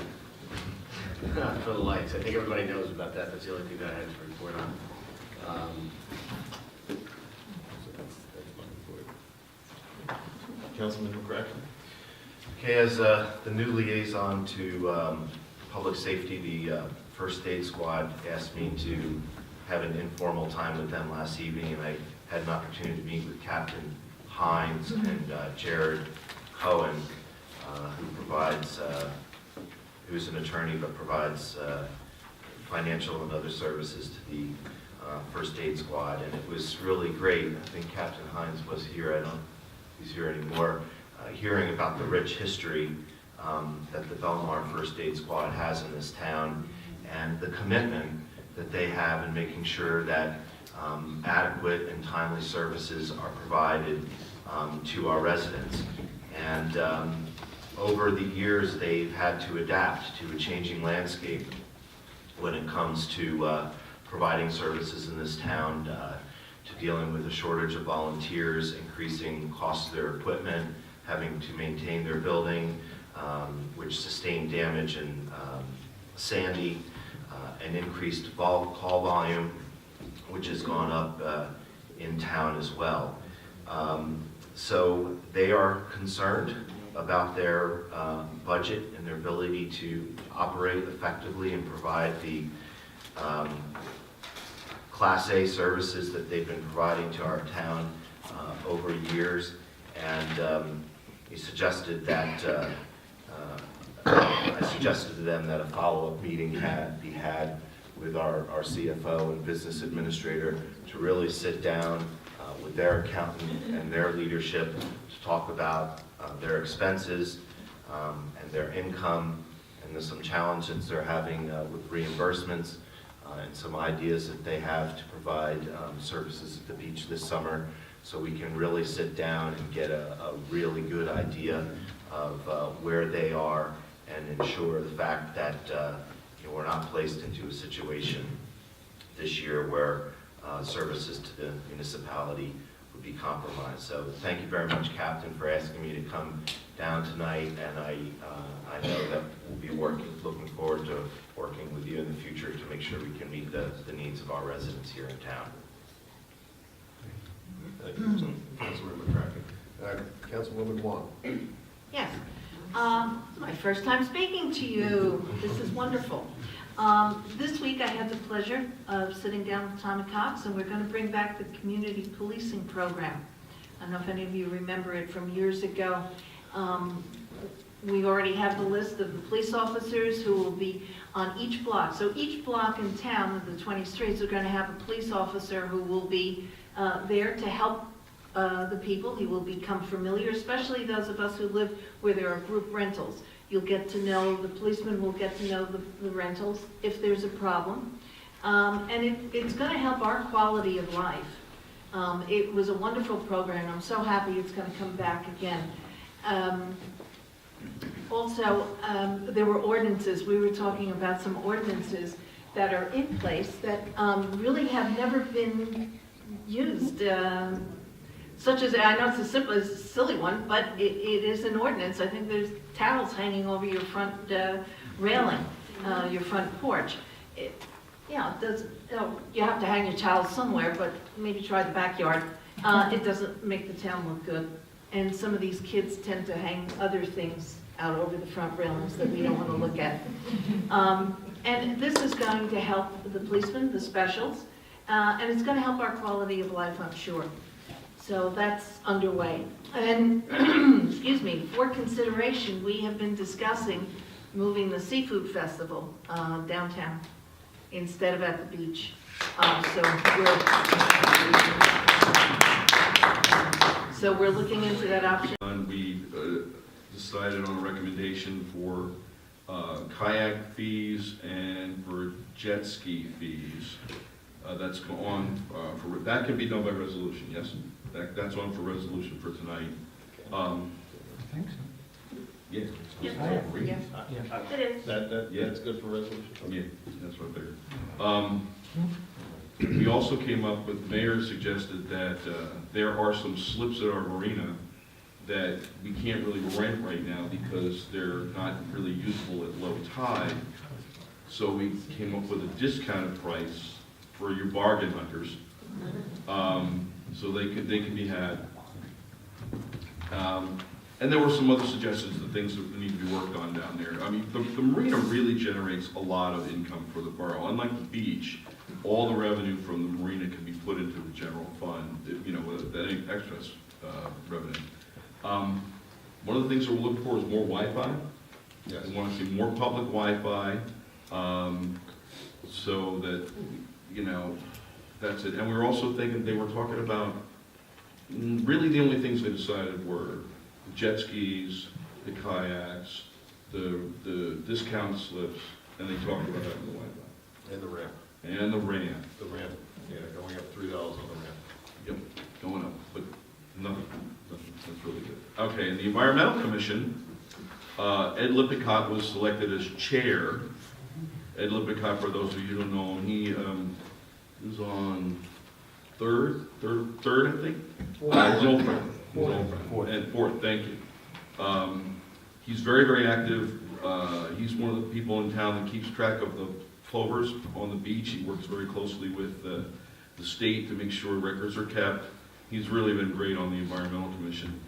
for the lights. I think everybody knows about that. That's the only thing that I had to report on. Councilman McCracken. Okay, as the new liaison to public safety, the first aid squad asked me to have an informal time with them last evening, and I had an opportunity to meet with Captain Hines and Jared Cohen, who provides, who's an attorney but provides financial and other services to the first aid squad, and it was really great. I think Captain Hines was here, I don't know if he's here anymore, hearing about the rich history that the Belmar First Aid Squad has in this town, and the commitment that they have in making sure that adequate and timely services are provided to our residents. And over the years, they've had to adapt to a changing landscape when it comes to providing services in this town, to dealing with a shortage of volunteers, increasing costs of their equipment, having to maintain their building, which sustained damage in Sandy, an increased call volume, which has gone up in town as well. So they are concerned about their budget and their ability to operate effectively and provide the Class A services that they've been providing to our town over years. And he suggested that, I suggested to them that a follow-up meeting be had with our CFO and business administrator to really sit down with their accountant and their leadership to talk about their expenses and their income, and there's some challenges they're having with reimbursements and some ideas that they have to provide services at the beach this summer, so we can really sit down and get a really good idea of where they are and ensure the fact that we're not placed into a situation this year where services to the municipality would be compromised. So thank you very much, Captain, for asking me to come down tonight, and I know that we'll be looking forward to working with you in the future to make sure we can meet the needs of our residents here in town. Thank you, Councilman McCracken. Councilwoman Wong. Yes. It's my first time speaking to you. This is wonderful. This week I had the pleasure of sitting down with Tommy Cox, and we're going to bring back the community policing program. I don't know if any of you remember it from years ago. We already have the list of the police officers who will be on each block. So each block in town of the 20 streets are going to have a police officer who will be there to help the people. He will become familiar, especially those of us who live where there are group rentals. You'll get to know, the policeman will get to know the rentals if there's a problem. And it's going to help our quality of life. It was a wonderful program. I'm so happy it's going to come back again. Also, there were ordinances. We were talking about some ordinances that are in place that really have never been used. Such as, I know it's a silly one, but it is an ordinance. I think there's towels hanging over your front railing, your front porch. It does. You have to hang your towels somewhere, but maybe try the backyard. It doesn't make the town look good. And some of these kids tend to hang other things out over the front railings that we don't want to look at. And this is going to help the policemen, the specials, and it's going to help our quality of life, I'm sure. So that's underway. And, excuse me, for consideration, we have been discussing moving the seafood festival downtown instead of at the beach. So we're looking into that option. We decided on a recommendation for kayak fees and for jet ski fees. That's on for that can be done by resolution. Yes, that's on for resolution for tonight. I think so. Yeah. It is. That's good for resolution. Yeah, that's what I figured. We also came up with, the mayor suggested that there are some slips at our marina that we can't really rent right now because they're not really usable at low tide. So we came up with a discounted price for your bargain hunters, so they can be had. And there were some other suggestions of things that need to be worked on down there. I mean, the marina really generates a lot of income for the borough. Unlike the beach, all the revenue from the marina can be put into the general fund, with any extra revenue. One of the things that we're looking for is more Wi-Fi. Yes. We want to see more public Wi-Fi, so that, that's it. And we were also thinking, they were talking about, really the only things they decided were the jet skis, the kayaks, the discount slips, and they talked about having the Wi-Fi. And the ramp. And the ramp. The ramp, yeah, going up $3 on the ramp. Yep, going up, but nothing. That's really good. Okay, and the Environmental Commission, Ed Lippincott was selected as chair. Ed Lippincott, for those of you who don't know him, he was on third, I think? His old friend. And fourth, thank you. He's very, very active. He's one of the people in town that keeps track of the plovers on the beach. He works very closely with the state to make sure records are kept. He's really been great on the Environmental Commission.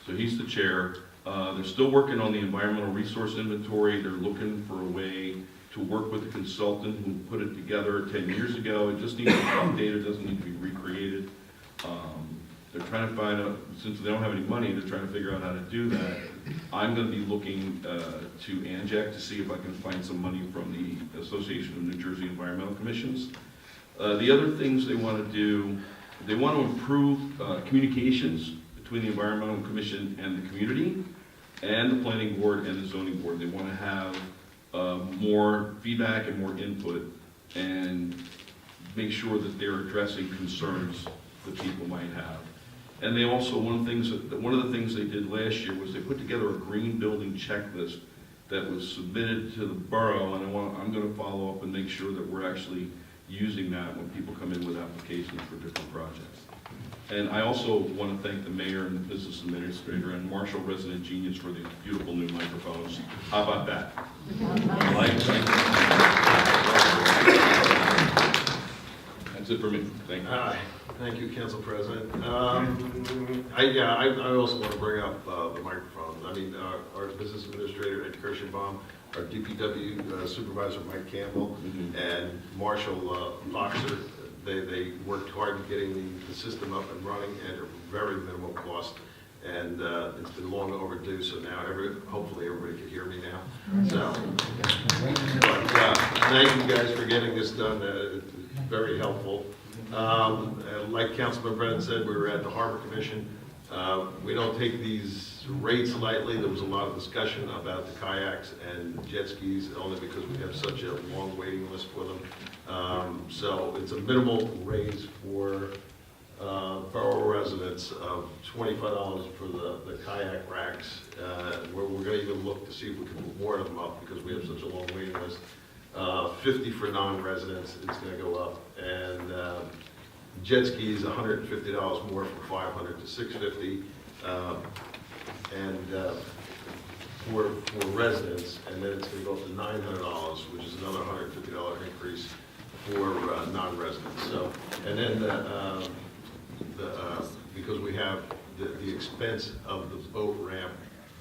So he's the chair. They're still working on the environmental resource inventory. They're looking for a way to work with the consultant who put it together 10 years ago. It just needs to be updated, doesn't need to be recreated. They're trying to find out, since they don't have any money, they're trying to figure out how to do that. I'm going to be looking to ANJAC to see if I can find some money from the Association of New Jersey Environmental Commissions. The other things they want to do, they want to improve communications between the Environmental Commission and the community, and the Planning Board and the Zoning Board. They want to have more feedback and more input, and make sure that they're addressing concerns that people might have. And they also, one of the things they did last year was they put together a green building checklist that was submitted to the borough, and I'm going to follow up and make sure that we're actually using that when people come in with applications for different projects. And I also want to thank the mayor and the business administrator and Marshall Resident Genius for the beautiful new microphones. How about that? That's it for me. Thank you. Thank you, Council President. I also want to bring up the microphone. I mean, our business administrator, Ed Kirschenbaum, our DPW supervisor, Mike Campbell, and Marshall Boxer. They worked hard in getting the system up and running at a very minimal cost. And it's been long overdue, so now hopefully everybody can hear me now. So, but, thank you guys for getting this done. It's very helpful. Like Councilman Brennan said, we were at the Harbor Commission. We don't take these rates lightly. There was a lot of discussion about the kayaks and jet skis, only because we have such a long waiting list for them. So it's a minimal raise for borough residents of $25 for the kayak racks. We're going to even look to see if we can move more of them up because we have such a long waiting list. 50 for non-residents, it's going to go up. And jet skis, $150 more from $500 to $650. For residents, and then it's going to go up to $900, which is another $150 increase for non-residents. So, and then because we have the expense of the boat ramp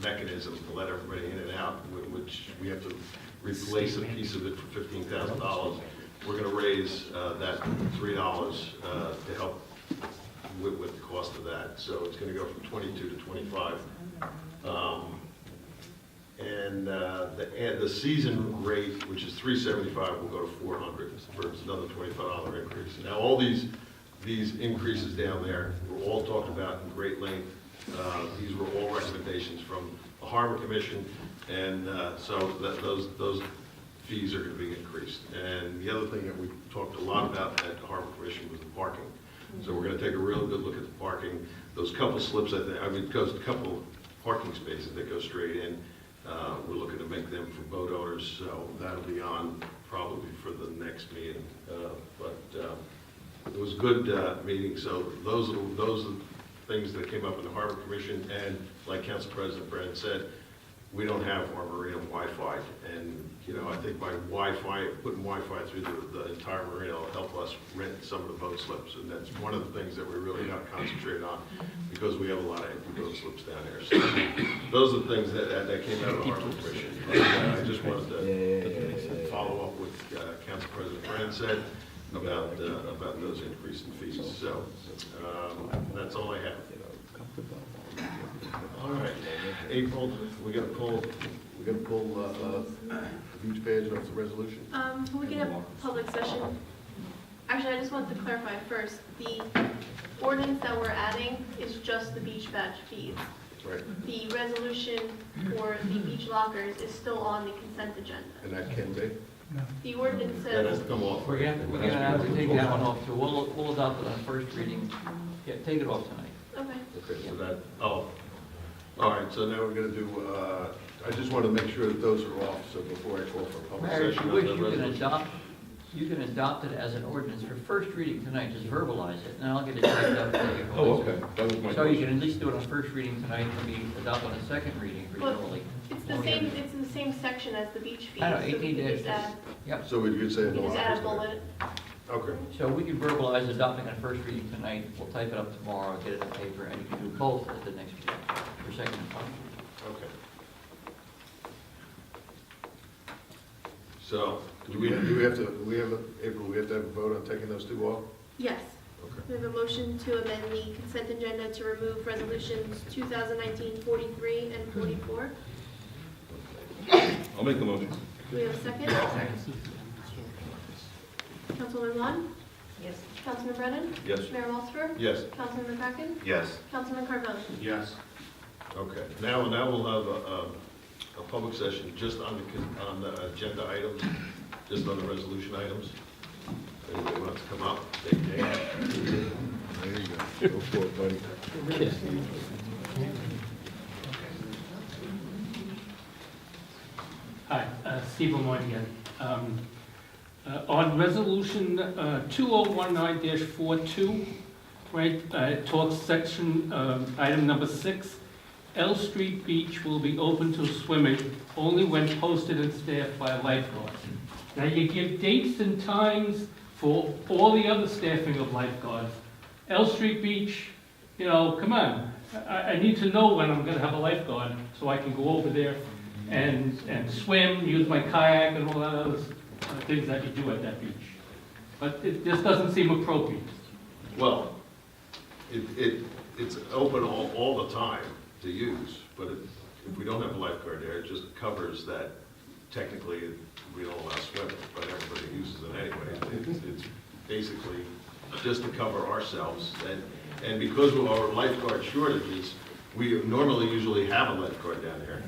mechanism to let everybody in and out, which we have to replace a piece of it for $15,000. We're going to raise that $3 to help with the cost of that. So it's going to go from 22 to 25. And the season rate, which is $375, will go to $400 for another $25 increase. Now all these increases down there were all talked about in great length. These were all recommendations from the Harbor Commission, and so those fees are going to be increased. And the other thing that we talked a lot about at the Harbor Commission was the parking. So we're going to take a real good look at the parking. Those couple slips, because a couple parking spaces that go straight in, we're looking to make them for boat owners, so that'll be on probably for the next meeting. It was a good meeting, so those are the things that came up in the Harbor Commission, and like Council President Brennan said, we don't have Arboretum Wi-Fi, and I think by putting Wi-Fi through the entire marina will help us rent some of the boat slips, and that's one of the things that we really got to concentrate on, because we have a lot of empty boat slips down there. So those are the things that came out of the Harbor Commission. I just wanted to follow up with Council President Brennan said about those increased fees. So that's all I have. All right, April, we got to pull each page off the resolution. We can have public session. Actually, I just want to clarify first, the ordinance that we're adding is just the beach badge fees. Right. The resolution for the beach lockers is still on the consent agenda. And that can be? The ordinance That has says, to come off. We're gonna have to take that one off, so we'll adopt it on first reading. Yeah, take it off tonight. okay. Okay, so that, all right, so now we're going to do, I just want to make sure that those are off, so before I call for public Mayor, if session you on wish, the resolution. you can adopt it as an ordinance for first reading tonight, just verbalize it, and I'll get it typed up. Oh, okay, that was my So you question. can at least do it on first reading tonight, and maybe adopt on a second reading presumably. It's in the same section as the beach fees. I know, so we 18 can just dash. add- Yep. So we could say we no just add a lockers bullet. there. Okay. So we can verbalize adopting on first reading tonight, we'll type it up tomorrow, get it on paper, and you can do both at the next meeting, for second and final. Okay. So, do we have a vote on taking those two off? Yes. Okay. We have a motion to amend the consent agenda to remove resolutions 2019-43 and 44. I'll make the motion. Do we have a second? Councilman Luan? Yes. Councilman Brennan? Yes. Mayor Walsifer? Yes. Councilman McCracken? Yes. Councilman Carbone? Yes. Okay, now we'll have a public session just on the agenda items, just on the resolution items. Anybody wants to come up? There you go. Go for it, buddy. Hi, Steve Lemoyne again. On resolution 2019-42, right, it talks section, item number 6, L Street Beach will be open to swimming only when posted and staffed by lifeguards. Now you give dates and times for all the other staffing of lifeguards. L Street Beach, come on, I need to know when I'm gonna have a lifeguard, so I can go over there and swim, use my kayak and all that other things that you do at that beach. But it just doesn't seem appropriate. Well, it's open all the time to use, but if we don't have a lifeguard there, it just covers that technically we don't allow swimming, but everybody uses it anyway. It's basically just to cover ourselves. And because of our lifeguard shortages, we normally usually have a lifeguard down there,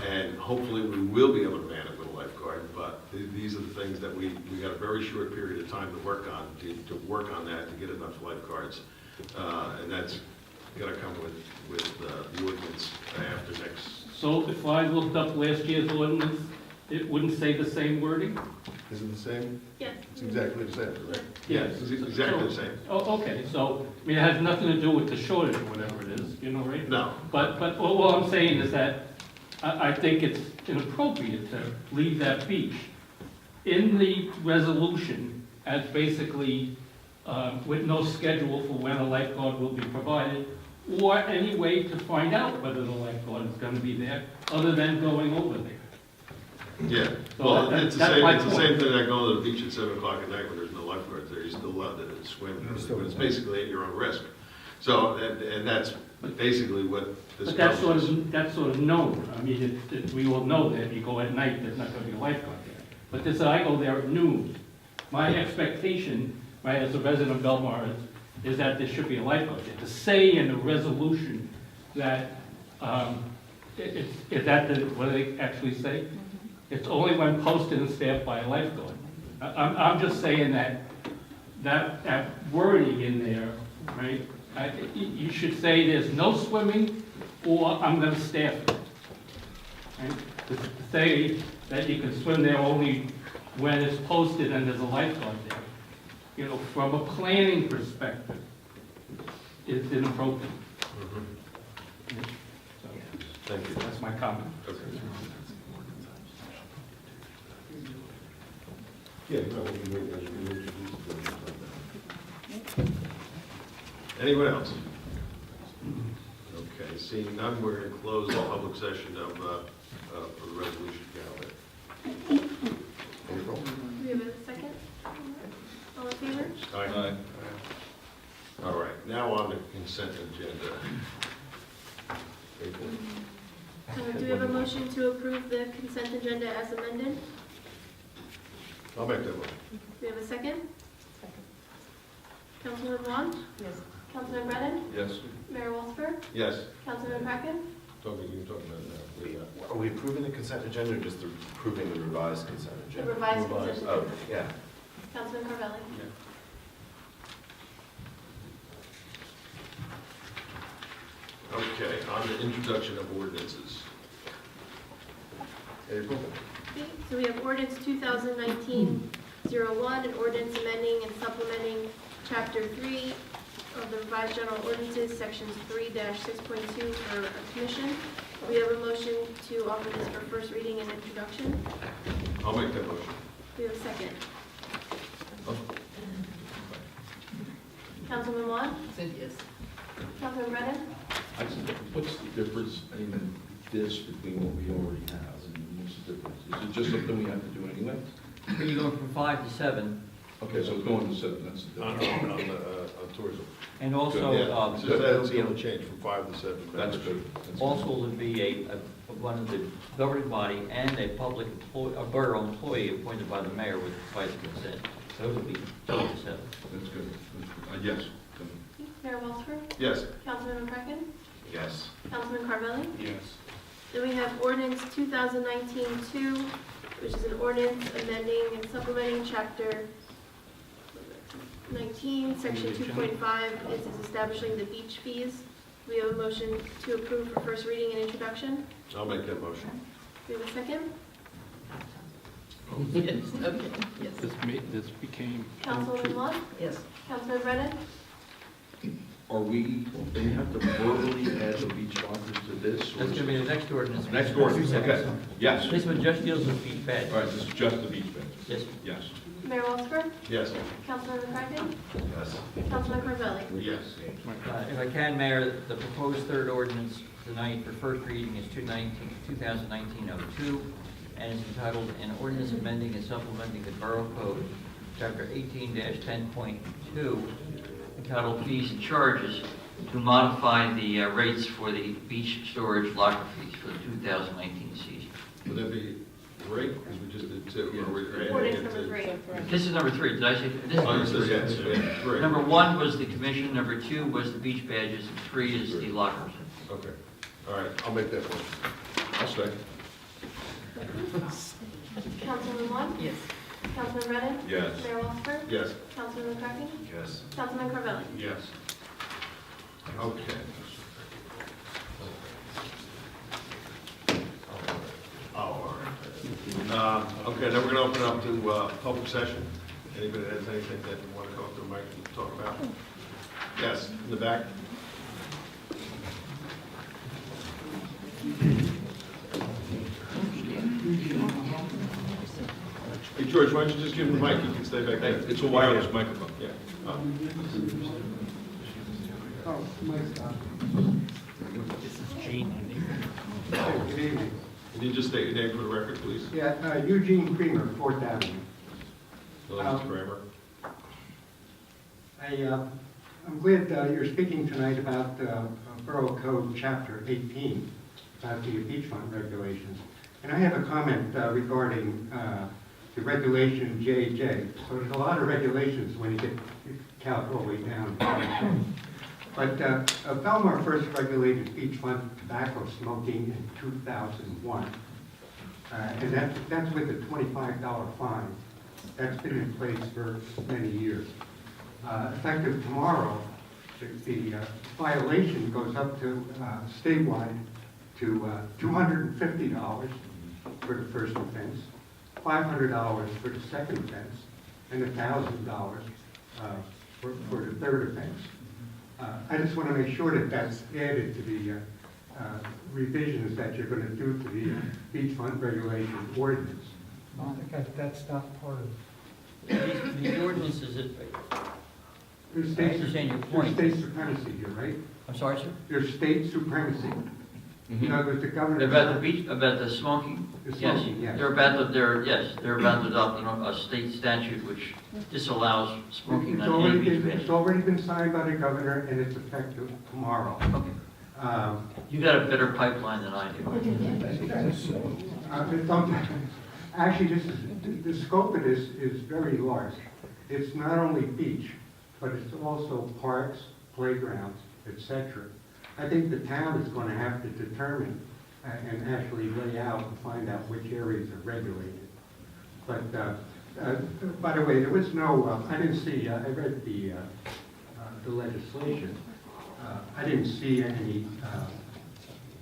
and hopefully we will be able to man it with a lifeguard, but these are the things that we got a very short period of time to work on, to work on that, to get enough lifeguards. And that's gonna come with the ordinance after next. So if I looked up last year's ordinance, it wouldn't say the same wording? Is it the same? Yeah. It's exactly the same, right? Yes. It's exactly the same. Oh, okay, so, I mean, it has nothing to do with the shortage or whatever it is, you know, right? No. But all I'm saying is that I think it's inappropriate to leave that beach in the resolution as basically with no schedule for when a lifeguard will be provided, or any way to find out whether the lifeguard is gonna be there, other than going over there. Yeah, So well, that- it's the that's same, my it's the point. same thing that going to the beach at 7 o'clock at night when there's no lifeguards there, you're still allowed to swim, but it's basically at your own risk. So, and that's basically what this But that's covers. that's sort of known. I mean, we all know that if you go at night, there's not gonna be a lifeguard there. But this, I go there at noon. My expectation, right, as a resident of Belmar, is that there should be a lifeguard there. To say in the resolution that, is that what do they actually say? It's only when posted and staffed by a lifeguard. I'm just saying that wording in there, right? You should say there's no swimming, or I'm gonna staff it. Right? To say that you can swim there only when it's posted and there's a lifeguard there, you know, from a planning perspective, it's inappropriate. So, Thank you. that's my comment. Okay. Yeah, no, we introduced them. Anyone else? Okay, seeing none, we're going to close the public session of, for the resolution calendar. April? Do we have a second? All in favor? Aye. All right, now on the consent agenda. April? Do we have a motion to approve the consent agenda as amended? I'll make that one. Do we have a second? Councilman Vaughn? Yes. Councilman Brennan? Yes. Mayor Walsberg? Yes. Councilman Bracken? You can talk about that. Are we approving the consent agenda or just approving the revised consent The agenda? revised consent Oh, agenda. yeah. Councilman Carvelli? Okay, on the introduction of ordinances. April? Okay, so we have ordinance 2019-01, an ordinance amending and supplementing Chapter 3 of the revised general ordinances, Sections 3-6.2 for a commission. We have a motion to offer this for first reading and introduction. I'll make that motion. We have a second. Councilman Vaughn? Yes. Councilman Brennan? What's the difference in this between what we already have? And what's the difference? Is it just something we have to do anyway? When you go from 5 to 7, Okay, so it's going to 7, that's the difference. On tourism. and also, Yeah, so that's going to change from 5 to 7. That's good. That's good. also would be one of the governing body and a public a borough employee appointed by the mayor with vice consent. So it would be 2 to 7. That's good. Yes. Mayor Walsberg? Yes. Councilman McCracken? Yes. Councilman Carvelli? Yes. Then we have ordinance 2019-2, which is an ordinance amending and supplementing Chapter 19, Section 2.5. This is establishing the beach fees. We have a motion to approve for first reading and introduction. I'll make that motion. We have a second. Yes, okay, yes. This became. Councilman Vaughn? Yes. Councilman Brennan? Are we, do we have to verbally add the beach lockers to this? or That's is going to be it- the next ordinance. Next ordinance, okay. Yes. This one just deals with beach beds. All right, this is just the beach beds. Yes. Yes. Mayor Walter? Yes. Councilmember Cracken? Yes. Councilman Carvelli? Yes. If I can, Mayor, the proposed third ordinance tonight for first reading is 2019-02, and is entitled, "An Ordinance Amending and Supplementing the Borough Code, Chapter 18-10.2, entitled Fees and Charges, to modify the rates for the beach storage locker fees for the 2019 season." Would that be great, because we just did two, or we're adding Ordinance it number to... 3. This is number 3. Did I say? This is Oh, you number said 3. yes, great. Number 1 was the commission, number 2 was the beach badges, and 3 is the lockers. Okay, all right, I'll make that one. I'll stay. Councilman Long? Yes. Councilman Brennan? Yes. Mayor Walter? Yes. Councilman Cracken? Yes. Councilman Carvelli? Yes. Okay. Okay, then we're going to open up to public session. Anybody that has anything that you want to come up to the mic and talk about? Yes, in the back. Hey, George, why don't you just give him the mic? You can stay back there. It's a wireless microphone. Yeah. Oh, my God. This is Gene. Good evening. Can you just state your name for the record, please? Yeah, Eugene Creamer, 4th Avenue. Hello, Mr. Kramer. I'm glad you're speaking tonight about Borough Code Chapter 18, about the beachfront regulations. And I have a comment regarding the regulation JJ. So there's a lot of regulations when you get count all the way down. But Belmar first regulated beachfront tobacco smoking in 2001. And that's with a $25 fine. That's been in place for many years. Effective tomorrow, the violation goes up to statewide to $250 for the first offense, $500 for the second offense, and $1,000 for the third offense. I just want to make sure that that's added to the revisions that you're going to do to the beachfront regulation ordinance. I think that's not part of These ordinances, There's I state, understand your point. there's state supremacy here, right? I'm sorry, sir? There's state supremacy. In other words, the governor. About the beach, about the smoking? The Yes, smoking, yes. they're about to adopt a state statute which disallows smoking It's on any beach it's badge. already been signed by the governor, and it's effective tomorrow. Okay. You got a better pipeline than I do. Actually, the scope of this is very large. It's not only beach, but it's also parks, playgrounds, etc. I think the town is going to have to determine and actually lay out and find out which areas are regulated. But by the way, there was no, I didn't see, I read the legislation. I didn't see any,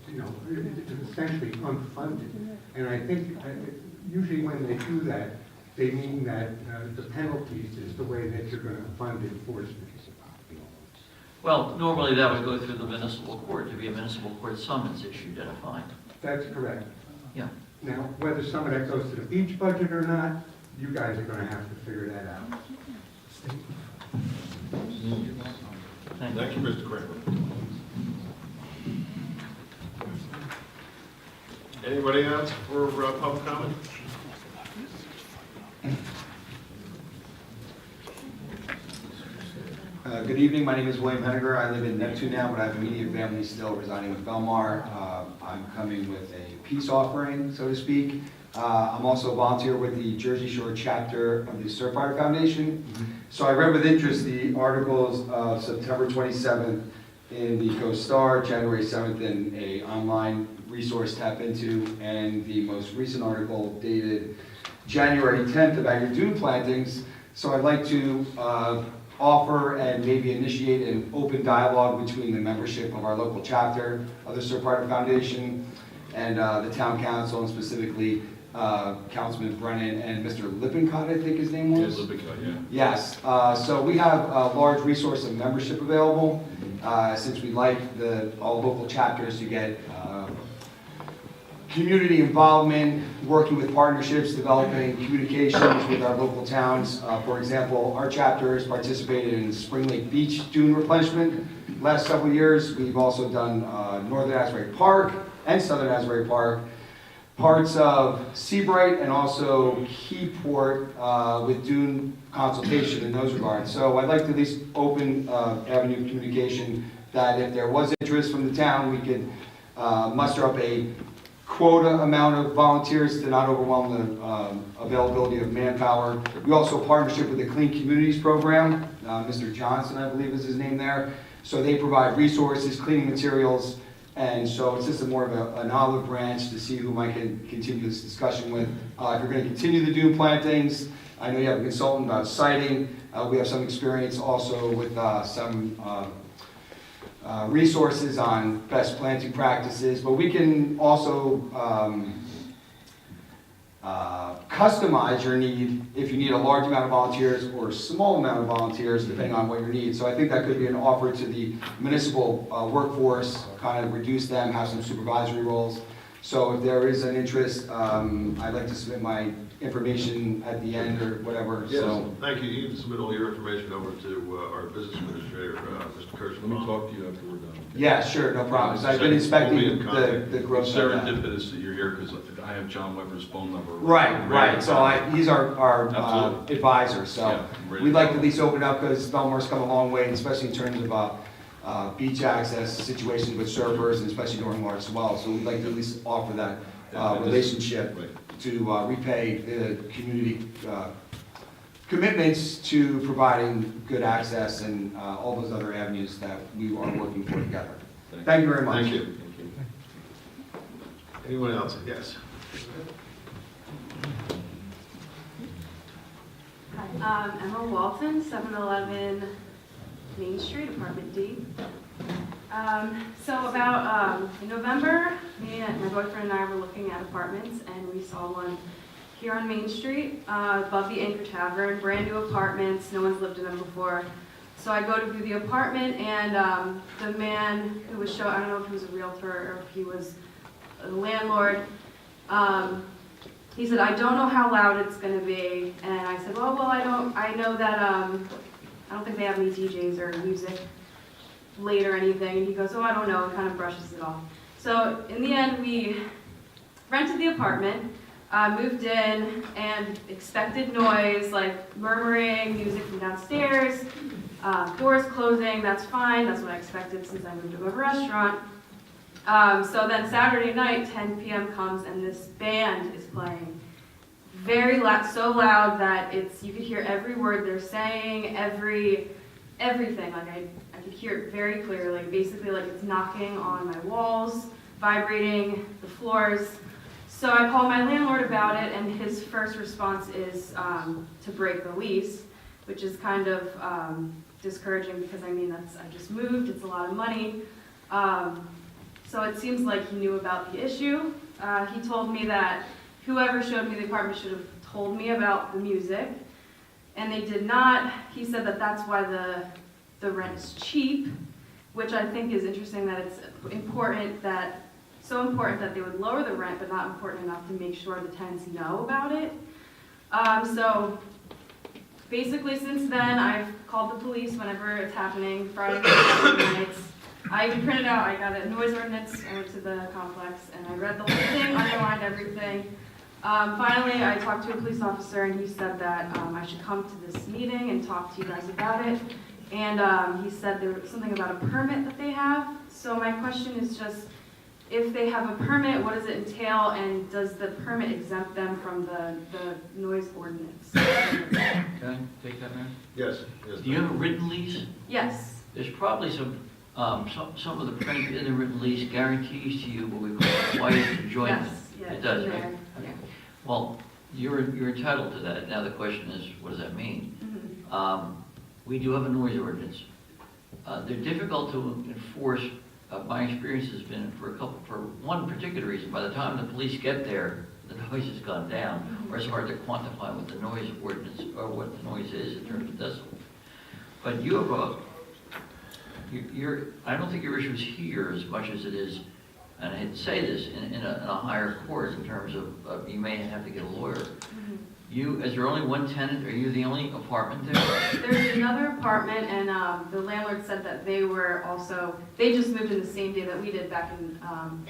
it's essentially unfunded. And I think usually when they do that, they mean that the penalties is the way that you're going to fund enforcement. Well, normally that would go through the municipal court to be a municipal court summons issued and a fine. That's correct. Yeah. Now, whether some of that goes to the beach budget or not, you guys are going to have to figure that out. Thank you, Mr. Kramer. Anybody else for public comment? Good evening, my name is William Henniger. I live in Neptune now, but I have immediate family still residing with Belmar. I'm coming with a peace offering, so to speak. I'm also a volunteer with the Jersey Shore chapter of the Surfrider Foundation. So I read with interest the articles of September 27th in the Coast Star, January 7th in a online resource tap into, and the most recent article dated January 10th about your dune plantings. So I'd like to offer and maybe initiate an open dialogue between the membership of our local chapter of the Surfrider Foundation and the town council, and specifically Councilman Brennan and Mr. Lippincott, I think his name was? Yes, Lippincott, yeah. Yes, so we have a large resource of membership available, since we like all local chapters to get community involvement, working with partnerships, developing communications with our local towns. For example, our chapter has participated in Spring Lake Beach dune replenishment. Last several years, we've also done Northern Asbury Park and Southern Asbury Park, parts of Seabright, and also Keyport with dune consultation in those regards. So I'd like to at least open avenue of communication that if there was interest from the town, we could muster up a quota amount of volunteers to not overwhelm the availability of manpower. We also partnership with the Clean Communities Program. Mr. Johnson, I believe is his name there. So they provide resources, cleaning materials, and so it's just more of an olive branch to see whom I can continue this discussion with. If you're going to continue the dune plantings, I know you have a consultant about siting. We have some experience also with some resources on best planting practices, but we can also customize your need if you need a large amount of volunteers or a small amount of volunteers, depending on what your need. So I think that could be an offer to the municipal workforce, kind of reduce them, have some supervisory roles. So if there is an interest, I'd like to submit my information at the end or whatever. Yes, So thank you. You can submit all your information over to our business administrator, Mr. Kirschbaum. Let me talk to you after we're done. yeah, sure, no problem. So I've been inspecting We'll be in the growth. It's of that. serendipitous that you're here because I have John Weber's phone number. Right. So he's our Absolutely. advisor, so Yeah, I'm ready we'd to like to go. at least open up because Belmar's come a long way, especially in terms of beach access situations with surfers, and especially during March swell. So we'd like to at least offer that relationship to repay the community commitments to providing good access and all those other avenues that we are working for together. Thank you very much. Thank you. Anyone else? Yes. Hi, Emma Walton, 711 Main Street, Apartment D. So about in November, me and my boyfriend and I were looking at apartments, and we saw one here on Main Street above the Anchor Tavern, brand new apartments, no one's lived in them before. So I go to view the apartment, and the man who was showing, I don't know if he was a realtor or if he was a landlord, he said, I don't know how loud it's going to be. And I said, well, I know that I don't think they have any DJs or music late or anything. And he goes, oh, I don't know, and kind of brushes it off. So in the end, we rented the apartment, moved in, and expected noise, like murmuring, music from downstairs, doors closing. That's fine. That's what I expected since I moved to a restaurant. So then Saturday night, 10 p.m. comes, and this band is playing very loud, so loud that you could hear every word they're saying, everything. Like I could hear it very clearly. Basically, like it's knocking on my walls, vibrating the floors. So I called my landlord about it, and his first response is to break the lease, which is kind of discouraging because I just moved. It's a lot of money. So it seems like he knew about the issue. He told me that whoever showed me the apartment should have told me about the music, and they did not. He said that that's why the rent is cheap, which I think is interesting, that it's so important that they would lower the rent, but not important enough to make sure the tenants know about it. So basically since then, I've called the police whenever it's happening, Friday nights. I even printed out, I got a noise ordinance, I went to the complex, and I read the whole thing, underlined everything. Finally, I talked to a police officer, and he said that I should come to this meeting and talk to you guys about it. And he said there was something about a permit that they have. So my question is just, if they have a permit, what does it entail, and does the permit exempt them from the noise ordinance? Can I take that, man? Yes. Do you have a written lease? Yes. There's probably some of the print in the written lease guarantees to you what we call quiet enjoyment. Yes, It does, it's right? there. Okay. Well, you're entitled to that. Now the question is, what does that mean? Mhm. We do have a noise ordinance. They're difficult to enforce. My experience has been for one particular reason. By the time the police get there, the noise has gone down, or it's hard to quantify what the noise ordinance or what the noise is in terms of decibels. But you have I don't think your issue is here as much as it is and I hate to say this, in a higher court in terms of you may have to get a lawyer. Is there only one tenant? Are you the only apartment there? There's another apartment, and the landlord said that they just moved in the same day that we did back in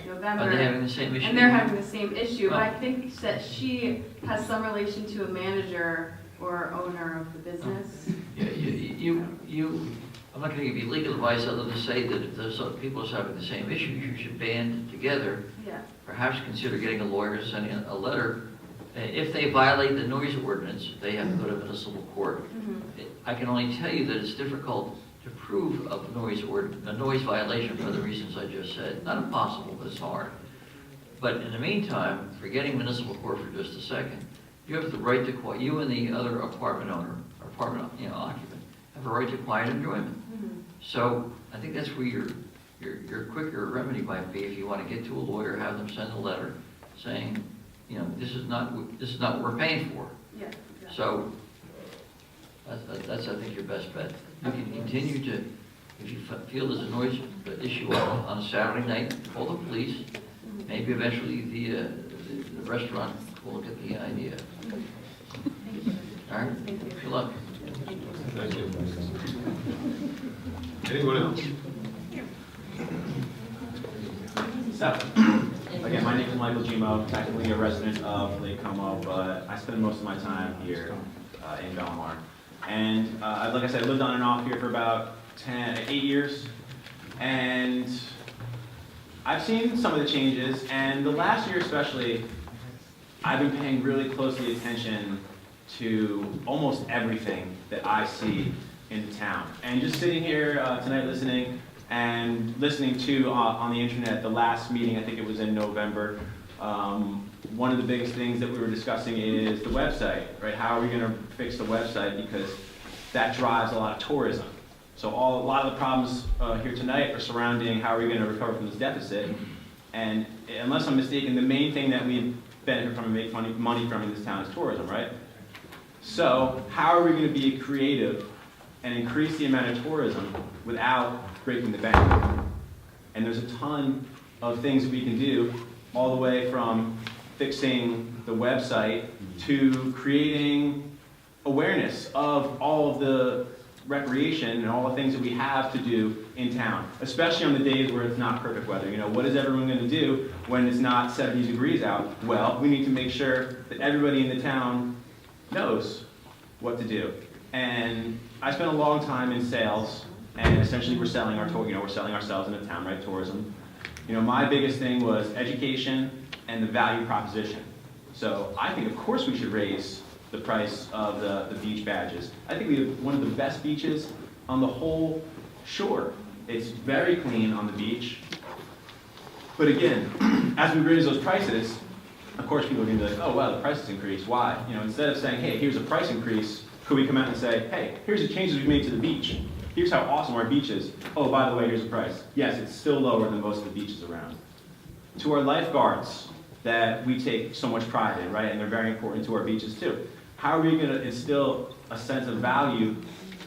November. Are they having the same issue? And they're having the same issue, but Oh. I think that she has some relation to a manager or owner of the business. I'm not going to give you legal advice other than say that if there's some people that's having the same issues, you should band together. Yeah. Perhaps consider getting a lawyer to send in a letter. If they violate the noise ordinance, they have to go to municipal court. I can only tell you that it's difficult to prove a noise violation for the reasons I just said. Not impossible, but it's hard. But in the meantime, forgetting municipal court for just a second, you have the right to you and the other apartment owner, or apartment occupant, have a right to quiet enjoyment. So I think that's where your quicker remedy might be if you want to get to a lawyer, have them send a letter saying, this is not what we're paying for. Yeah. So that's I think your best bet. You can continue to, if you feel there's a noise issue on a Saturday night, call the police. Maybe eventually the restaurant will get the idea. All right. Good luck. Thank you. Anyone else? So, again, my name is Michael Gimo, technically a resident of Lake Como, but I spend most of my time here in Belmar. And like I said, I lived on and off here for about 8 years, and I've seen some of the changes, and the last year especially, I've been paying really closely attention to almost everything that I see in the town. And just sitting here tonight listening to on the internet, the last meeting, I think it was in November, one of the biggest things that we were discussing is the website, right? How are we gonna fix the website? Because that drives a lot of tourism. So a lot of the problems here tonight are surrounding how are we gonna recover from this deficit. And unless I'm mistaken, the main thing that we benefit from and make money from in this town is tourism, right? So how are we gonna be creative and increase the amount of tourism without breaking the bank? And there's a ton of things we can do, all the way from fixing the website to creating awareness of all of the recreation and all the things that we have to do in town, especially on the days where it's not perfect weather. What is everyone going to do when it's not 70 degrees out? Well, we need to make sure that everybody in the town knows what to do. And I spent a long time in sales, and essentially we're selling we're selling ourselves in the town, right? Tourism. My biggest thing was education and the value proposition. So I think, of course, we should raise the price of the beach badges. I think we have one of the best beaches on the whole shore. It's very clean on the beach. But again, as we raise those prices, of course, people are going to be like, oh, wow, the price has increased. Why? Instead of saying, hey, here's a price increase, could we come out and say, hey, here's the changes we've made to the beach. Here's how awesome our beach is. Oh, by the way, here's the price. Yes, it's still lower than most of the beaches around. To our lifeguards that we take so much pride in, right? And they're very important to our beaches too. How are we going to instill a sense of value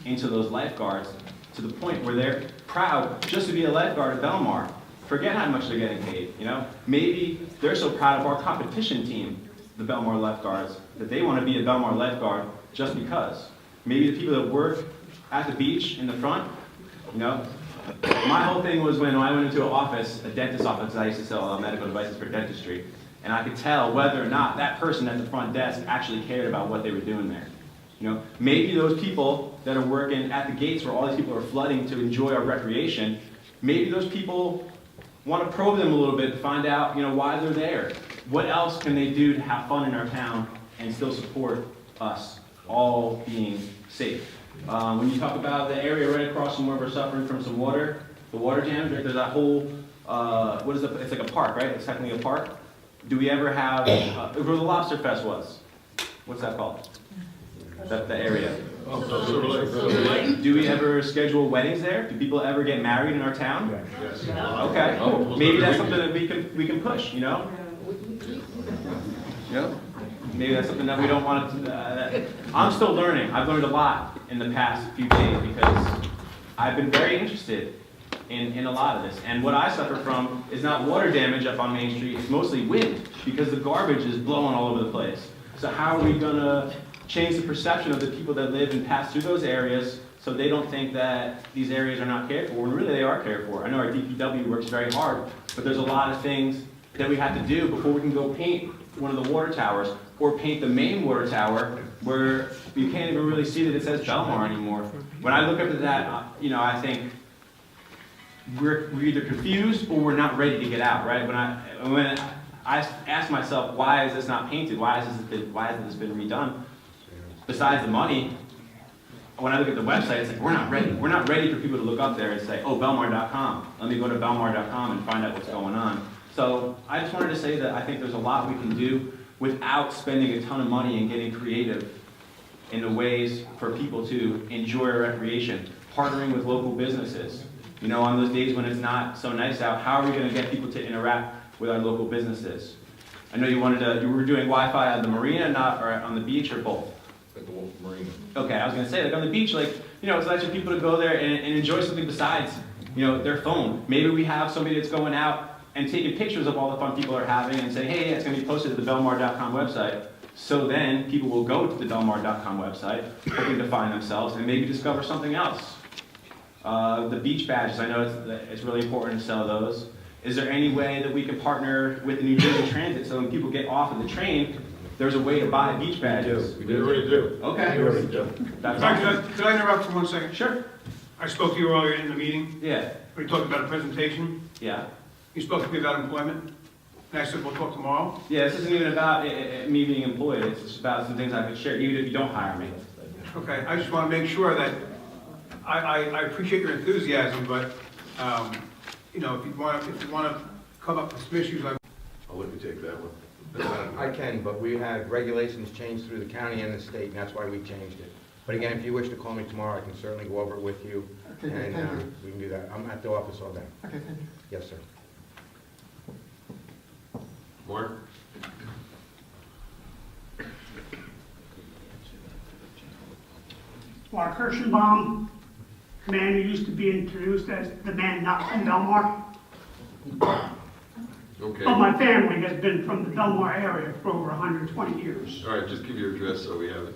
into those lifeguards to the point where they're proud just to be a lifeguard at Belmar? Forget how much they're getting paid, Maybe they're so proud of our competition team, the Belmar lifeguards, that they want to be a Belmar lifeguard just because. Maybe the people that work at the beach in the front, My whole thing was when I went into an office, a dentist's office, I used to sell medical devices for dentistry, and I could tell whether or not that person at the front desk actually cared about what they were doing there. Maybe those people that are working at the gates where all these people are flooding to enjoy our recreation, maybe those people want to probe them a little bit to find out, why they're there. What else can they do to have fun in our town and still support us all being safe? When you talk about the area right across from where we're suffering from some water, the water jams, right, there's that whole, it's like a park, right? It's technically a park. Do we ever have, where the Lobster Fest was? What's that called? That area. Do we ever schedule weddings there? Do people ever get married in our town? Yes. Okay. Maybe that's something that we can push, Yep. Maybe that's something that we don't want to. I'm still learning. I've learned a lot in the past few days because I've been very interested in a lot of this. And what I suffer from is not water damage up on Main Street, it's mostly wind, because the garbage is blowing all over the place. So how are we gonna change the perception of the people that live and pass through those areas so they don't think that these areas are not cared for, when really they are cared for? I know our DPW works very hard, but there's a lot of things that we have to do before we can go paint one of the water towers, or paint the main water tower, where you can't even really see that it says Belmar anymore. When I look up at that, you know, I think we're either confused or we're not ready to get out, right? When I ask myself, why is this not painted? Why hasn't this been redone? Besides the money, when I look at the website, it's like, we're not ready. We're not ready for people to look up there and say, oh, Belmar.com. Let me go to Belmar.com and find out what's going on. So I just wanted to say that I think there's a lot we can do without spending a ton of money and getting creative in the ways for people to enjoy recreation, partnering with local businesses. You know, on those days when it's not so nice out, how are we going to get people to interact with our local businesses? I know you were doing Wi-Fi at the marina, not or on the beach, or both? At the marina. Okay, I was going to say, like on the beach, like, you know, it's nice for people to go there and enjoy something besides, you know, their phone. Maybe we have somebody that's going out and taking pictures of all the fun people are having and say, hey, it's going to be posted to the Belmar.com website. So then people will go to the Belmar.com website, hoping to find themselves and maybe discover something else. The beach badges, I know it's really important to sell those. Is there any way that we can partner with the New Jersey Transit so when people get off of the train, there's a way to buy beach badges? We already do. Okay. We already do. That's Could I interrupt for 1 second? Sure. I spoke to you earlier in the meeting. Yeah. We talked about a presentation. Yeah. You spoke to me about employment. And I said, we'll talk tomorrow. Yeah, this isn't even about me being employed. It's just about some things I could share, even if you don't hire me. Okay, I just want to make sure that, I appreciate your enthusiasm, but, you know, if you want to come up with some issues, I'll let you take that one. I can, but we had regulations changed through the county and the state, and that's why we changed it. But again, if you wish to call me tomorrow, I can certainly go over it with you, Okay, and thank you. we can do that. I'm at the office all day. Okay, thank you. Yes, sir. Mark? Mark Kirschenbaum, man who used to be introduced as the man not from Belmar. Okay. But my family has been from the Belmar area for over 120 years. All right, just give your address so we have it.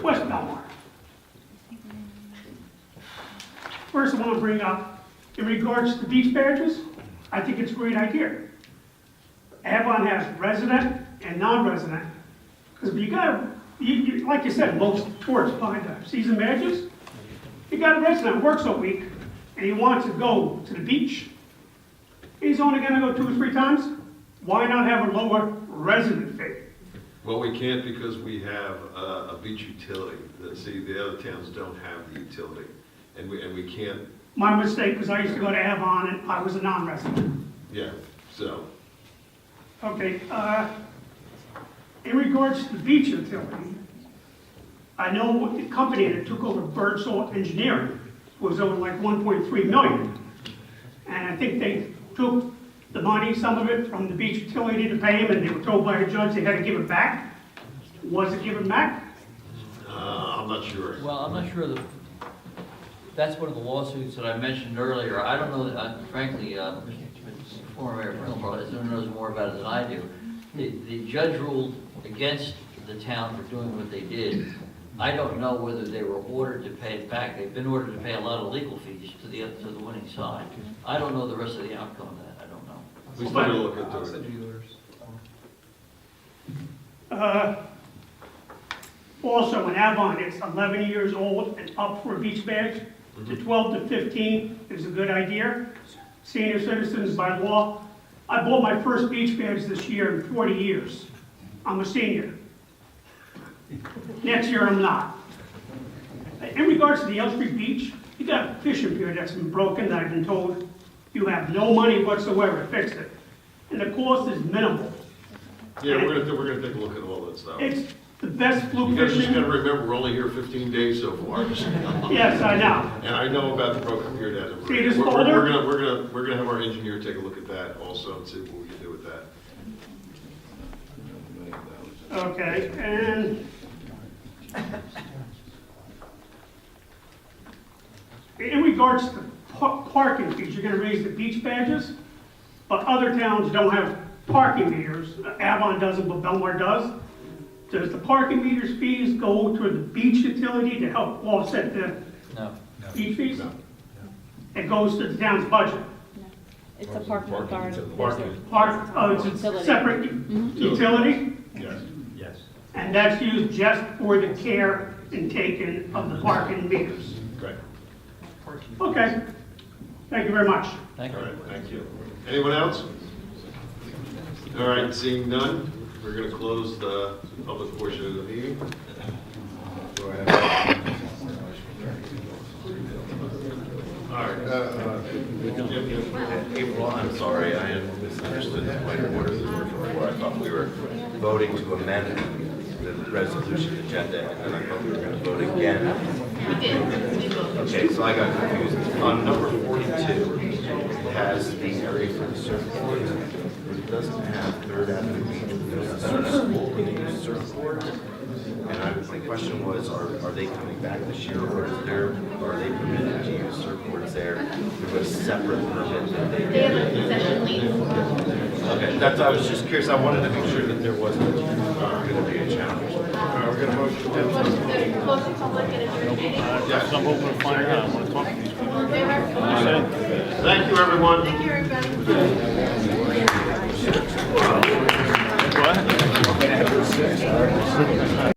West Belmar. First, I want to bring up, in regards to beach badges, I think it's a great idea. Avon has resident and non-resident, because you got, like you said, most tourists buy the season badges. You got a resident who works a week, and he wants to go to the beach. He's only going to go 2 or 3 times. Why not have a lower resident fee? Well, we can't because we have a beach utility. See, the other towns don't have the utility, and we can't. My mistake, because I used to go to Avon and I was a non-resident. Yeah, so. Okay, in regards to the beach utility, I know the company that took over Birdsall Engineering was owed like 1.3 million. And I think they took the money, some of it, from the beach utility to pay them, and they were told by a judge they had to give it back. Was it given back? I'm not sure. Well, I'm not sure that's one of the lawsuits that I mentioned earlier. I don't know, frankly, former Mayor Brindle knows more about it than I do. The judge ruled against the town for doing what they did. I don't know whether they were ordered to pay it back. They've been ordered to pay a lot of legal fees to the winning side. I don't know the rest of the outcome of that. I don't know. We still gotta look into it. Also, in Avon, it's 11 years old and up for a beach badge. The 12 to 15 is a good idea. Senior citizens by law. I bought my first beach badge this year in 40 years. I'm a senior. Next year, I'm not. In regards to the Elm Street Beach, you got a fishing pier that's been broken that I've been told you have no money whatsoever to fix it. And the cost is minimal. Yeah, we're gonna take a look at all that stuff. It's the best fluke You guys just fishing. gotta remember, we're only here 15 days so far. Yes, I know. And I know about the broken pier down. See this We're folder? gonna have our engineer take a look at that also and see what we can do with that. Okay, and in regards to parking fees, you're gonna raise the beach badges, but other towns don't have parking meters. Avon doesn't, but Belmar does. Does the parking meters fees go toward the beach utility to help offset the No. beach fees? It goes to the town's budget. It's a parking authority. It's a separate utility, Yes. Yes. and that's used just for the care and taking of the parking meters. Correct. Okay, thank you very much. Thank you. All right, thank you. Anyone else? All right, seeing none, we're going to close the public portion of the meeting. Do I have? All right. April, I'm sorry, I had misunderstood the point of order before. I thought we were voting to amend the resolution agenda, and then I thought we were going to vote again. We did. Okay, so I got confused. On number 42, it has the area for the surfboard, but it doesn't have Third Avenue Beach. There's a school going to use surfboards. And my question was, are they coming back this year, or are they permitted to use surfboards there through a separate permit that they They have get? a concession lease. Okay, I was just curious. I wanted to make sure that there wasn't going to be a challenge. We're going to motion to Motion to close the public and adjourn the meeting. Yes. I'm hoping to find out, I want to talk to these people. All in favor? Thank you, everyone. Thank you, everybody.